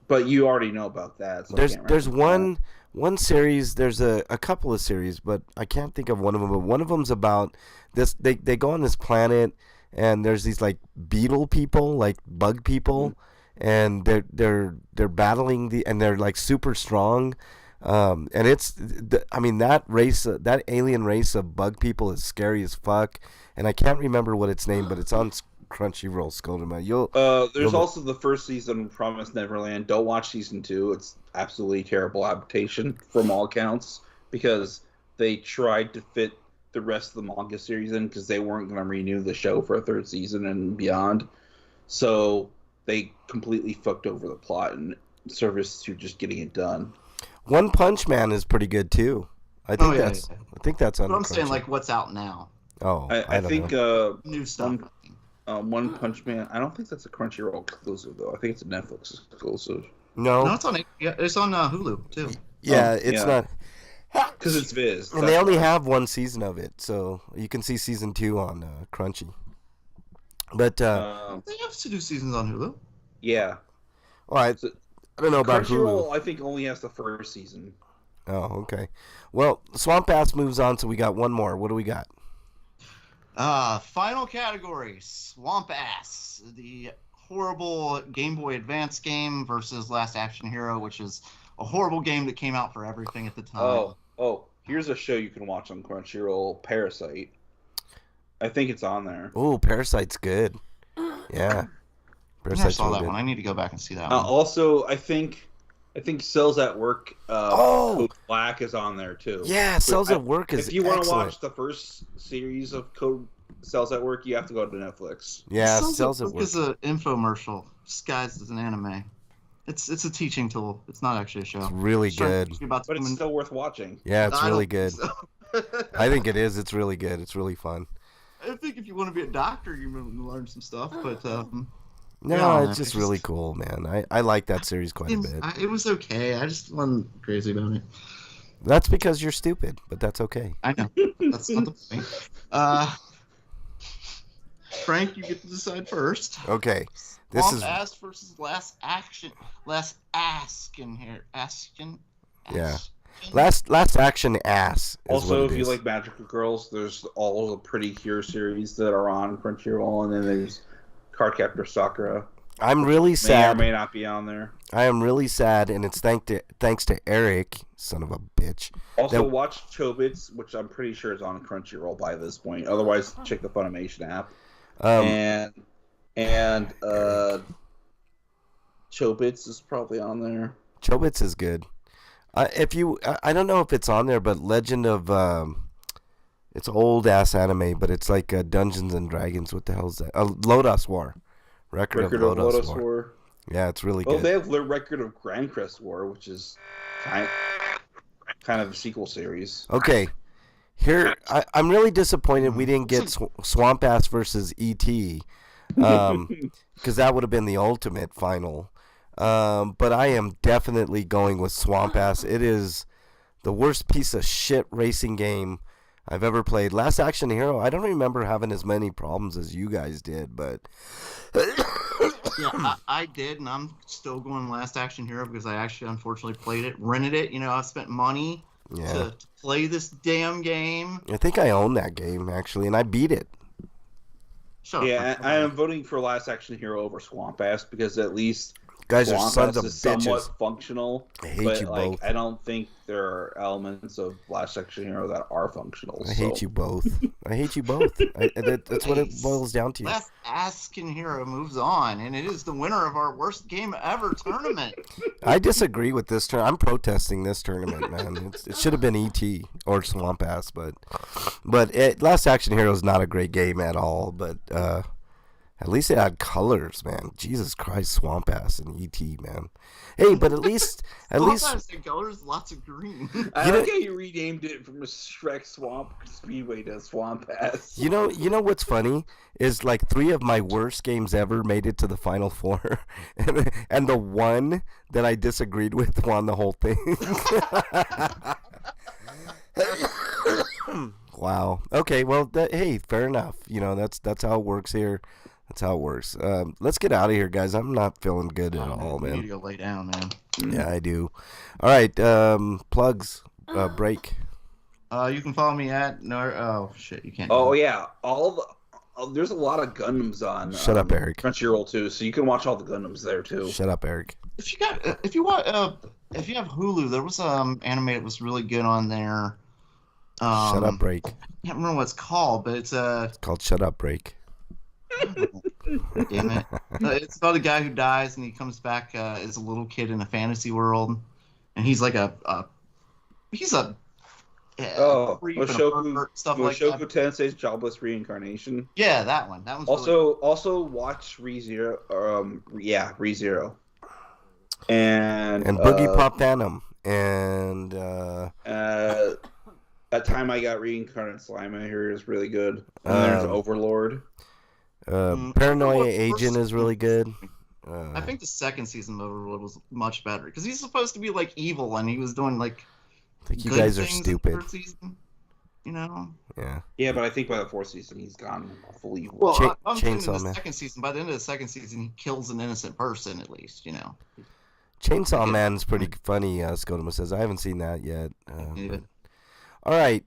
[SPEAKER 3] but you already know about that. So
[SPEAKER 1] there's one series. There's a couple of series, but I can't think of one of them. But one of them's about this. They go on this planet, and there's these like beetle people, like bug people, and they're battling and they're like super strong. And it's, that alien race of bug people is scary as fuck. And I can't remember what its name, but it's on Crunchyroll. Scotoma.
[SPEAKER 3] There's also the first season of Promised Neverland. Don't watch season 2. It's absolutely terrible adaptation from all accounts because they tried to fit the rest of the manga series in because they weren't going to renew the show for a third season and beyond. So they completely fucked over the plot and service to just getting it done.
[SPEAKER 1] One Punch Man is pretty good too. I think that's on.
[SPEAKER 4] But I'm saying like what's out now.
[SPEAKER 1] Oh,
[SPEAKER 3] I think
[SPEAKER 4] new stuff.
[SPEAKER 3] One Punch Man. I don't think that's a Crunchyroll exclusive though. I think it's a Netflix exclusive.
[SPEAKER 1] No,
[SPEAKER 4] it's on. Yeah, it's on Hulu too.
[SPEAKER 1] Yeah, it's not.
[SPEAKER 3] Because it's Viz.
[SPEAKER 1] And they only have one season of it, so you can see season 2 on Crunchy. But
[SPEAKER 4] they have to do seasons on Hulu.
[SPEAKER 3] Yeah.
[SPEAKER 1] Well, I don't know about
[SPEAKER 3] Crunchyroll.
[SPEAKER 1] Hulu.
[SPEAKER 3] I think only has the first season.
[SPEAKER 1] Oh, okay. Well, Swamp Ass moves on, so we got one more. What do we got?
[SPEAKER 4] Final category: Swamp Ass, the horrible Game Boy Advance game versus Last Action Hero, which is a horrible game that came out for everything at the time.
[SPEAKER 3] Oh, here's a show you can watch on Crunchyroll, Parasite. I think it's on there.
[SPEAKER 1] Oh, Parasite's good. Yeah.
[SPEAKER 4] I never saw that one. I need to go back and see that one.
[SPEAKER 3] Also, I think Cells at Work Code Black is on there too.
[SPEAKER 1] Yeah, Cells at Work is
[SPEAKER 3] If you want to
[SPEAKER 1] excellent.
[SPEAKER 3] watch the first series of Code Cells at Work, you have to go to Netflix.
[SPEAKER 1] Yeah, Cells at Work
[SPEAKER 4] is an infomercial disguised as an anime. It's a teaching tool. It's not actually a show.
[SPEAKER 1] It's really good.
[SPEAKER 3] But it's still worth watching.
[SPEAKER 1] Yeah, it's really good.
[SPEAKER 4] So.
[SPEAKER 1] I think it is. It's really good. It's really fun.
[SPEAKER 4] I think if you want to be a doctor, you learn some stuff, but...
[SPEAKER 1] No, it's just really cool, man. I like that series quite a bit.
[SPEAKER 4] It was okay. I just wasn't crazy about it.
[SPEAKER 1] That's because you're stupid, but that's okay.
[SPEAKER 4] I know. That's not the point. Frank, you get to decide first.
[SPEAKER 1] Okay.
[SPEAKER 4] Swamp Ass versus Last Action here.
[SPEAKER 1] Yeah. Last Action Ass.
[SPEAKER 3] Also, if you like Magical Girls, there's all the Pretty Cure series that are on Crunchyroll, and then there's Cardcaptor Sakura.
[SPEAKER 1] I'm really sad.
[SPEAKER 3] May or may not be on there.
[SPEAKER 1] I am really sad, and it's thanks to Eric, son of a bitch.
[SPEAKER 3] Also, watch Chobits, which I'm pretty sure is on Crunchyroll by this point. Otherwise, check the Funimation app. And Chobits is probably on there.
[SPEAKER 1] Chobits is good. I don't know if it's on there, but Legend of it's old ass anime, but it's like Dungeons and Dragons. What the hell is that? Lodoss War. Record of Lodoss War. Yeah, it's really good.
[SPEAKER 3] Oh, they have the Record of Grand Crest War, which is kind of a sequel series.
[SPEAKER 1] Okay. Here, I'm really disappointed we didn't get Swamp Ass versus E.T. Because that would have been the ultimate final. But I am definitely going with Swamp Ass. It is the worst piece of shit racing game I've ever played. Last Action Hero, I don't remember having as many problems as you guys did, but...
[SPEAKER 4] Yeah, I did, and I'm still going Last Action Hero because I actually unfortunately played it, rented it. You know, I spent money to play this damn game.
[SPEAKER 1] I think I own that game, actually, and I beat it.
[SPEAKER 3] I am voting for Last Action Hero over Swamp Ass because at least
[SPEAKER 1] Guys are
[SPEAKER 3] Swamp
[SPEAKER 1] sons
[SPEAKER 3] Ass
[SPEAKER 1] of
[SPEAKER 3] is
[SPEAKER 1] bitches.
[SPEAKER 3] somewhat functional.
[SPEAKER 1] I hate
[SPEAKER 3] but
[SPEAKER 1] you
[SPEAKER 3] like,
[SPEAKER 1] both.
[SPEAKER 3] I don't think there are elements of Last Action Hero that are functional.
[SPEAKER 1] I hate you both. I hate you both. That's what it boils down to.
[SPEAKER 4] Last Askin Hero moves on, and it is the winner of our worst game ever tournament.
[SPEAKER 1] I disagree with this turn. I'm protesting this tournament, man. It should have been ET or Swamp Ass, but Last Action Hero is not a great game at all. But at least it had colors, man. Jesus Christ, Swamp Ass and ET, man. Hey, but at least
[SPEAKER 4] colors, lots of green.
[SPEAKER 3] I like how you renamed it from a Shrek Swamp Speedway to Swamp Ass.
[SPEAKER 1] You know what's funny is like 3 of my worst games ever made it to the final 4, and the one that I disagreed with won the whole thing. Wow. Okay. Well, hey, fair enough. That's how it works here. That's how it works. Let's get out of here, guys. I'm not feeling good at all, man.
[SPEAKER 4] You need to go lay down, man.
[SPEAKER 1] Yeah, I do. All right. Plugs. Break.
[SPEAKER 4] You can follow me at oh shit, you can't.
[SPEAKER 3] Oh yeah, there's a lot of Gundams on.
[SPEAKER 1] Shut up, Eric.
[SPEAKER 3] Crunchyroll too, so you can watch all the Gundams there too.
[SPEAKER 1] Shut up, Eric.
[SPEAKER 4] If you have Hulu, there was anime that was really good on there.
[SPEAKER 1] Shut up, Break.
[SPEAKER 4] I can't remember what it's called, but it's
[SPEAKER 1] called Shut Up, Break.
[SPEAKER 4] Damn it! It's about a guy who dies and he comes back as a little kid in a fantasy world, and he's like
[SPEAKER 3] Mushoku,
[SPEAKER 4] stuff
[SPEAKER 3] Mushoku
[SPEAKER 4] like that.
[SPEAKER 3] Tensei's Jobless Reincarnation.
[SPEAKER 4] Yeah, that one. That one's
[SPEAKER 3] Also watch ReZero. ReZero. And
[SPEAKER 1] Boogie Pop Phantom and
[SPEAKER 3] that time I got Reincarnate Slime. I hear is really good. And there's Overlord.
[SPEAKER 1] Paranoia Agent is really good.
[SPEAKER 4] I think the second season of Overlord was much better because he's supposed to be like evil and he was doing like.
[SPEAKER 1] I think you guys are stupid.
[SPEAKER 4] Season, you know.
[SPEAKER 1] Yeah.
[SPEAKER 3] Yeah, but I think by the 4th season he's gone full evil.
[SPEAKER 4] Well, I'm thinking
[SPEAKER 1] Chainsaw
[SPEAKER 4] the
[SPEAKER 1] Man.
[SPEAKER 4] second season. By the end of the second season, he kills an innocent person at least. You know.
[SPEAKER 1] Chainsaw Man's pretty funny. Skodoma says I haven't seen that yet.
[SPEAKER 4] Yeah.
[SPEAKER 1] All right.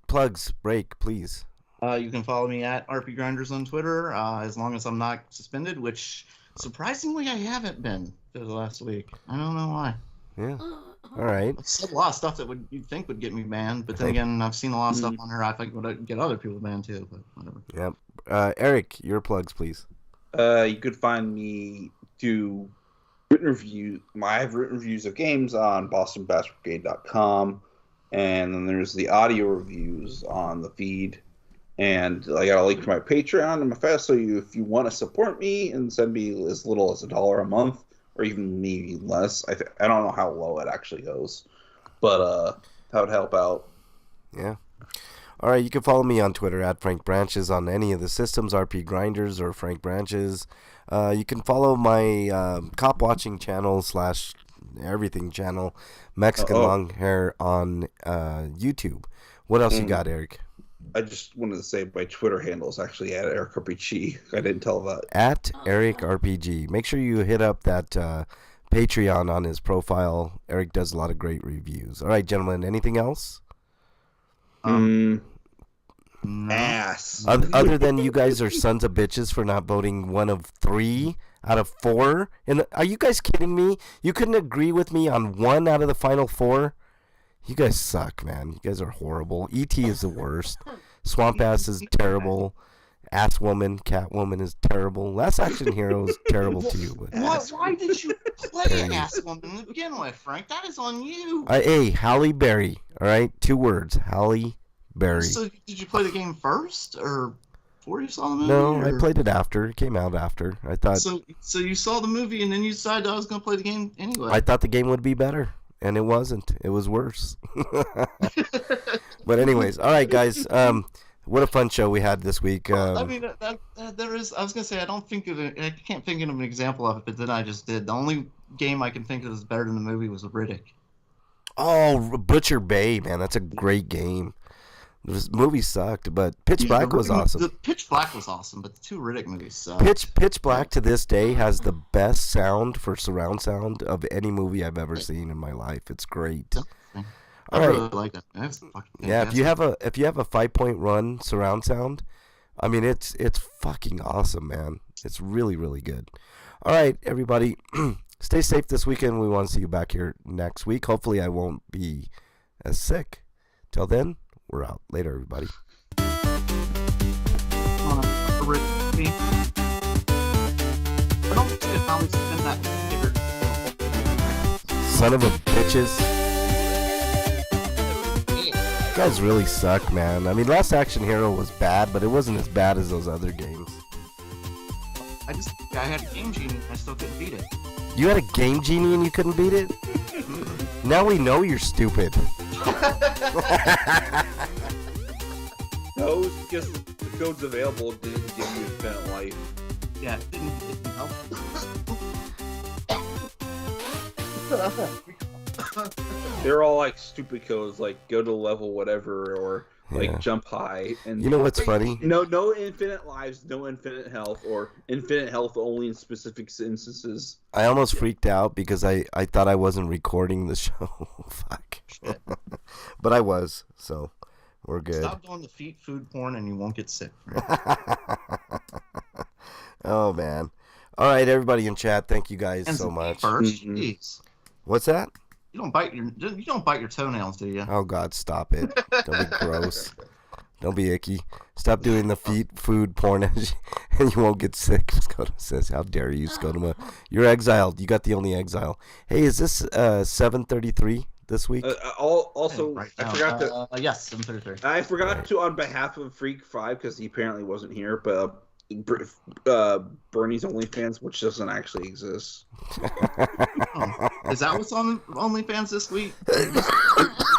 [SPEAKER 1] Plugs. Break, please.
[SPEAKER 4] You can follow me at RPGrinders on Twitter as long as I'm not suspended, which surprisingly I haven't been for the last week. I don't know why.
[SPEAKER 1] Yeah. All right.
[SPEAKER 4] I've said a lot of stuff that you'd think would get me banned, but then again, I've seen a lot of stuff on here I think would get other people banned too. But whatever.
[SPEAKER 1] Yep. Eric, your plugs, please.
[SPEAKER 3] You could find me do written review. I have written reviews of games on BostonBashBrigade.com, and then there's the audio reviews on the feed. And I got a link to my Patreon and my Fast, so if you want to support me and send me as little as $1 a month, or even maybe less, I don't know how low it actually goes, but that would help out.
[SPEAKER 1] Yeah. All right, you can follow me on Twitter at Frank Branches on any of the systems, RPGrinders or Frank Branches. You can follow my cop watching channel / everything channel, Mexican Long Hair on YouTube. What else you got, Eric?
[SPEAKER 3] I just wanted to say my Twitter handle is actually at Eric RPG. I didn't tell that.
[SPEAKER 1] At Eric RPG. Make sure you hit up that Patreon on his profile. Eric does a lot of great reviews. All right, gentlemen, anything else?
[SPEAKER 3] Ass.
[SPEAKER 1] Other than you guys are sons of bitches for not voting 1 of 3 out of 4? And are you guys kidding me? You couldn't agree with me on 1 out of the final 4? You guys suck, man. You guys are horrible. E.T. is the worst. Swamp Ass is terrible. Ass Woman, Cat Woman is terrible. Last Action Hero is terrible too. But
[SPEAKER 4] Why did you play Ass Woman to begin with, Frank? That is on you.
[SPEAKER 1] Hey, Halle Berry. All right, 2 words. Halle Berry.
[SPEAKER 4] So did you play the game first or before you saw the movie?
[SPEAKER 1] No,
[SPEAKER 4] or?
[SPEAKER 1] I played it after. It came out after. I thought.
[SPEAKER 4] So you saw the movie and then you decided I was going to play the game anyway.
[SPEAKER 1] I thought the game would be better. And it wasn't. It was worse. But anyways, all right, guys. What a fun show we had this week.
[SPEAKER 4] I mean, there is. I was gonna say I don't think of it. I can't think of an example of it, but then I just did. The only game I can think of that's better than the movie was Riddick.
[SPEAKER 1] Oh, Butcher Bay, man, that's a great game. This movie sucked, but Pitch Black was awesome.
[SPEAKER 4] The Pitch Black was awesome, but the 2 Riddick movies sucked.
[SPEAKER 1] Pitch Black to this day has the best sound for surround sound of any movie I've ever seen in my life. It's great.
[SPEAKER 4] I really like that. That's fucking
[SPEAKER 1] yeah, if you have a 5-point run surround sound, I mean it's fucking awesome, man. It's really, really good. All right, everybody. Stay safe this weekend. We want to see you back here next week. Hopefully I won't be as sick. Till then, we're out. Later, everybody. Son of a bitches. You guys really suck, man. I mean, Last Action Hero was bad, but it wasn't as bad as those other games.
[SPEAKER 4] I had a Game Genie and I still couldn't beat it.
[SPEAKER 1] You had a Game Genie and you couldn't beat it? Now we know you're stupid.
[SPEAKER 3] No, it's because the code's available didn't give you infinite life.
[SPEAKER 4] Yeah, it didn't help.
[SPEAKER 3] They're all like stupid codes, like go to level whatever, or like jump high. And
[SPEAKER 1] you know what's funny?
[SPEAKER 3] No infinite lives, no infinite health, or infinite health only in specific instances.
[SPEAKER 1] I almost freaked out because I thought I wasn't recording the show. Fuck. But I was, so we're good.
[SPEAKER 4] Stop doing the feet food porn and you won't get sick.
[SPEAKER 1] Oh, man. All right, everybody in chat, thank you guys so much.
[SPEAKER 4] First, jeez.
[SPEAKER 1] What's that?
[SPEAKER 4] You don't bite your toenails, do you?
[SPEAKER 1] Oh God, stop it! Don't be gross. Don't be icky. Stop doing the feet food porn, and you won't get sick. Scotoma says, "How dare you, Scotoma? You're exiled. You got the only exile." Hey, is this 7:33 this week?
[SPEAKER 3] Also,
[SPEAKER 4] Right
[SPEAKER 3] I
[SPEAKER 4] now.
[SPEAKER 3] forgot to.
[SPEAKER 4] Yes, 7:33.
[SPEAKER 3] I forgot to, on behalf of Freak 5, because he apparently wasn't here, but Bernie's OnlyFans, which doesn't actually exist.
[SPEAKER 4] Oh, is that what's on OnlyFans this week?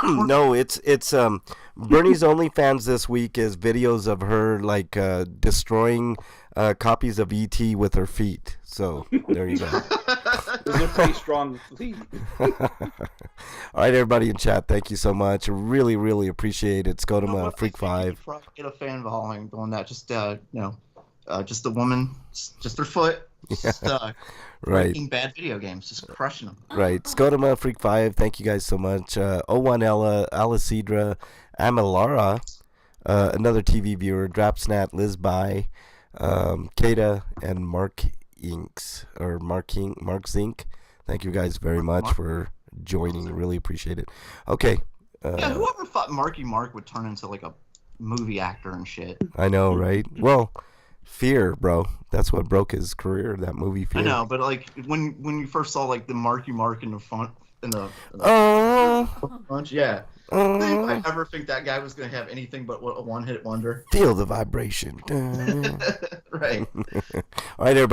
[SPEAKER 1] No, it's Bernie's OnlyFans this week is videos of her like destroying copies of ET with her feet. So there you go.
[SPEAKER 3] Those are pretty strong feet.
[SPEAKER 1] All right, everybody in chat, thank you so much. Really, really appreciate it. Scotoma Freak 5.
[SPEAKER 4] Get a fan following doing that. Just just a woman, just her foot, just
[SPEAKER 1] Right.
[SPEAKER 4] making bad video games, just crushing them.
[SPEAKER 1] Right. Scotoma Freak 5, thank you guys so much. O1 Ella, Alicidra, Amalara, another TV viewer, Drapsnat, Liz By, Kata, and Mark Zink. Thank you guys very much for joining. Really appreciate it. Okay.
[SPEAKER 4] Yeah, whoever thought Marky Mark would turn into like a movie actor and shit?
[SPEAKER 1] I know, right? Well, Fear, bro. That's what broke his career. That movie, Fear.
[SPEAKER 4] I know, but like when you first saw like the Marky Mark in the front in the bunch, yeah. I ever think that guy was gonna have anything but a one-hit wonder.
[SPEAKER 1] Feel the vibration.
[SPEAKER 4] Right.
[SPEAKER 1] All right, everybody.